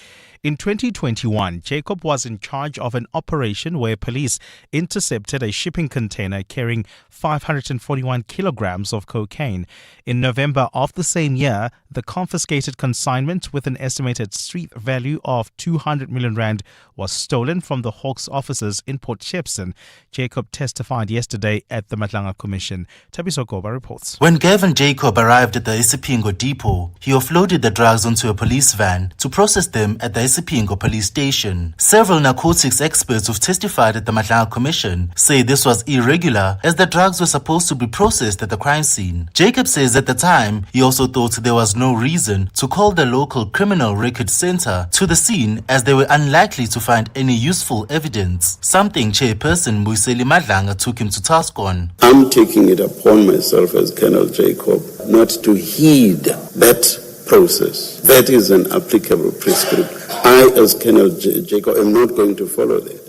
In 2021, Jacob was in charge of an operation where police intercepted a shipping container carrying 541 kilograms of cocaine. In November of the same year, the confiscated consignment with an estimated street value of 200 million rand was stolen from the Hawks offices in Port Shepstone. Jacob testified yesterday at the Madlanga Commission. Tabiso Goba reports. When Gavin Jacob arrived at the Isipingo depot, he offloaded the drugs onto a police van to process them at the Isipingo police station. Several narcotics experts who've testified at the Madlanga Commission say this was irregular as the drugs were supposed to be processed at the crime scene. Jacob says at the time, he also thought there was no reason to call the local criminal record center to the scene as they were unlikely to find any useful evidence, something chairperson Muiseli Madlanga took him to task on. I'm taking it upon myself as Colonel Jacob not to heed that process. That is an applicable prescript. I, as Colonel Jacob, am not going to follow that.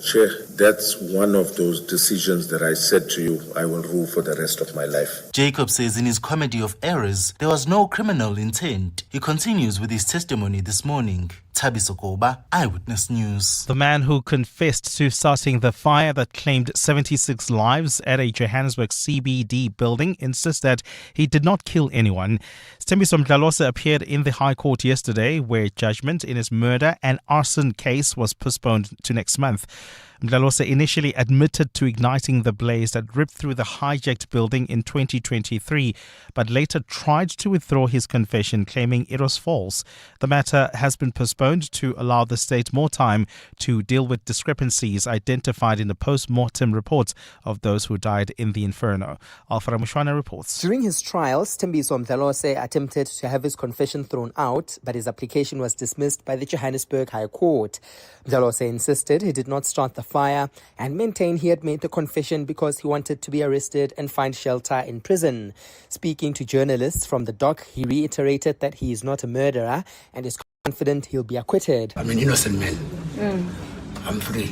Chair, that's one of those decisions that I said to you I will rule for the rest of my life. Jacob says in his comedy of errors, there was no criminal intent. He continues with his testimony this morning. Tabiso Goba, Eyewitness News. The man who confessed to starting the fire that claimed 76 lives at a Johannesburg CBD building insists that he did not kill anyone. Stembiso Mdlalose appeared in the High Court yesterday, where judgment in his murder and arson case was postponed to next month. Mdlalose Mdlalose initially admitted to igniting the blaze that ripped through the hijacked building in 2023, but later tried to withdraw his confession, claiming it was false. The matter has been postponed to allow the state more time to deal with discrepancies identified in the post-mortem reports of those who died in the inferno. Alfred Mushwana reports. During his trial, Sthembiso Mdlalose attempted to have his confession thrown out, but his application was dismissed by the Johannesburg High Court. Mdlalose insisted he did not start the fire and maintained he had made the confession because he wanted to be arrested and find shelter in prison. Speaking to journalists from the dock, he reiterated that he is not a murderer and is confident he'll be acquitted. I'm an innocent man. I'm free.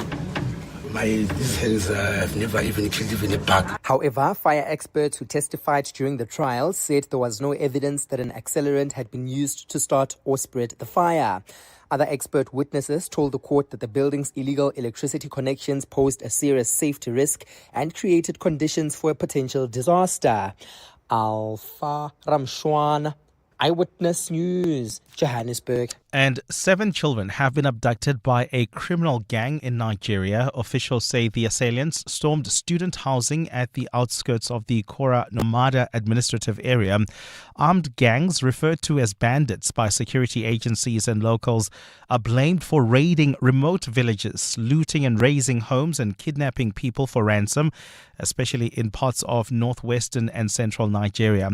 These hands have never even killed even a bug. However, fire experts who testified during the trial said there was no evidence that an accelerant had been used to start or spread the fire. Other expert witnesses told the court that the building's illegal electricity connections posed a serious safety risk and created conditions for a potential disaster. Alpha Ramshwan, Eyewitness News, Johannesburg. And 7 children have been abducted by a criminal gang in Nigeria. Officials say the assailants stormed student housing at the outskirts of the Kora Nomada administrative area. Armed gangs, referred to as bandits by security agencies and locals, are blamed for raiding remote villages, looting and razing homes and kidnapping people for ransom, especially in parts of northwestern and central Nigeria.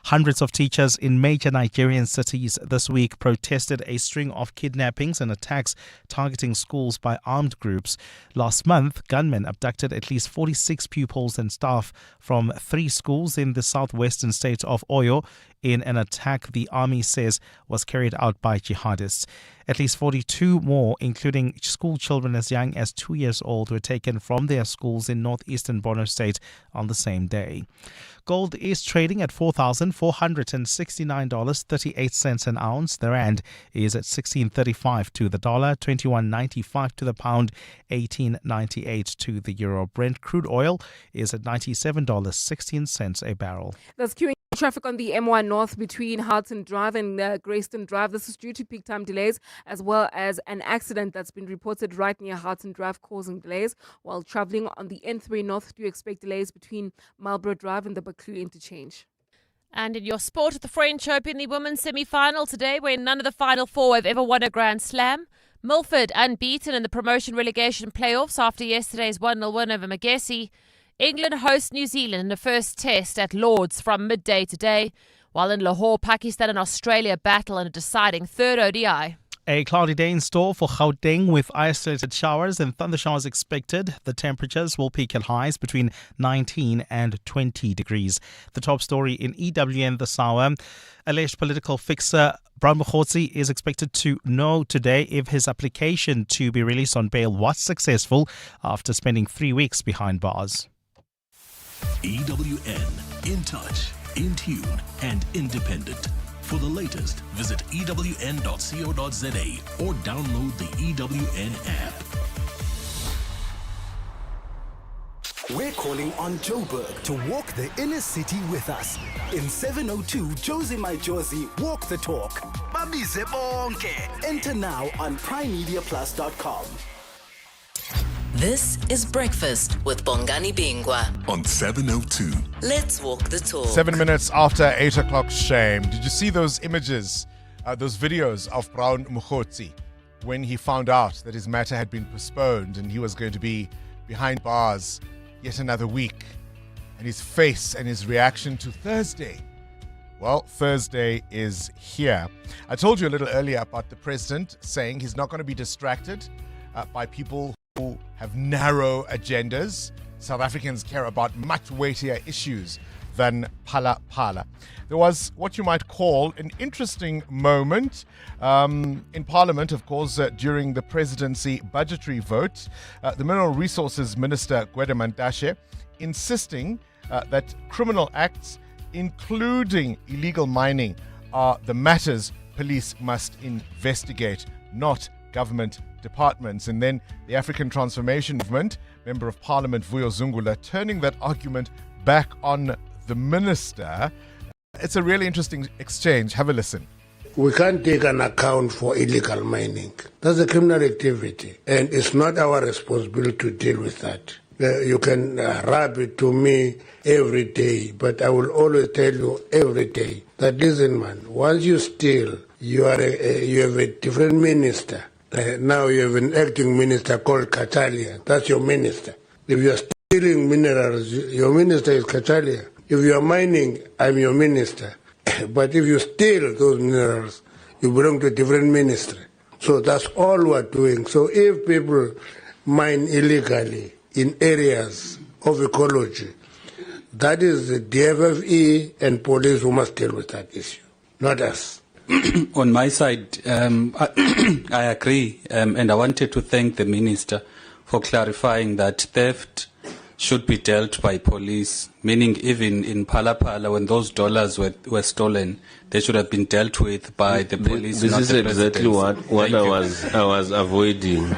Hundreds of teachers in major Nigerian cities this week protested a string of kidnappings and attacks targeting schools by armed groups. Last month, gunmen abducted at least 46 pupils and staff from 3 schools in the southwestern state of Oyo in an attack the army says was carried out by jihadists. At least 42 more, including school children as young as 2 years old, were taken from their schools in northeastern Borno State on the same day. Gold is trading at $4,469.38 an ounce. The rand is at 16.35 to the dollar, 21.95 to the pound, 18.98 to the euro. Brent crude oil is at $97.16 a barrel. That's queuing traffic on the M1 North between Harton Drive and Greyston Drive. This is due to peak time delays as well as an accident that's been reported right near Harton Drive causing delays. While travelling on the N3 North, do expect delays between Marlborough Drive and the Baklu interchange. And in your sport, the French Open, the women's semi-final today, where none of the final 4 have ever won a Grand Slam. Milford unbeaten in the promotion relegation playoffs after yesterday's 1-0 win over Magesi. England host New Zealand in the first test at Lord's from midday today, while in Lahore, Pakistan and Australia battle in a deciding third ODI. A cloudy day in store for Gauteng with isolated showers and thundershowers expected. The temperatures will peak at highs between 19 and 20 degrees. The top story in EWN this hour. Alleged political fixer Brown Mokgotsi is expected to know today if his application to be released on bail was successful after spending 3 weeks behind bars. EWN, in touch, in tune, and independent. For the latest, visit ewn.co.za or download the EWN app. We're calling on Joburg to walk the inner city with us. In 702 Josie My Josie Walk the Talk. Babize bonke. Enter now on primemediaplus.com. This is Breakfast with Bongani Bingwa on 702. Let's walk the talk. 7 minutes after 8 o'clock, shame. Did you see those images, those videos of Brown Mokgotsi when he found out that his matter had been postponed and he was going to be behind bars yet another week? And his face and his reaction to Thursday. Well, Thursday is here. I told you a little earlier about the president saying he's not going to be distracted by people who have narrow agendas. South Africans care about much weightier issues than phala phala. There was what you might call an interesting moment in Parliament, of course, during the presidency budgetary vote. The Mineral Resources Minister, Gwede Mantashe, insisting that criminal acts, including illegal mining, are the matters police must investigate, not government departments. And then the African Transformation Movement, Member of Parliament Vuyo Zungula, turning that argument back on the minister. It's a really interesting exchange. Have a listen. we can't take an account for illegal mining. That's a criminal activity, and it's not our responsibility to deal with that. You can rub it to me every day, but I will always tell you every day that, listen, man, once you steal, you have a different minister. Now you have an acting minister called Katalia. That's your minister. If you are stealing minerals, your minister is Katalia. If you are mining, I'm your minister. But if you steal those minerals, you belong to a different ministry. So that's all we're doing. So if people mine illegally in areas of ecology, that is the DFFE and police who must deal with that issue, not us. On my side, I agree, and I wanted to thank the minister for clarifying that theft should be dealt by police, meaning even in Phala, when those dollars were stolen, they should have been dealt with by the police. This not is the exactly what I was avoiding.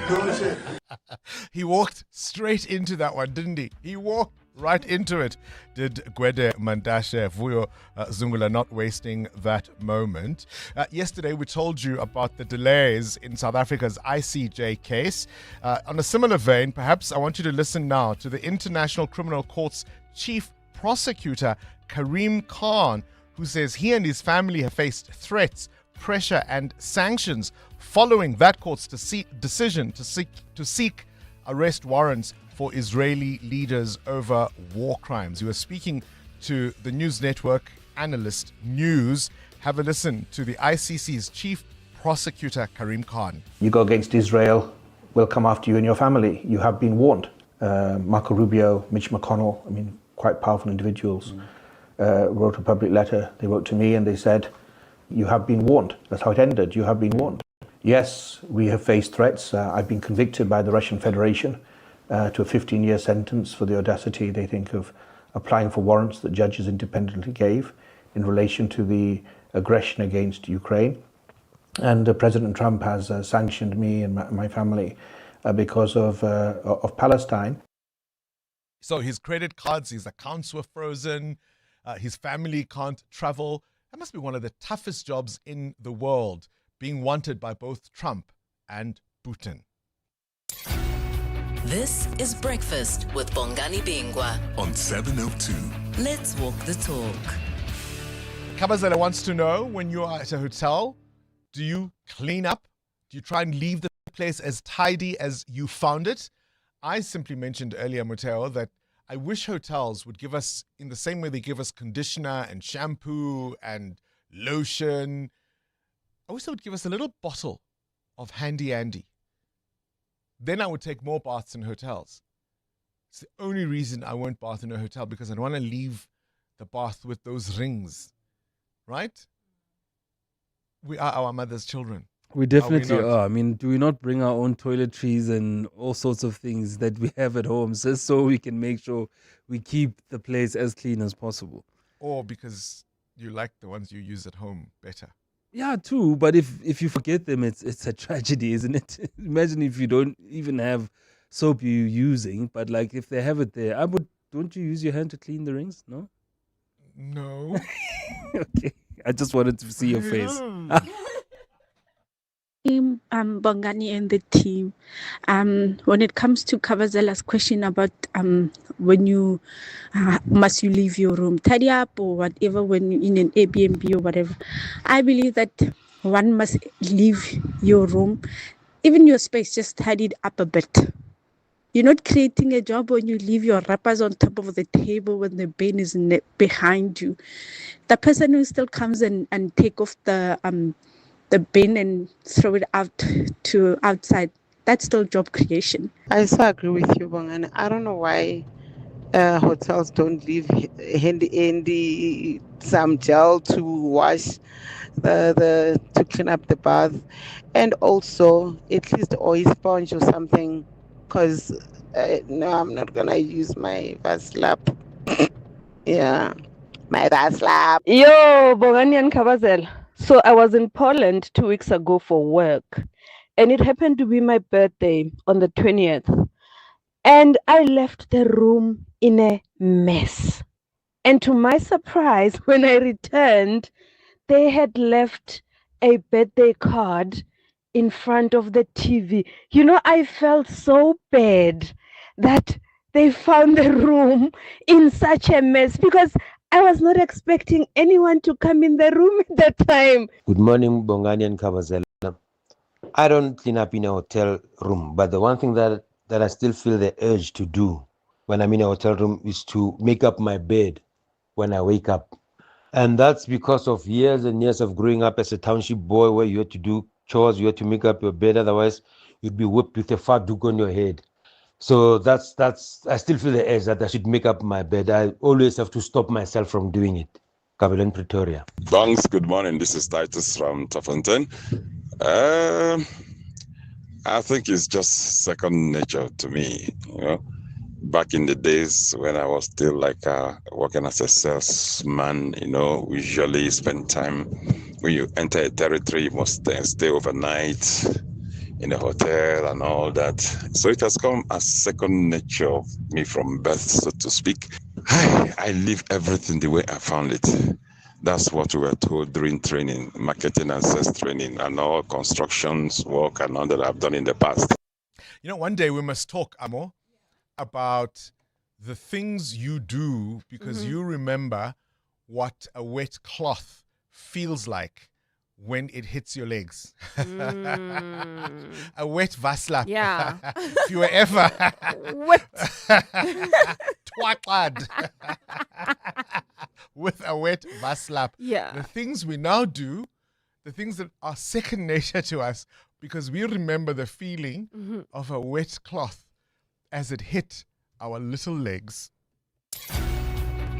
He walked straight into that one, didn't he? He walked right into it. Did Gwede Mandashe Vuyo Zungula, not wasting that moment. Yesterday, we told you about the delays in South Africa's ICJ case. On a similar vein, perhaps I want you to listen now to the International Criminal Court's chief prosecutor, Karim Khan, who says he and his family have faced threats, pressure, and sanctions following that court's decision to seek arrest warrants for Israeli leaders over war crimes. You were speaking to the news network analyst News. Have a listen to the ICC's chief prosecutor, Karim Khan. You go against Israel, we'll come after you and your family. You have been warned. Marco Rubio, Mitch McConnell, quite powerful individuals, wrote a public letter. They wrote to me and they said, you have been warned. That's how it ended. You have been warned. Yes, we have faced threats. I've been convicted by the Russian Federation to a 15-year sentence for the audacity, they think, of applying for warrants that judges independently gave in relation to the aggression against Ukraine. And President Trump has sanctioned me and my family because of Palestine. So his credit cards, his accounts were frozen. His family can't travel. That must be one of the toughest jobs in the world, being wanted by both Trump and Putin. This is Breakfast with Bongani Bingwa on 702. Let's walk the talk. Kabazela wants to know, when you are at a hotel, do you clean up? Do you try and leave the place as tidy as you found it? I simply mentioned earlier, Mateo, that I wish hotels would give us, in the same way they give us conditioner and shampoo and lotion, I wish they would give us a little bottle of Handy Andy. Then I would take more baths in hotels. It's the only reason I won't bath in a hotel, because I don't want to leave the bath with those rings, right? We are our mother's children. We definitely are. Do we not bring our own toiletries and all sorts of things that we have at home just so we can make sure we keep the place as clean as possible? Or because you like the ones you use at home better. Yeah, too. But if you forget them, it's a tragedy, isn't it? Imagine if you don't even have soap you're using, but like if they have it there, don't you use your hand to clean the rings? No? No. Okay. I just wanted to see your face. Bongani and the team. When it comes to Kavazela's question about when you must you leave your room, tidy up or whatever, when you're in an Airbnb or whatever, I believe that one must leave your room, even your space, just tidy it up a bit. You're not creating a job when you leave your wrappers on top of the table when the bin is behind you. The person who still comes and take off the bin and throw it out to outside, that's still job creation. I so agree with you, Bongani. I don't know why hotels don't leave handy some gel to wash to clean up the bath, and also at least oil sponge or something, because no, I'm not gonna use my Vaslap. Yeah, my Vaslap. Yo, Bongani and Kabazel. So I was in Poland 2 weeks ago for work, and it happened to be my birthday on the 20th. And I left the room in a mess. And to my surprise, when I returned, they had left a birthday card in front of the TV. I felt so bad that they found the room in such a mess because I was not expecting anyone to come in the room at that time. Good morning, Bongani and Kabazela. I don't clean up in a hotel room, but the one thing that I still feel the urge to do when I'm in a hotel room is to make up my bed when I wake up. And that's because of years and years of growing up as a township boy where you had to do chores, you had to make up your bed, otherwise you'd be whipped with a fat duke on your head. So that's I still feel the urge that I should make up my bed. I always have to stop myself from doing it. Kabelen, Pretoria. Thanks, good morning. This is Titus from Tafontaine. I think it's just second nature to me, Back in the days when I was still working as a salesman, we usually spend time when you enter a territory, you must stay overnight in a hotel and all that. So it has come as second nature of me from birth, so to speak. I leave everything the way I found it. That's what we were told during training, marketing and sales training, and all constructions work and all that I've done in the past. One day we must talk, Amo, about the things you do because you remember what a wet cloth feels like when it hits your legs. A wet vaslap. Yeah. If you were ever wet twaklad with a wet vaslap. Yeah. The things we now do, the things that are second nature to us, because we remember the feeling of a wet cloth as it hit our little legs.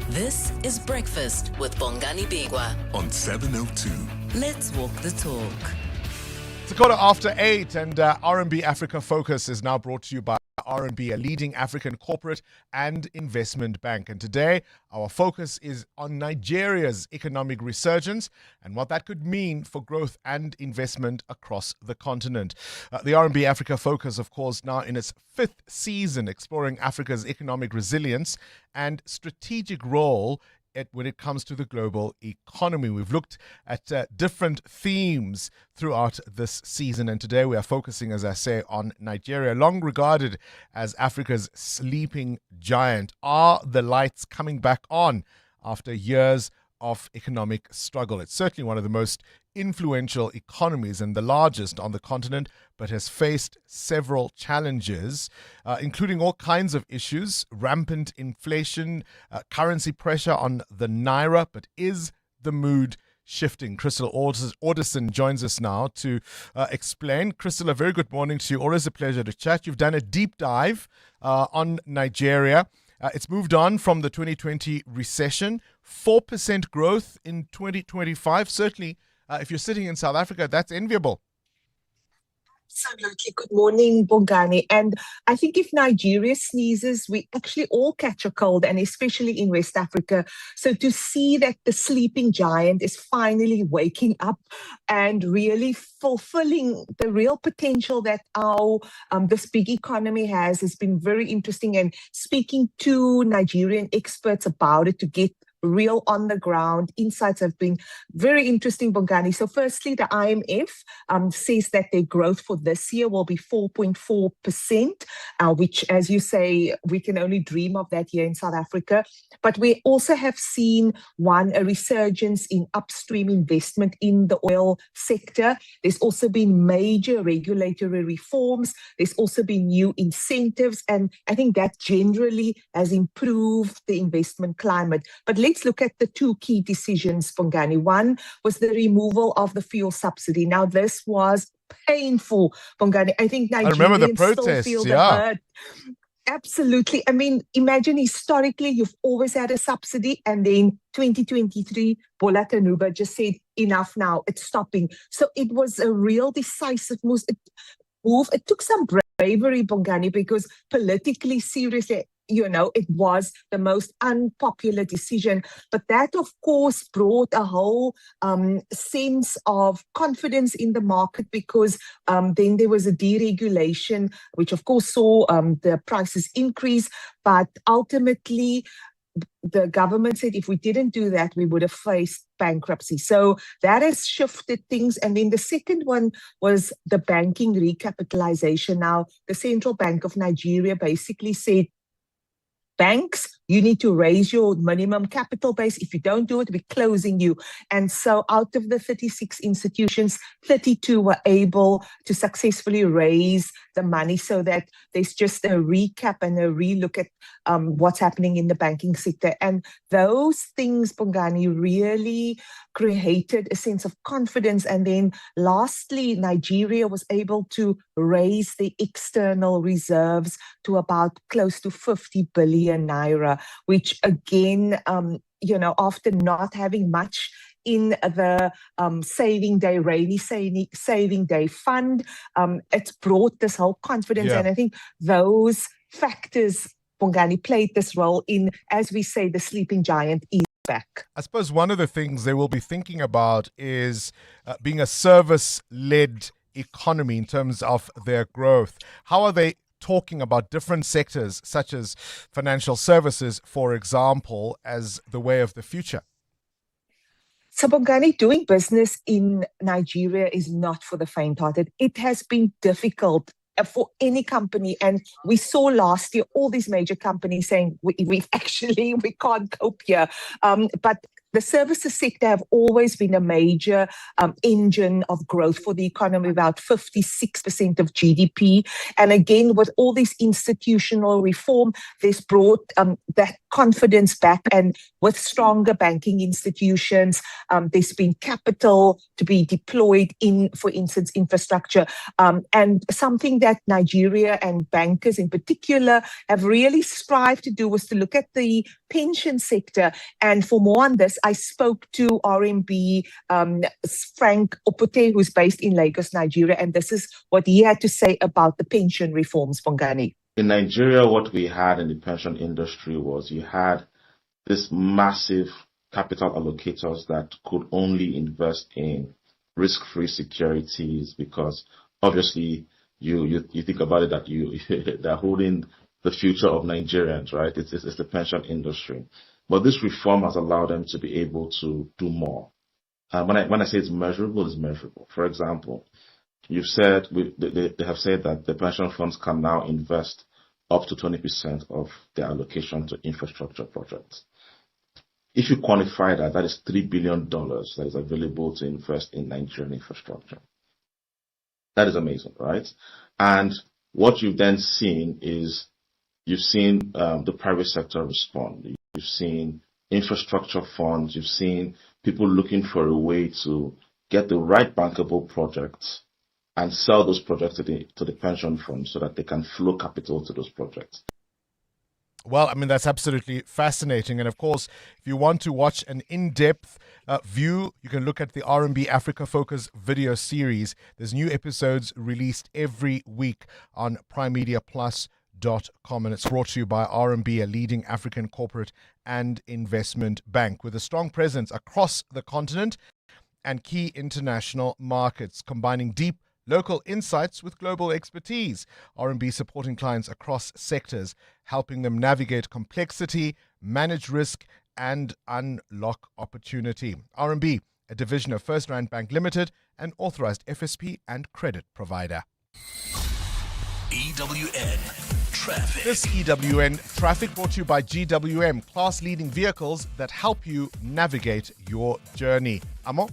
This is Breakfast with Bongani Bingwa on 702. Let's walk the talk. It's 8:15 and R&B Africa Focus is now brought to you by R&B, a leading African corporate and investment bank. And today, our focus is on Nigeria's economic resurgence and what that could mean for growth and investment across the continent. The R&B Africa Focus, of course, now in its 5th season, exploring Africa's economic resilience and strategic role when it comes to the global economy. We've looked at different themes throughout this season, and today we are focusing, as I say, on Nigeria, long regarded as Africa's sleeping giant. Are the lights coming back on after years of economic struggle? It's certainly one of the most influential economies and the largest on the continent, but has faced several challenges, including all kinds of issues, rampant inflation, currency pressure on the naira. But is the mood shifting? Crystal Alderson joins us now to explain. Crystal, a very good morning to you. Always a pleasure to chat. You've done a deep dive on Nigeria. It's moved on from the 2020 recession, 4% growth in 2025. Certainly, if you're sitting in South Africa, that's enviable. Absolutely. Good morning, Bongani. And I think if Nigeria sneezes, we actually all catch a cold, and especially in West Africa. So to see that the sleeping giant is finally waking up and really fulfilling the real potential that our this big economy has been very interesting. And speaking to Nigerian experts about it to get real on the ground insights have been very interesting, Bongani. So firstly, the IMF says that their growth for this year will be 4.4%, which, as you say, we can only dream of that here in South Africa. But we also have seen, a resurgence in upstream investment in the oil sector. There's also been major regulatory reforms. There's also been new incentives. And I think that generally has improved the investment climate. But let's look at the two key decisions, Bongani. One was the removal of the fuel subsidy. Now, this was painful, Bongani. I think Nigerians remember the protests, still feel the hurt. Absolutely. I mean, imagine historically, you've always had a subsidy, and then 2023, Bola Tinubu just said, enough now, it's stopping. So it was a real decisive move. It took some bravery, Bongani, because politically, seriously, it was the most unpopular decision. But that, of course, brought a whole sense of confidence in the market, because then there was a deregulation, which, of course, saw the prices increase. But ultimately, the government said if we didn't do that, we would have faced bankruptcy. So that has shifted things. And then the second one was the banking recapitalization. Now, the Central Bank of Nigeria basically said, banks, you need to raise your minimum capital base. If you don't do it, we're closing you. And so out of the 36 institutions, 32 were able to successfully raise the money, so that there's just a recap and a relook at what's happening in the banking sector. And those things, Bongani, really created a sense of confidence. And then lastly, Nigeria was able to raise the external reserves to about close to 50 billion naira, which again, after not having much in the rainy saving day fund, it's brought this whole confidence. Yeah. And I think those factors, Bongani, played this role in, as we say, the sleeping giant is back. I suppose one of the things they will be thinking about is being a service-led economy in terms of their growth. How are they talking about different sectors, such as financial services, for example, as the way of the future? So, Bongani, doing business in Nigeria is not for the faint-hearted. It has been difficult for any company. And we saw last year all these major companies saying, we can't cope here. But the services sector have always been a major engine of growth for the economy, about 56% of GDP. And again, with all this institutional reform, this brought that confidence back. And with stronger banking institutions, there's been capital to be deployed in, for instance, infrastructure. And something that Nigeria and bankers in particular have really strived to do was to look at the pension sector. And for more on this, I spoke to RMB Frank Opote, who's based in Lagos, Nigeria, and this is what he had to say about the pension reforms, Bongani. In Nigeria, what we had in the pension industry was you had this massive capital allocators that could only invest in risk-free securities, because obviously you think about it that they're holding the future of Nigerians, right? It's the pension industry. But this reform has allowed them to be able to do more. When I say it's measurable, it's measurable. For example, you've said they have said that the pension funds can now invest up to 20% of their allocation to infrastructure projects. If you quantify that, that is $3 billion that is available to invest in Nigerian infrastructure. That is amazing, right? And what you've then seen is you've seen the private sector respond. You've seen infrastructure funds. You've seen people looking for a way to get the right bankable projects and sell those projects to the pension funds so that they can flow capital to those projects. Well, I mean, that's absolutely fascinating. And of course, if you want to watch an in-depth view, you can look at the R&B Africa Focus video series. There's new episodes released every week on primemediaplus.com, and it's brought to you by R&B, a leading African corporate and investment bank with a strong presence across the continent and key international markets, combining deep local insights with global expertise. R&B supporting clients across sectors, helping them navigate complexity, manage risk, and unlock opportunity. R&B, a division of First Rand Bank Limited, an authorized FSP and credit provider. EWN Traffic. This EWN Traffic brought to you by GWM, class-leading vehicles that help you navigate your journey. Amo?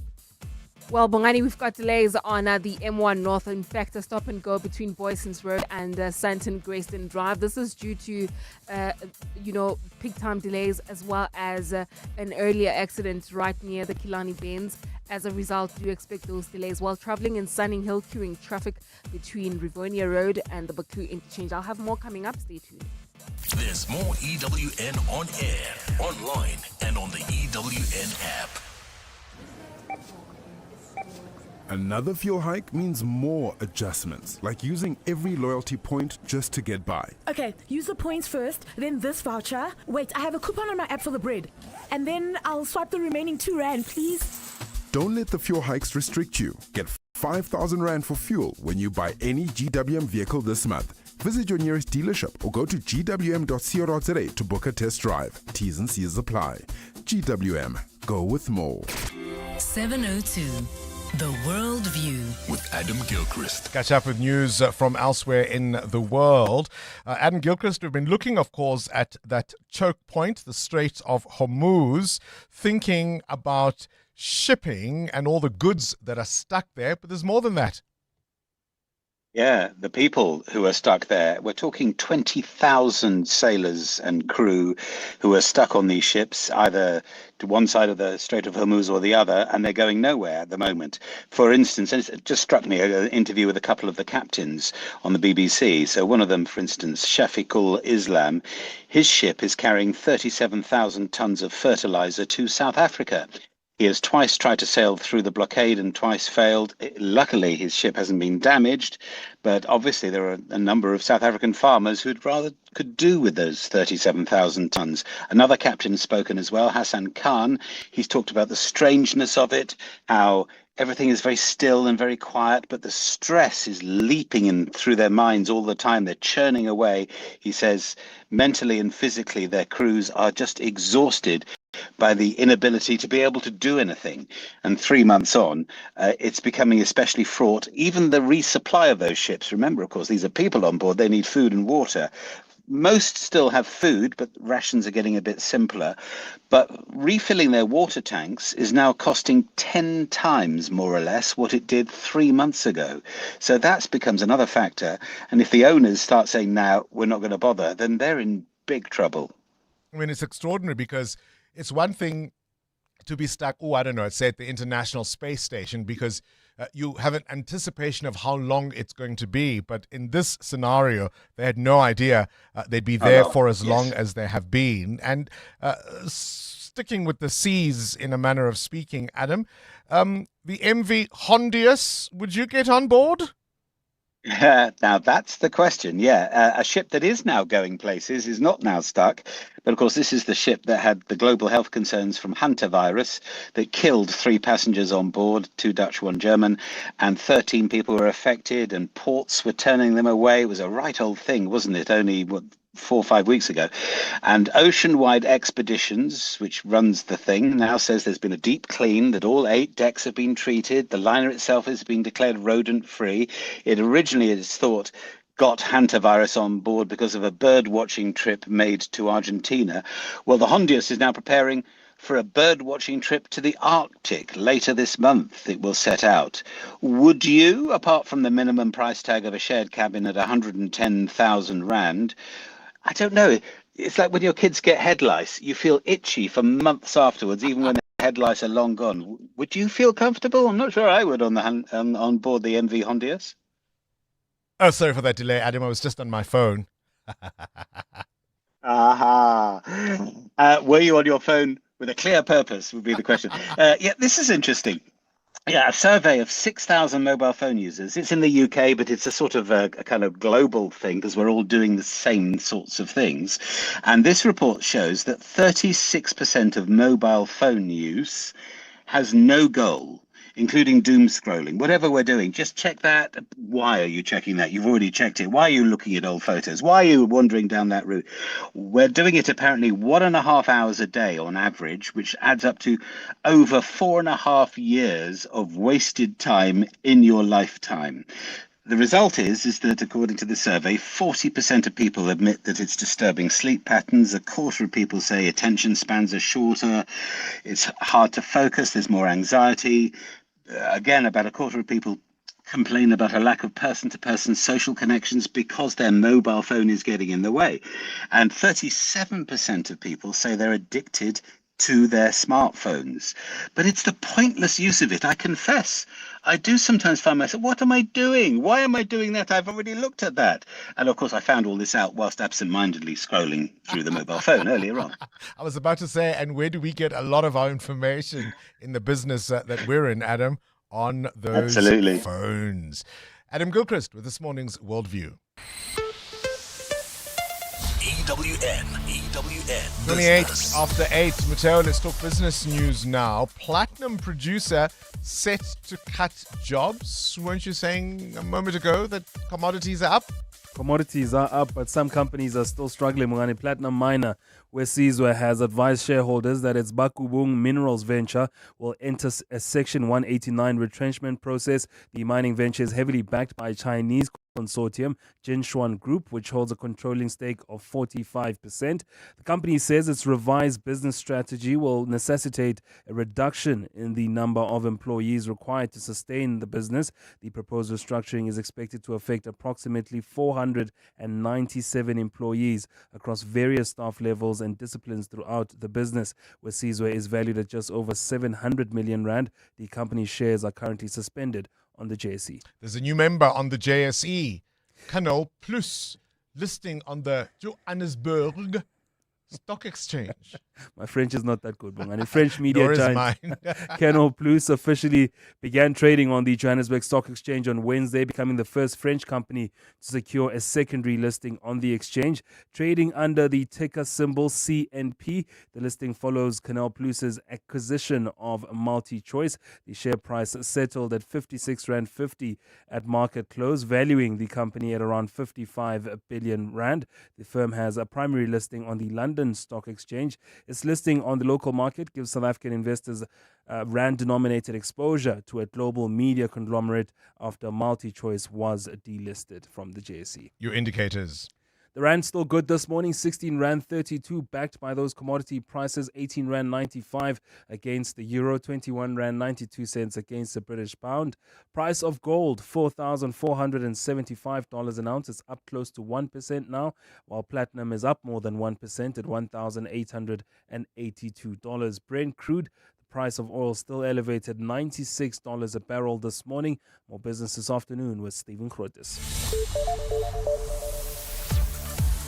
Well, Bongani, we've got delays on the M1 North. In fact, a stop and go between Boysons Road and Santon Grayston Drive. This is due to, peak time delays, as well as an earlier accident right near the Killarney Bends. As a result, do expect those delays while traveling in Sunning Hill, queuing traffic between Rivonia Road and the Baku interchange. I'll have more coming up. Stay tuned. There's more EWN on air, online, and on the EWN app. Another fuel hike means more adjustments, like using every loyalty point just to get by. Okay, use the points first, then this voucher. Wait, I have a coupon on my app for the bread. And then I'll swipe the remaining R2, please. Don't let the fuel hikes restrict you. Get 5,000 Rand for fuel when you buy any GWM vehicle this month. Visit your nearest dealership or go to gwm.co.za to book a test drive. T's and C's apply. GWM, Go with more. 702, The World View. With Adam Gilchrist. Catch up with news from elsewhere in the world. Adam Gilchrist, we've been looking, of course, at that choke point, the Strait of Hormuz, thinking about shipping and all the goods that are stuck there. But there's more than that. Yeah, the people who are stuck there, we're talking 20,000 sailors and crew who are stuck on these ships, either to one side of the Strait of Hormuz or the other, and they're going nowhere at the moment. For instance, and it just struck me, an interview with a couple of the captains on the BBC. So one of them, for instance, Shafiqul Islam, his ship is carrying 37,000 tons of fertilizer to South Africa. He has twice tried to sail through the blockade and twice failed. Luckily, his ship hasn't been damaged, but obviously there are a number of South African farmers who'd rather could do with those 37,000 tons. Another captain has spoken as well, Hassan Khan. He's talked about the strangeness of it, how everything is very still and very quiet, but the stress is leaping in through their minds all the time. They're churning away. He says mentally and physically their crews are just exhausted by the inability to be able to do anything. And 3 months on, it's becoming especially fraught. Even the resupply of those ships, remember, of course, these are people on board. They need food and water. Most still have food, but rations are getting a bit simpler. But refilling their water tanks is now costing 10 times, more or less, what it did 3 months ago. So that becomes another factor. And if the owners start saying, now, we're not going to bother, then they're in big trouble. I mean, it's extraordinary because it's one thing to be stuck, I don't know, say at the International Space Station, because you have an anticipation of how long it's going to be. But in this scenario, they had no idea they'd be there for as long as they have been. And sticking with the seas in a manner of speaking, Adam, the MV Hondius, would you get on board? Now that's the question. Yeah, a ship that is now going places is not now stuck. But of course, this is the ship that had the global health concerns from hantavirus that killed 3 passengers on board, 2 Dutch, 1 German, and 13 people were affected, and ports were turning them away. It was a right old thing, wasn't it? Only 4 or 5 weeks ago. And Oceanwide Expeditions, which runs the thing, now says there's been a deep clean, that all 8 decks have been treated. The liner itself has been declared rodent-free. It originally is thought got hantavirus on board because of a bird watching trip made to Argentina. Well, the Hondius is now preparing for a bird watching trip to the Arctic later this month. It will set out. Would you, apart from the minimum price tag of a shared cabin at 110,000 Rand, I don't know. It's like when your kids get head lice, you feel itchy for months afterwards, even when the head lice are long gone. Would you feel comfortable? I'm not sure I would on board the MV Hondius. Oh, sorry for that delay, Adam. I was just on my phone. Were you on your phone with a clear purpose would be the question. Yeah, this is interesting. Yeah, a survey of 6,000 mobile phone users. It's in the UK, but it's a sort of a kind of global thing because we're all doing the same sorts of things. And this report shows that 36% of mobile phone use has no goal, including doom scrolling. Whatever we're doing, just check that. Why are you checking that? You've already checked it. Why are you looking at old photos? Why are you wandering down that route? We're doing it apparently 1.5 hours a day on average, which adds up to over 4.5 years of wasted time in your lifetime. The result is that according to the survey, 40% of people admit that it's disturbing sleep patterns. A quarter of people say attention spans are shorter. It's hard to focus. There's more anxiety. Again, about a quarter of people complain about a lack of person-to-person social connections because their mobile phone is getting in the way. And 37% of people say they're addicted to their smartphones. But it's the pointless use of it, I confess. I do sometimes find myself, what am I doing? Why am I doing that? I've already looked at that. And of course, I found all this out whilst absent-mindedly scrolling through the mobile phone earlier on. I was about to say, and where do we get a lot of our information in the business that we're in, Adam? On those phones. Adam Gilchrist with this morning's Worldview. EWN. 28 after 8. Mateo, let's talk business news now. Platinum producer set to cut jobs. Weren't you saying a moment ago that commodities are up? Commodities are up, but some companies are still struggling. Bongani Platinum Miner, where Sizwe has advised shareholders that its Bakubung Minerals venture will enter a Section 189 retrenchment process. The mining venture is heavily backed by a Chinese consortium, Jinshuan Group, which holds a controlling stake of 45%. The company says its revised business strategy will necessitate a reduction in the number of employees required to sustain the business. The proposed restructuring is expected to affect approximately 497 employees across various staff levels and disciplines throughout the business. Where Sizwe is valued at just over 700 million rand, the company's shares are currently suspended on the JSE. There's a new member on the JSE, Canal Plus, listing on the Johannesburg Stock Exchange. My French is not that good, Bongani. French media Nor is giant mine. Canal Plus officially began trading on the Johannesburg Stock Exchange on Wednesday, becoming the first French company to secure a secondary listing on the exchange. Trading under the ticker symbol CNP, the listing follows Canal Plus's acquisition of MultiChoice. The share price settled at 56.50 Rand at market close, valuing the company at around 55 billion Rand. The firm has a primary listing on the London Stock Exchange. Its listing on the local market gives South African investors Rand-denominated exposure to a global media conglomerate after MultiChoice was delisted from the JSE. Your indicators. The Rand still good this morning, 16 Rand 32, backed by those commodity prices, 18 Rand 95 against the Euro, 21 Rand 92 cents against the British Pound. Price of gold, $4,475 an ounce. It's up close to 1% now, while platinum is up more than 1% at $1,882. Brent crude, the price of oil still elevated, $96 a barrel this morning. More business this afternoon with Stephen Grotes.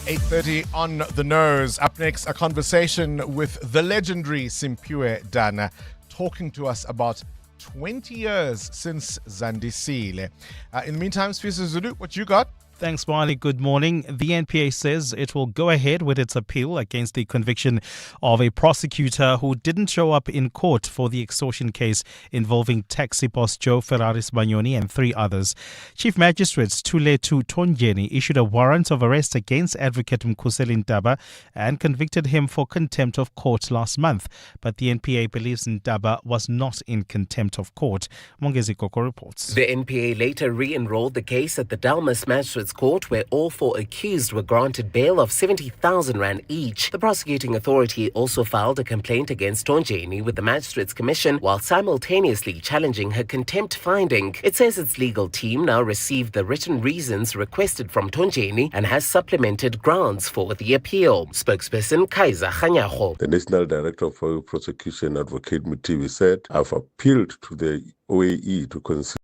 8:30 on the nose. Up next, a conversation with the legendary Simphiwe Dana, talking to us about 20 years since Zandisile. In the meantime, Sfisa Zulu, what you got? Thanks, Wiley. Good morning. The NPA says it will go ahead with its appeal against the conviction of a prosecutor who didn't show up in court for the extortion case involving taxi boss Joe Ferraris Banyoni and 3 others. Chief Magistrate Thuletu Tonjeni issued a warrant of arrest against Advocate Mkhuseli Ntaba and convicted him for contempt of court last month. But the NPA believes Ntaba was not in contempt of court. Mongezi Koko reports. The NPA later re-enrolled the case at the Dalmas Magistrates Court, where all 4 accused were granted bail of 70,000 Rand each. The prosecuting authority also filed a complaint against Tonjeni with the Magistrates Commission while simultaneously challenging her contempt finding. It says its legal team now received the written reasons requested from Tonjeni and has supplemented grounds for the appeal. Spokesperson Kaiser Khanyago. The National Director of Oil Prosecution, Advocate Mutivi, said, I've appealed to the OAE to consider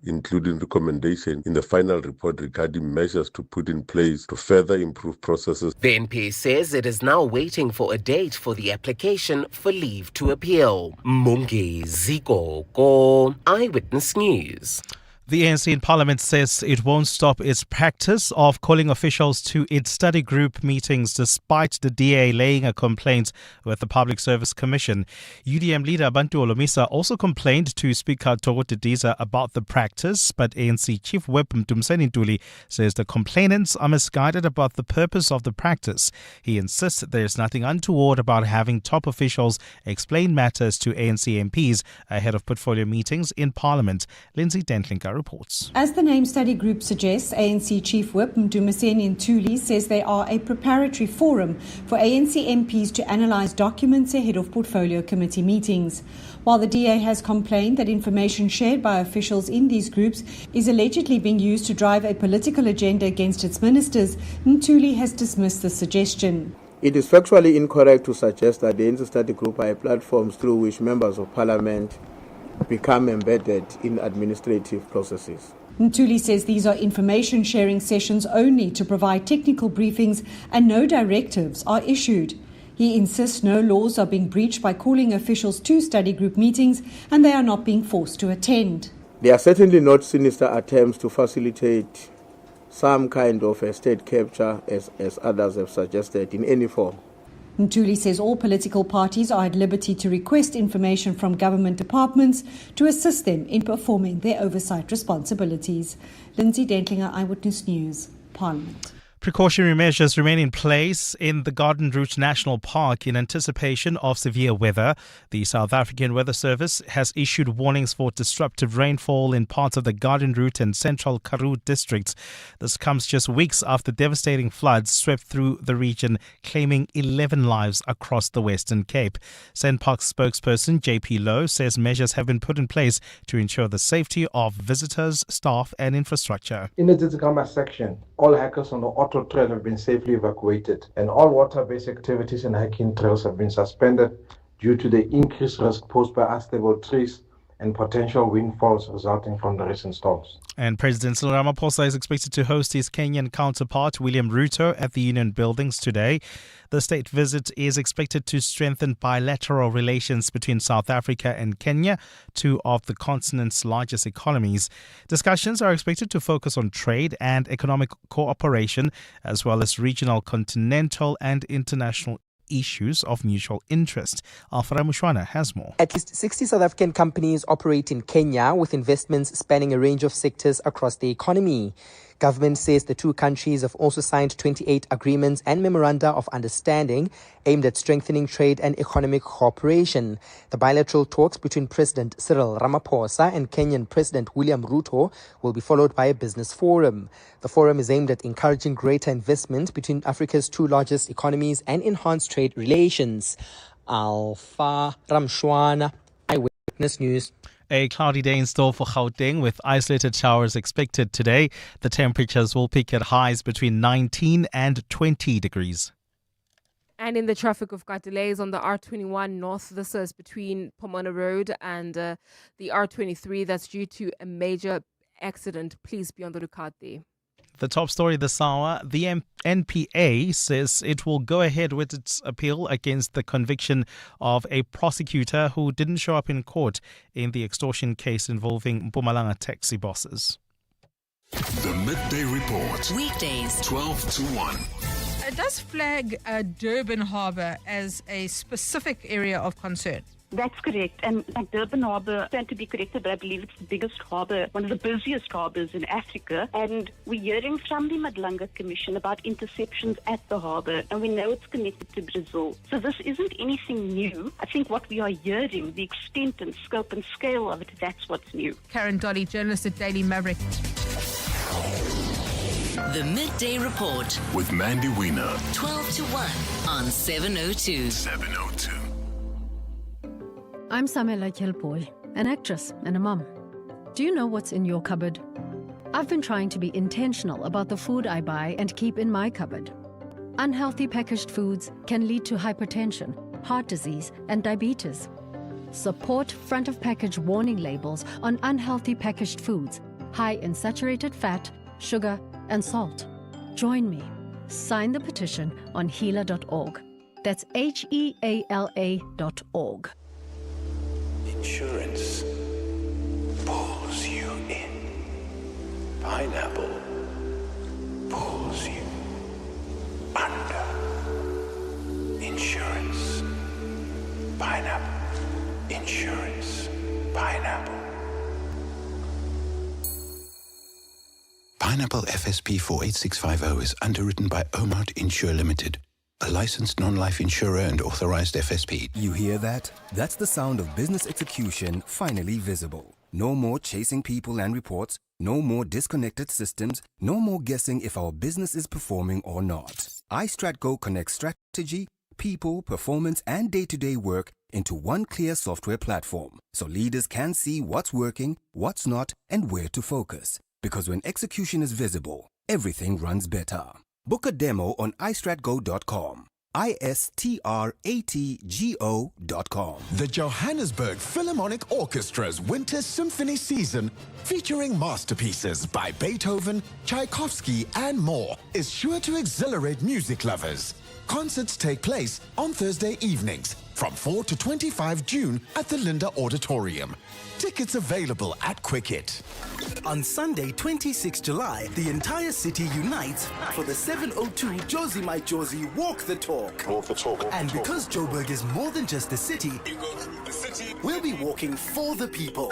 including recommendation in the final report regarding measures to put in place to further improve processes. The NPA says it is now waiting for a date for the application for leave to appeal. Mungi Ziko, Eyewitness News. The ANC in Parliament says it won't stop its practice of calling officials to its study group meetings despite the DA laying a complaint with the Public Service Commission. UDM leader Bantu Olomisa also complained to Speaker Togo Didiza about the practice, but ANC Chief Whip Mdumiseni Ntuli says the complainants are misguided about the purpose of the practice. He insists there is nothing untoward about having top officials explain matters to ANC MPs ahead of portfolio meetings in Parliament. Lindsay Dentlinker reports. As the name study group suggests, ANC Chief Whip Mdumiseni Ntuli says they are a preparatory forum for ANC MPs to analyse documents ahead of portfolio committee meetings. While the DA has complained that information shared by officials in these groups is allegedly being used to drive a political agenda against its ministers, Ntuli has dismissed the suggestion. It is factually incorrect to suggest that the ANC study group are platforms through which members of parliament become embedded in administrative processes. Ntuli says these are information sharing sessions only to provide technical briefings and no directives are issued. He insists no laws are being breached by calling officials to study group meetings and they are not being forced to attend. There are certainly not sinister attempts to facilitate some kind of a state capture as others have suggested in any form. Ntuli says all political parties are at liberty to request information from government departments to assist them in performing their oversight responsibilities. Lindsay Dentlinger, Eyewitness News, Parliament. Precautionary measures remain in place in the Garden Route National Park in anticipation of severe weather. The South African Weather Service has issued warnings for disruptive rainfall in parts of the Garden Route and Central Karoo districts. This comes just weeks after devastating floods swept through the region, claiming 11 lives across the Western Cape. SENPARK spokesperson JP Lowe says measures have been put in place to ensure the safety of visitors, staff and infrastructure. In the Tsitsikamma section, all hikers on the Otto Trail have been safely evacuated, and all water-based activities and hiking trails have been suspended due to the increased risk posed by unstable trees and potential windfalls resulting from the recent storms. And President Cyril Ramaphosa is expected to host his Kenyan counterpart William Ruto at the Union Buildings today. The state visit is expected to strengthen bilateral relations between South Africa and Kenya, two of the continent's largest economies. Discussions are expected to focus on trade and economic cooperation, as well as regional, continental and international issues of mutual interest. Alfred Mushwana has more. At least 60 South African companies operate in Kenya, with investments spanning a range of sectors across the economy. Government says the two countries have also signed 28 agreements and memoranda of understanding aimed at strengthening trade and economic cooperation. The bilateral talks between President Cyril Ramaphosa and Kenyan President William Ruto will be followed by a business forum. The forum is aimed at encouraging greater investment between Africa's two largest economies and enhanced trade relations. Alpha Ramshwana, Eyewitness News. A cloudy day in store for Gauteng with isolated showers expected today. The temperatures will peak at highs between 19 and 20 degrees. And in the traffic, we've got delays on the R21 North. This is between Pomona Road and the R23. That's due to a major accident. Please be on the lookout there. The top story this hour, the NPA says it will go ahead with its appeal against the conviction of a prosecutor who didn't show up in court in the extortion case involving Mpumalanga taxi bosses. The Midday Report. Weekdays, 12 to 1. It does flag Durban Harbour as a specific area of concern. That's correct. And like Durban Harbour, stand to be corrected, but I believe it's the biggest harbour, one of the busiest harbours in Africa. And we're hearing from the Madlanga Commission about interceptions at the harbour, and we know it's connected to Brazil. So this isn't anything new. I think what we are hearing, the extent and scope and scale of it, that's what's new. Karen Dolly, journalist at Daily Maverick. The Midday Report with Mandy Wiener. 12 to 1 on 702. 702. I'm Samela Kelpoy, an actress and a mum. Do you know what's in your cupboard? I've been trying to be intentional about the food I buy and keep in my cupboard. Unhealthy packaged foods can lead to hypertension, heart disease, and diabetes. Support front of package warning labels on unhealthy packaged foods, high in saturated fat, sugar, and salt. Join me. Sign the petition on healer.org. That's HEALA.org. Insurance pulls you in. Pineapple pulls you under. Insurance. Pineapple. Insurance. Pineapple. Pineapple FSP 48650 is underwritten by Omart Insure Limited, a licensed non-life insurer and authorized FSP. You hear that? That's the sound of business execution finally visible. No more chasing people and reports, no more disconnected systems, no more guessing if our business is performing or not. iStratGo connects strategy, people, performance, and day-to-day work into one clear software platform, so leaders can see what's working, what's not, and where to focus. Because when execution is visible, everything runs better. Book a demo on istratgo.com. ISTRATGO.com. The Johannesburg Philharmonic Orchestra's Winter Symphony Season, featuring masterpieces by Beethoven, Tchaikovsky, and more, is sure to exhilarate music lovers. Concerts take place on Thursday evenings from 4 to 25 June at the Linda Auditorium. Tickets available at Quicket. On Sunday, 26 July, the entire city unites for the 702 Josie My Josie Walk the Talk. Walk the Talk. And because Joburg is more than just a city, we'll be walking for the people.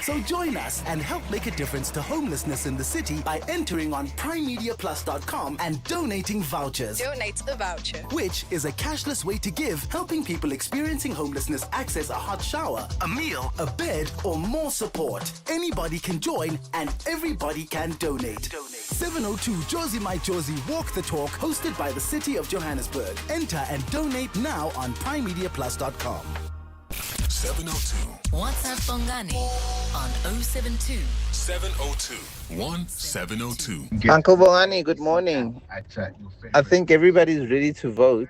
So join us and help make a difference to homelessness in the city by entering on primemediaplus.com and donating vouchers. Donate a voucher. Which is a cashless way to give, helping people experiencing homelessness access a hot shower, a meal, a bed, or more support. Anybody can join and everybody can donate. 702 Josie My Josie Walk the Talk, hosted by the City of Johannesburg. Enter and donate now on primemediaplus.com. 702. WhatsApp Bongani on 072 702 1702. Uncle Bongani, good morning. I think everybody's ready to vote.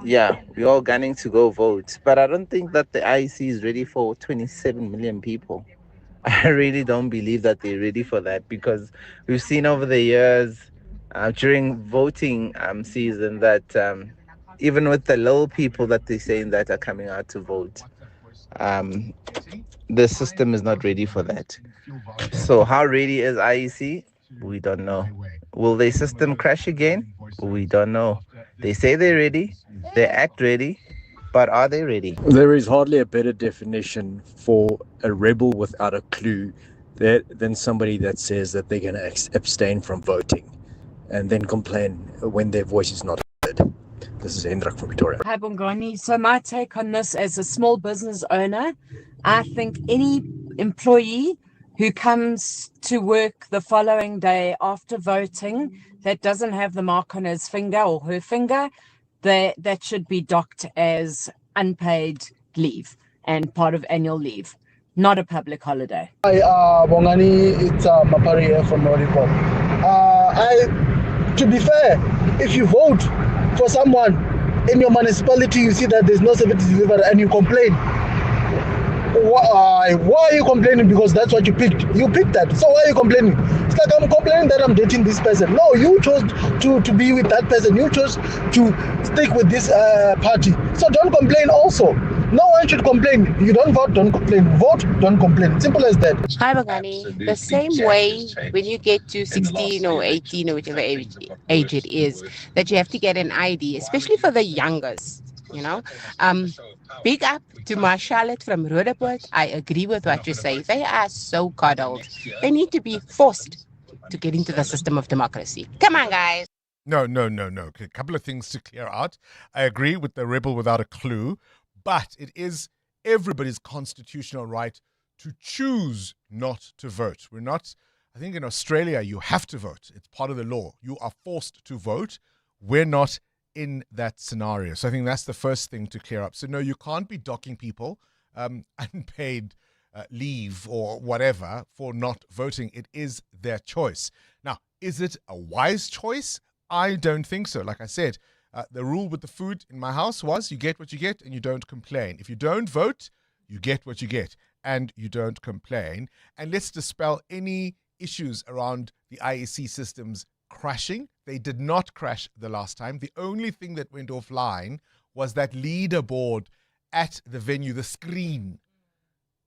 Yeah, we're all gunning to go vote. But I don't think that the IEC is ready for 27 million people. I really don't believe that they're ready for that, because we've seen over the years during voting season that even with the little people that they're saying that are coming out to vote, the system is not ready for that. So how ready is IEC? We don't know. Will their system crash again? We don't know. They say they're ready, they act ready, but are they ready? There is hardly a better definition for a rebel without a clue than somebody that says that they're going to abstain from voting and then complain when their voice is not heard. This is Hendrik from Pretoria. Hi, Bongani. So my take on this as a small business owner, I think any employee who comes to work the following day after voting that doesn't have the mark on his finger or her finger, that should be docked as unpaid leave and part of annual leave, not a public holiday. Hi, Bongani, it's Mapari here from Moriko. To be fair, if you vote for someone in your municipality, you see that there's no service delivered and you complain. Why are you complaining? Because that's what you picked. You picked that. So why are you complaining? It's like I'm complaining that I'm dating this person. No, you chose to be with that person. You chose to stick with this party. So don't complain also. No one should complain. You don't vote, don't complain. Vote, don't complain. Simple as that. Hi, Bongani. The same way when you get to 16 or 18 or whichever age it is, that you have to get an ID, especially for the youngest, you know. Big up to my Charlotte from Roodepoort. I agree with what you say. They are so coddled. They need to be forced to get into the system of democracy. Come on, guys. No. Okay, a couple of things to clear out. I agree with the rebel without a clue, but it is everybody's constitutional right to choose not to vote. We're not, I think in Australia, you have to vote. It's part of the law. You are forced to vote. We're not in that scenario. So I think that's the first thing to clear up. So no, you can't be docking people unpaid leave or whatever for not voting. It is their choice. Now, is it a wise choice? I don't think so. Like I said, the rule with the food in my house was you get what you get and you don't complain. If you don't vote, you get what you get and you don't complain. And let's dispel any issues around the IEC systems crashing. They did not crash the last time. The only thing that went offline was that leaderboard at the venue, the screen.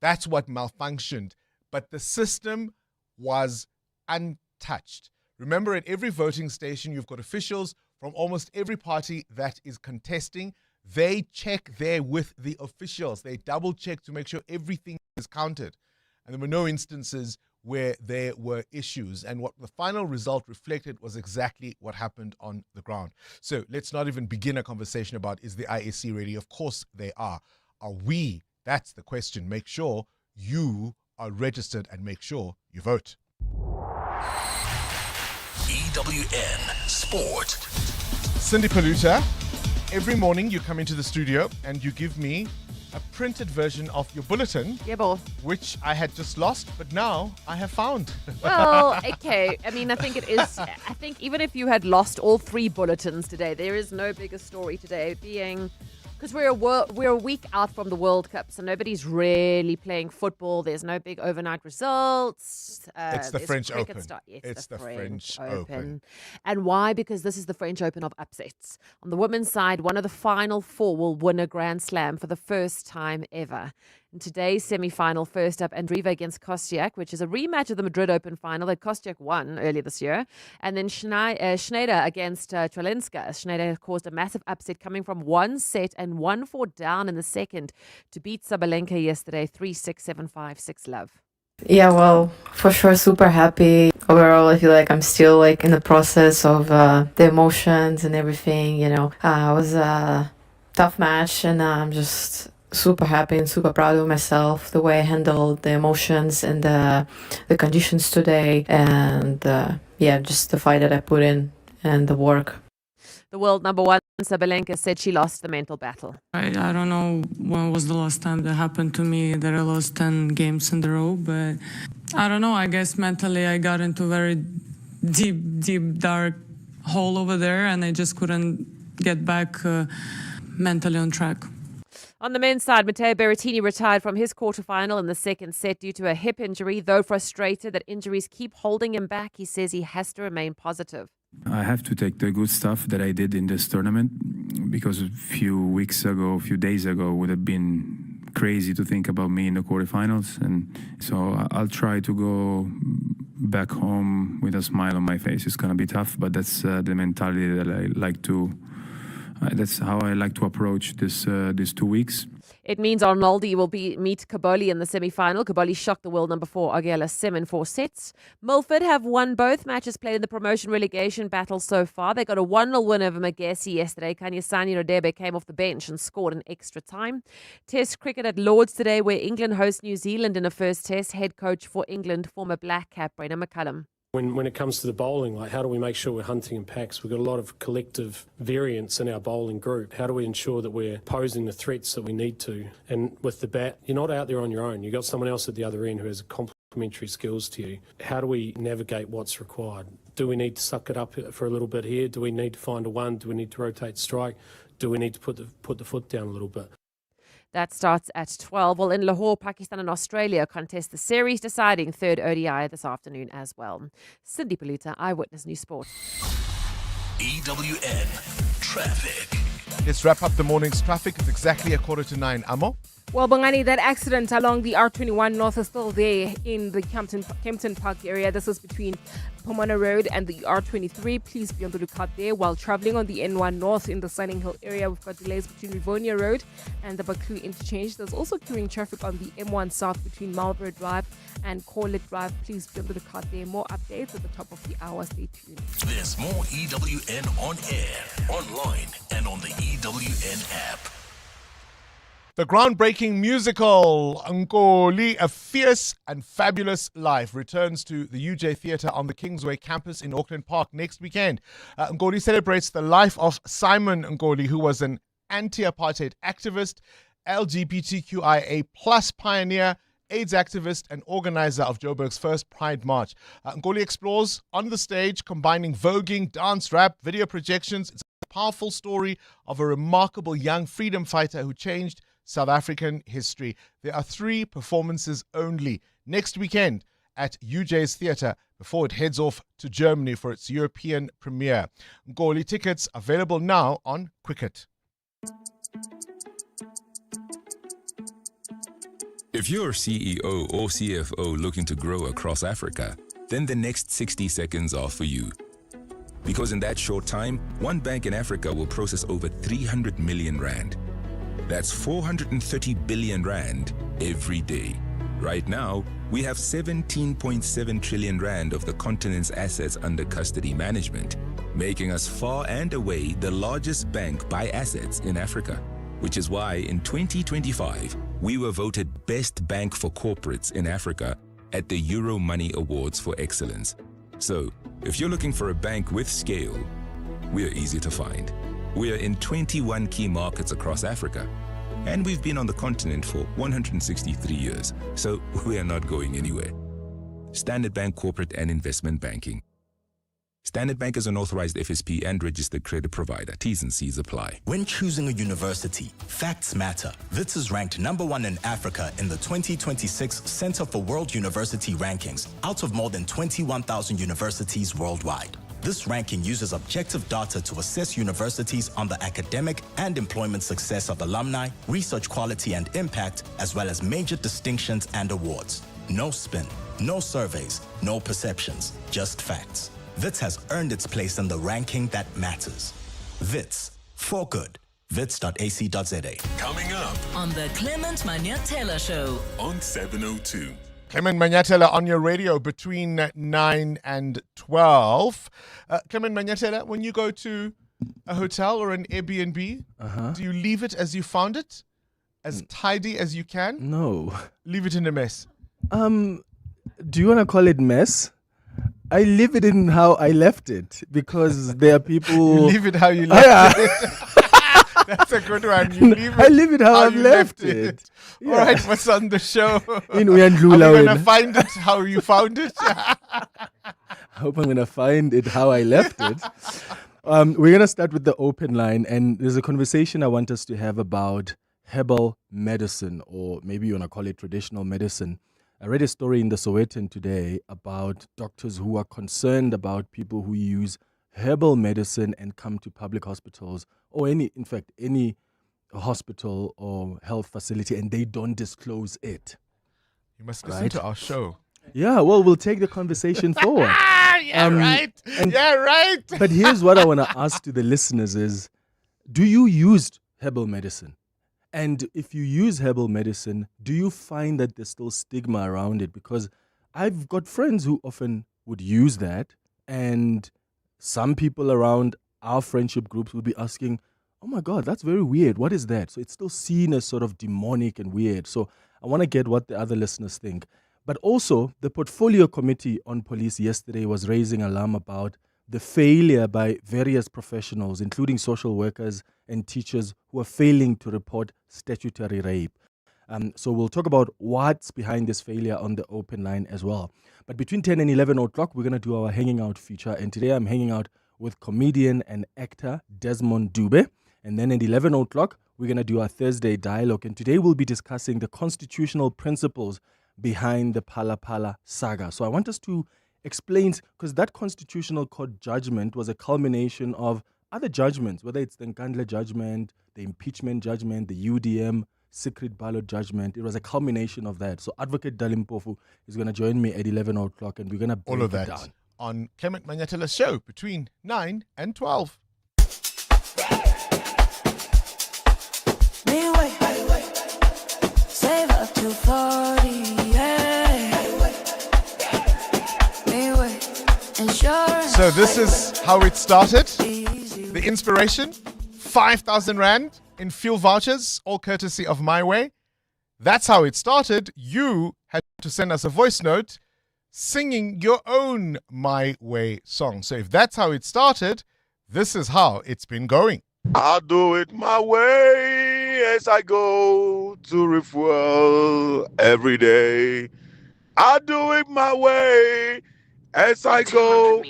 That's what malfunctioned. But the system was untouched. Remember, at every voting station, you've got officials from almost every party that is contesting. They check there with the officials. They double check to make sure everything is counted. And there were no instances where there were issues. And what the final result reflected was exactly what happened on the ground. So let's not even begin a conversation about, is the IEC ready? Of course they are. Are we? That's the question. Make sure you are registered and make sure you vote. EWN Sport. Cindy Paluta, every morning you come into the studio and you give me a printed version of your bulletin, which I had just lost, but now I have found. Well, okay. I mean, I think even if you had lost all 3 bulletins today, there is no bigger story today being... Because we're a week out from the World Cup, so nobody's really playing football. There's no big overnight results. It's the French Open. It's the French Open. And why? Because this is the French Open of upsets. On the women's side, one of the final 4 will win a Grand Slam for the first time ever. In today's semi-final, first up, Andreeva against Kostiak, which is a rematch of the Madrid Open final that Kostiak won earlier this year. And then Schneider against Trolenska. Schneider caused a massive upset coming from 1 set and 1-4 down in the second to beat Sabalenka yesterday 3-6, 7-5, 6-love. Yeah, well, for sure, super happy. Overall, I feel like I'm still like in the process of the emotions and everything, It was a tough match, and I'm just super happy and super proud of myself, the way I handled the emotions and the conditions today, and just the fight that I put in and the work. The world number one, Sabalenka, said she lost the mental battle. I don't know when was the last time that happened to me that I lost 10 games in a row, but I don't know. I guess mentally I got into a very deep, dark hole over there, and I just couldn't get back mentally on track. On the men's side, Matteo Berrettini retired from his quarterfinal in the second set due to a hip injury. Though frustrated that injuries keep holding him back, he says he has to remain positive. I have to take the good stuff that I did in this tournament, because a few days ago would have been crazy to think about me in the quarterfinals. And so I'll try to go back home with a smile on my face. It's going to be tough, but that's the mentality that I like to, that's how I like to approach these 2 weeks. It means Arnoldi will meet Kaboli in the semi-final. Kaboli shocked the world number 4, Augiela Sim, in 4 sets. Milford have won both matches played in the promotion relegation battle so far. They got a 1-0 win over Magesi yesterday. Kanyasani Rodebe came off the bench and scored in extra time. Test cricket at Lords today, where England hosts New Zealand in a first test. Head coach for England, former Black Cap, Brendan McCullum. When it comes to the bowling, like how do we make sure we're hunting in packs? We've got a lot of collective variance in our bowling group. How do we ensure that we're posing the threats that we need to? And with the bat, you're not out there on your own. You've got someone else at the other end who has complementary skills to you. How do we navigate what's required? Do we need to suck it up for a little bit here? Do we need to find a one? Do we need to rotate strike? Do we need to put the foot down a little bit? That starts at 12. Well, in Lahore, Pakistan and Australia contest the series deciding third ODI this afternoon as well. Cindy Paluta, Eyewitness News Sport. EWN Traffic. Let's wrap up the morning's traffic. It's exactly 9:15. Amo? Well, Bongani, that accident along the R21 North is still there in the Kempton Park area. This is between Pomona Road and the R23. Please be on the lookout there. While traveling on the N1 North in the Sunning Hill area, we've got delays between Rivonia Road and the Baku interchange. There's also queuing traffic on the M1 South between Marlborough Drive and Corlett Drive. Please be on the lookout there. More updates at the top of the hour. Stay tuned. There's more EWN on air, online, and on the EWN app. The groundbreaking musical Nkoli, A Fierce and Fabulous Life, returns to the UJ Theatre on the Kingsway campus in Auckland Park next weekend. Nkoli celebrates the life of Simon Nkoli, who was an anti-apartheid activist, LGBTQIA+ pioneer, AIDS activist, and organizer of Joburg's first Pride March. Nkoli explores on the stage, combining voguing, dance, rap, video projections. It's a powerful story of a remarkable young freedom fighter who changed South African history. There are 3 performances only next weekend at UJ's Theatre before it heads off to Germany for its European premiere. Nkoli tickets available now on Quicket. If you're CEO or CFO looking to grow across Africa, then the next 60 seconds are for you. Because in that short time, one bank in Africa will process over 300 million rand. That's 430 billion rand every day. Right now, we have 17.7 trillion rand of the continent's assets under custody management, making us far and away the largest bank by assets in Africa. Which is why in 2025, we were voted Best Bank for Corporates in Africa at the Euro Money Awards for Excellence. So, if you're looking for a bank with scale, we're easy to find. We are in 21 key markets across Africa, and we've been on the continent for 163 years, so we are not going anywhere. Standard Bank Corporate and Investment Banking. Standard Bank is an authorized FSP and registered credit provider. T's and C's apply. When choosing a university, facts matter. Wits is ranked #1 in Africa in the 2026 Center for World University Rankings out of more than 21,000 universities worldwide. This ranking uses objective data to assess universities on the academic and employment success of alumni, research quality and impact, as well as major distinctions and awards. No spin, no surveys, no perceptions, just facts. WITS has earned its place in the ranking that matters. WITS, for good. wits.ac.za. Coming up on the Clement Manyatela Show on 702. Clement Manyatela on your radio between 9 and 12. Clement Manyatela, when you go to a hotel or an Airbnb, do you leave it as you found it? As tidy as you can? No. Leave it in a mess? Do you want to call it mess? I leave it in how I left it because there are people... You leave it how you left it? That's a good one. You leave it I leave it how I've left it. All right, what's on the show? Are we going to find it how you found it? I hope I'm going to find it how I left it. We're going to start with the open line, and there's a conversation I want us to have about herbal medicine, or maybe you want to call it traditional medicine. I read a story in the Sowetan today about doctors who are concerned about people who use herbal medicine and come to public hospitals or any hospital or health facility and they don't disclose it. You must listen to our show. Yeah, well, we'll take the conversation forward. Right. But here's what I want to ask to the listeners is, do you use herbal medicine? And if you use herbal medicine, do you find that there's still stigma around it? Because I've got friends who often would use that, and some people around our friendship groups will be asking, oh my God, that's very weird. What is that? So it's still seen as sort of demonic and weird. So I want to get what the other listeners think. But also, the Portfolio Committee on Police yesterday was raising alarm about the failure by various professionals, including social workers and teachers, who are failing to report statutory rape. So we'll talk about what's behind this failure on the open line as well. But between 10 and 11 o'clock, we're going to do our hanging out feature. And today I'm hanging out with comedian and actor Desmond Dube. And then at 11 o'clock, we're going to do our Thursday dialogue. And today we'll be discussing the constitutional principles behind the Phala Phala saga. So I want us to explain, because that constitutional court judgment was a culmination of other judgments, whether it's the Nkandla judgment, the impeachment judgment, the UDM secret ballot judgment. It was a culmination of that. So Advocate Dalimpofu is going to join me at 11 o'clock and we're going to break all of it that down on Clement Manyatela's show between 9 and 12. Save up to 40, So this is how it started. The inspiration, 5,000 Rand in fuel vouchers, all courtesy of My Way. That's how it started. You had to send us a voice note singing your own My Way song. So if that's how it started, this is how it's been going. I do it my way as I go to refuel every day. I do it my way as I go.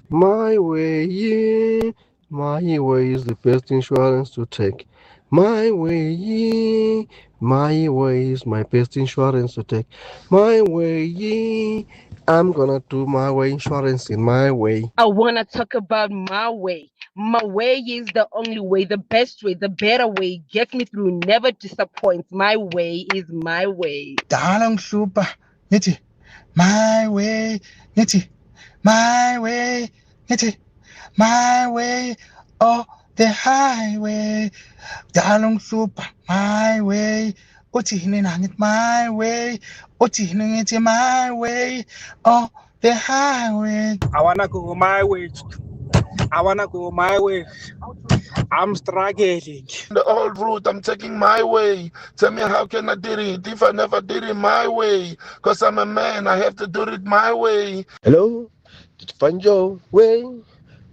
My way, yeah. My way is the best insurance to take. My way, yeah. My way is my best insurance to take. My way, yeah. I'm gonna do my way insurance in my way. I wanna talk about my way. My way is the only way, the best way, the better way. Gets me through, never disappoints. My way is my way. Darling super, nitty. My way, nitty. My way, nitty. My way, oh, the highway. Darling super, my way. Oti hinangit my way. Oti hinangit my way. Oh, the highway. I wanna go my way. I wanna go my way. I'm struggling. The old route, I'm taking my way. Tell me how can I do it if I never did it my way? Cause I'm a man, I have to do it my way. Hello, did you find your way?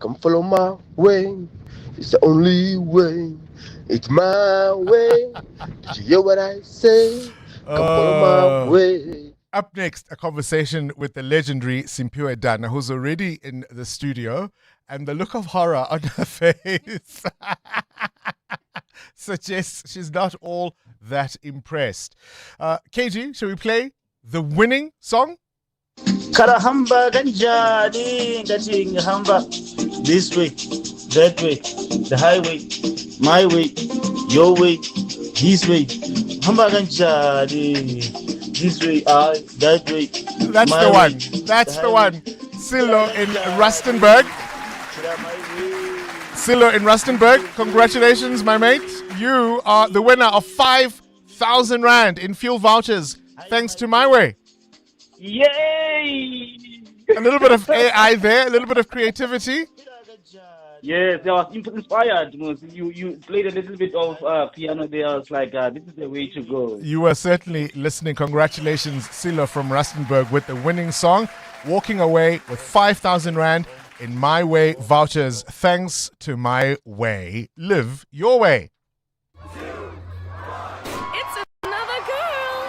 Come follow my way. It's the only way. It's my way. Did you hear what I say? Come follow my way. Up next, a conversation with the legendary Simphiwe Dana, who's already in the studio, and the look of horror on her face suggests she's not all that impressed. KG, shall we play the winning song? Karahamba ganjani getting hamba this way, that way, the highway, my way, your way, this way. Hamba ganjani this way, that way. That's my the way, one. That's the one. Silo in Rustenburg. Silo in Rustenburg. Congratulations, my mate. You are the winner of 5,000 Rand in fuel vouchers. Thanks to My Way. Yay! A little bit of AI there, a little bit of creativity. Yes, I was inspired. You played a little bit of piano there. I was like, this is the way to go. You were certainly listening. Congratulations, Silo from Rustenburg, with the winning song. Walking away with 5,000 Rand in My Way vouchers. Thanks to My Way. Live your way. It's another girl.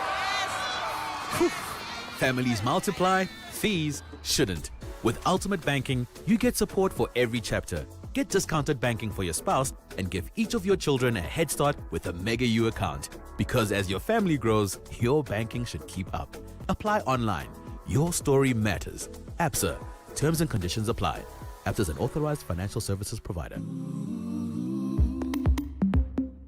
Families multiply, fees shouldn't. With Ultimate Banking, you get support for every chapter. Get discounted banking for your spouse and give each of your children a head start with a Mega U account. Because as your family grows, your banking should keep up. Apply online. Your story matters. ABSA. Terms and conditions apply. ABSA is an authorized financial services provider.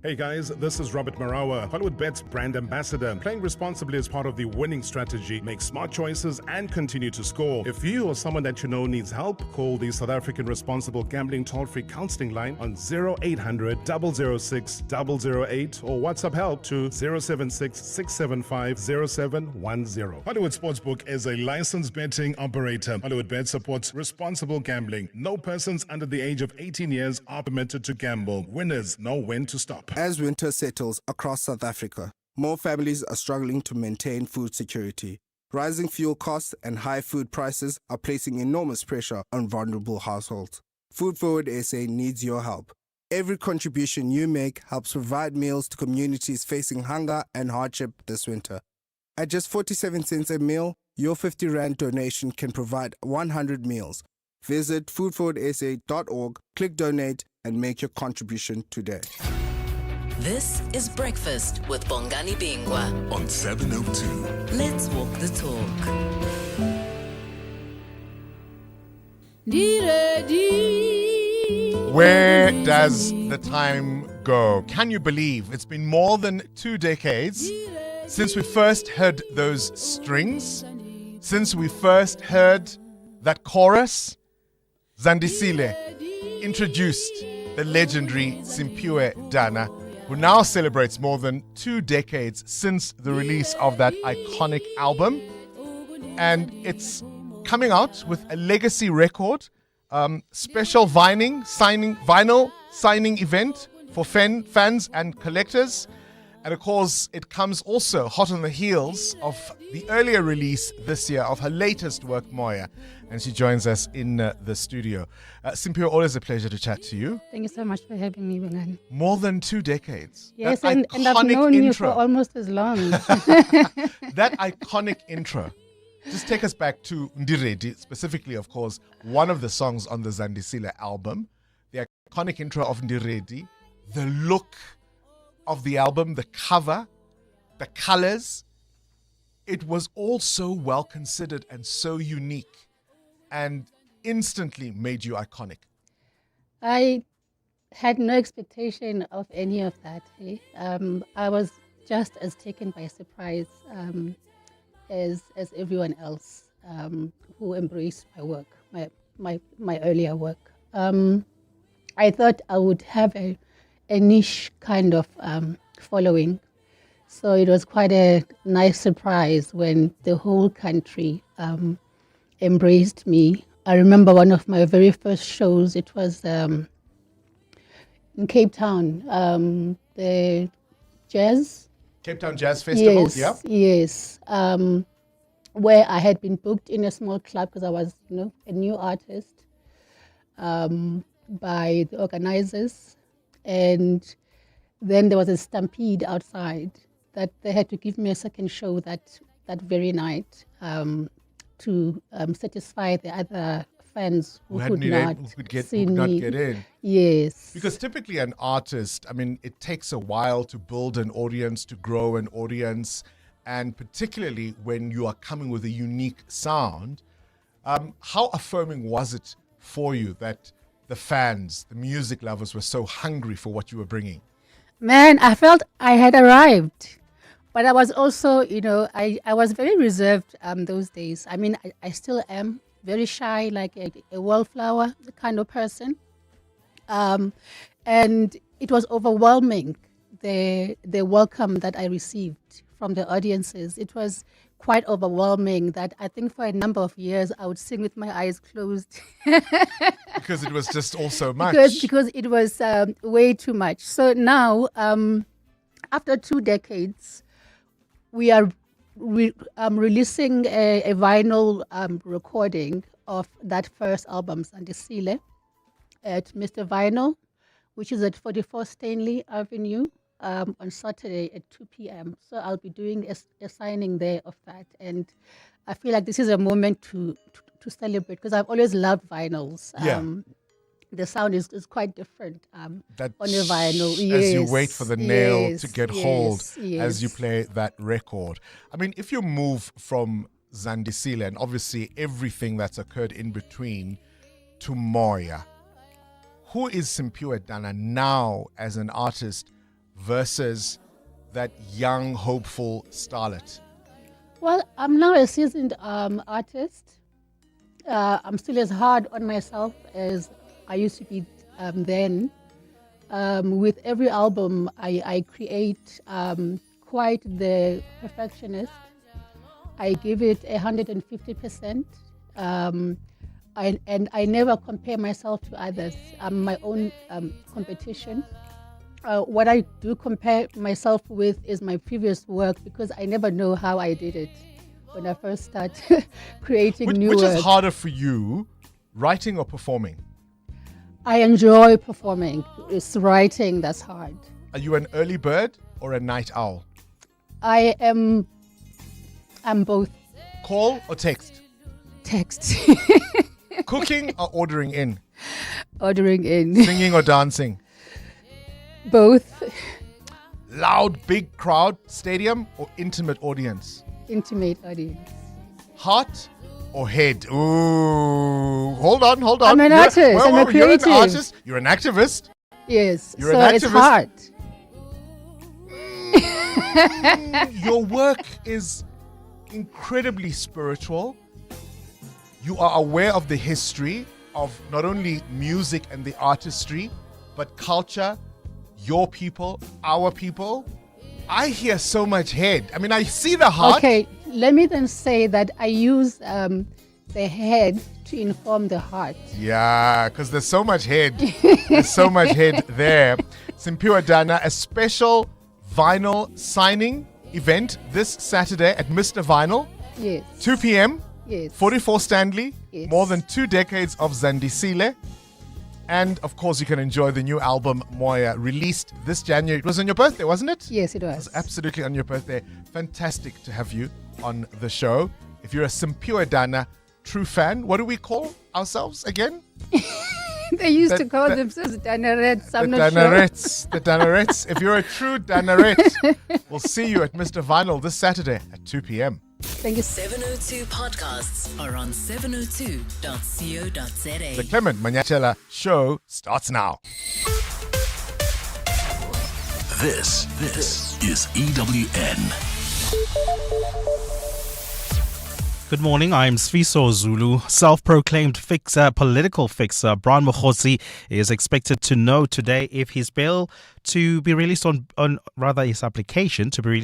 Hey guys, this is Robert Marawa, Hollywood Bet's brand ambassador. Playing responsibly is part of the winning strategy. Make smart choices and continue to score. If you or someone that you know needs help, call the South African Responsible Gambling Toll-Free Counseling Line on 0800 006 008 or WhatsApp help to 076 675 0710. Hollywood Sportsbook is a licensed betting operator. Hollywood Bet supports responsible gambling. No persons under the age of 18 years are permitted to gamble. Winners know when to stop. As winter settles across South Africa, more families are struggling to maintain food security. Rising fuel costs and high food prices are placing enormous pressure on vulnerable households. Food Forward SA needs your help. Every contribution you make helps provide meals to communities facing hunger and hardship this winter. At just 47 cents a meal, your 50 Rand donation can provide 100 meals. Visit foodforwardsa.org, click donate, and make your contribution today. This is Breakfast with Bongani Bingwa on 702. Let's walk the talk. Where does the time go? Can you believe it's been more than 2 decades since we first heard those strings? Since we first heard that chorus? Zandisile introduced the legendary Simpiwe Dana, who now celebrates more than 2 decades since the release of that iconic album. And it's coming out with a legacy record, special vinyl signing event for fans and collectors. And of course, it comes also hot on the heels of the earlier release this year of her latest work, Moya. And she joins us in the studio. Simpiwe, always a pleasure to chat to you. Thank you so much for having me, Bongani. More than 2 decades. Yes, That and I've known you for intro. almost as long. That iconic intro. Just take us back to Ndiredi, specifically, of course, one of the songs on the Zandisile album. The iconic intro of Ndiredi, the look of the album, the cover, the colors. It was all so well considered and so unique and instantly made you iconic. I had no expectation of any of that. I was just as taken by surprise as everyone else who embraced my work, my earlier work. I thought I would have a niche kind of following. So it was quite a nice surprise when the whole country embraced me. I remember one of my very first shows, it was in Cape Town, the Cape Town Jazz Festival, yes, Yes, where I had been booked in a small club because I was, a new artist by the organizers. And then there was a stampede outside that they had to give me a second show that very night to satisfy the other fans who could not get in. Yes. Because typically an artist, it takes a while to build an audience, to grow an audience. and particularly when you are coming with a unique sound, how affirming was it for you that the fans, the music lovers, were so hungry for what you were bringing? Man, I felt I had arrived. But I was also, I was very reserved those days. I mean, I still am very shy, like a wallflower kind of person. And it was overwhelming, the welcome that I received from the audiences. It was quite overwhelming that I think for a number of years I would sing with my eyes closed. Because it was just all so much. Because it was way too much. So now, after 2 decades, we are releasing a vinyl recording of that first album, Zandisile, at Mr. Vinyl, which is at 44 Stanley Avenue on Saturday at 2 p.m. So I'll be doing a signing there of that. And I feel like this is a moment to celebrate because I've always loved vinyls. The sound is quite different on a vinyl. As you wait for the nail to get hold as you play that record. I mean, if you move from Zandisile and obviously everything that's occurred in between to Moya, who is Simpiwe Dana now as an artist versus that young, hopeful starlet? Well, I'm now a seasoned artist. I'm still as hard on myself as I used to be then. With every album, I create quite the perfectionist. I give it 150%. And I never compare myself to others. I'm my own competition. What I do compare myself with is my previous work because I never know how I did it when I first start creating new work. Which is harder for you, writing or performing? I enjoy performing. It's writing that's hard. Are you an early bird or a night owl? I'm both. Call or text? Text. Cooking or ordering in? Ordering in. Singing or dancing? Both. Loud, big crowd, stadium or intimate audience? Intimate audience. Heart or head? Ooh, hold on. I'm an artist. I'm a creative. You're an artist. You're an activist. Yes. You're so an activist. It's hard. Your work is incredibly spiritual. You are aware of the history of not only music and the artistry, but culture, your people, our people. I hear so much head. I mean, I see the heart. Okay, let me then say that I use the head to inform the heart. Yeah, because there's so much head. There's so much head there. Simpiwe Dana, a special vinyl signing event this Saturday at Mr. Vinyl. Yes. 2 p.m. Yes. 44 Stanley. Yes. More than 2 decades of Zandisile. And, of course, you can enjoy the new album, Moya, released this January. It was on your birthday, wasn't it? Yes, it was. It was absolutely on your birthday. Fantastic to have you on the show. If you're a Simpiwe Dana true fan, what do we call ourselves again? They used to call themselves Danarettes. I'm not sure. The Danarettes. If you're a true Danarette, we'll see you at Mr. Vinyl this Saturday at 2 p.m. Thank you. 702 podcasts are on 702.co.za. The Clement Manyachela show starts now. This is EWN. Good morning, I'm Sfiso Zulu. Self-proclaimed political fixer Brian Mokhosi is expected to know today if his bail to be released his application to be released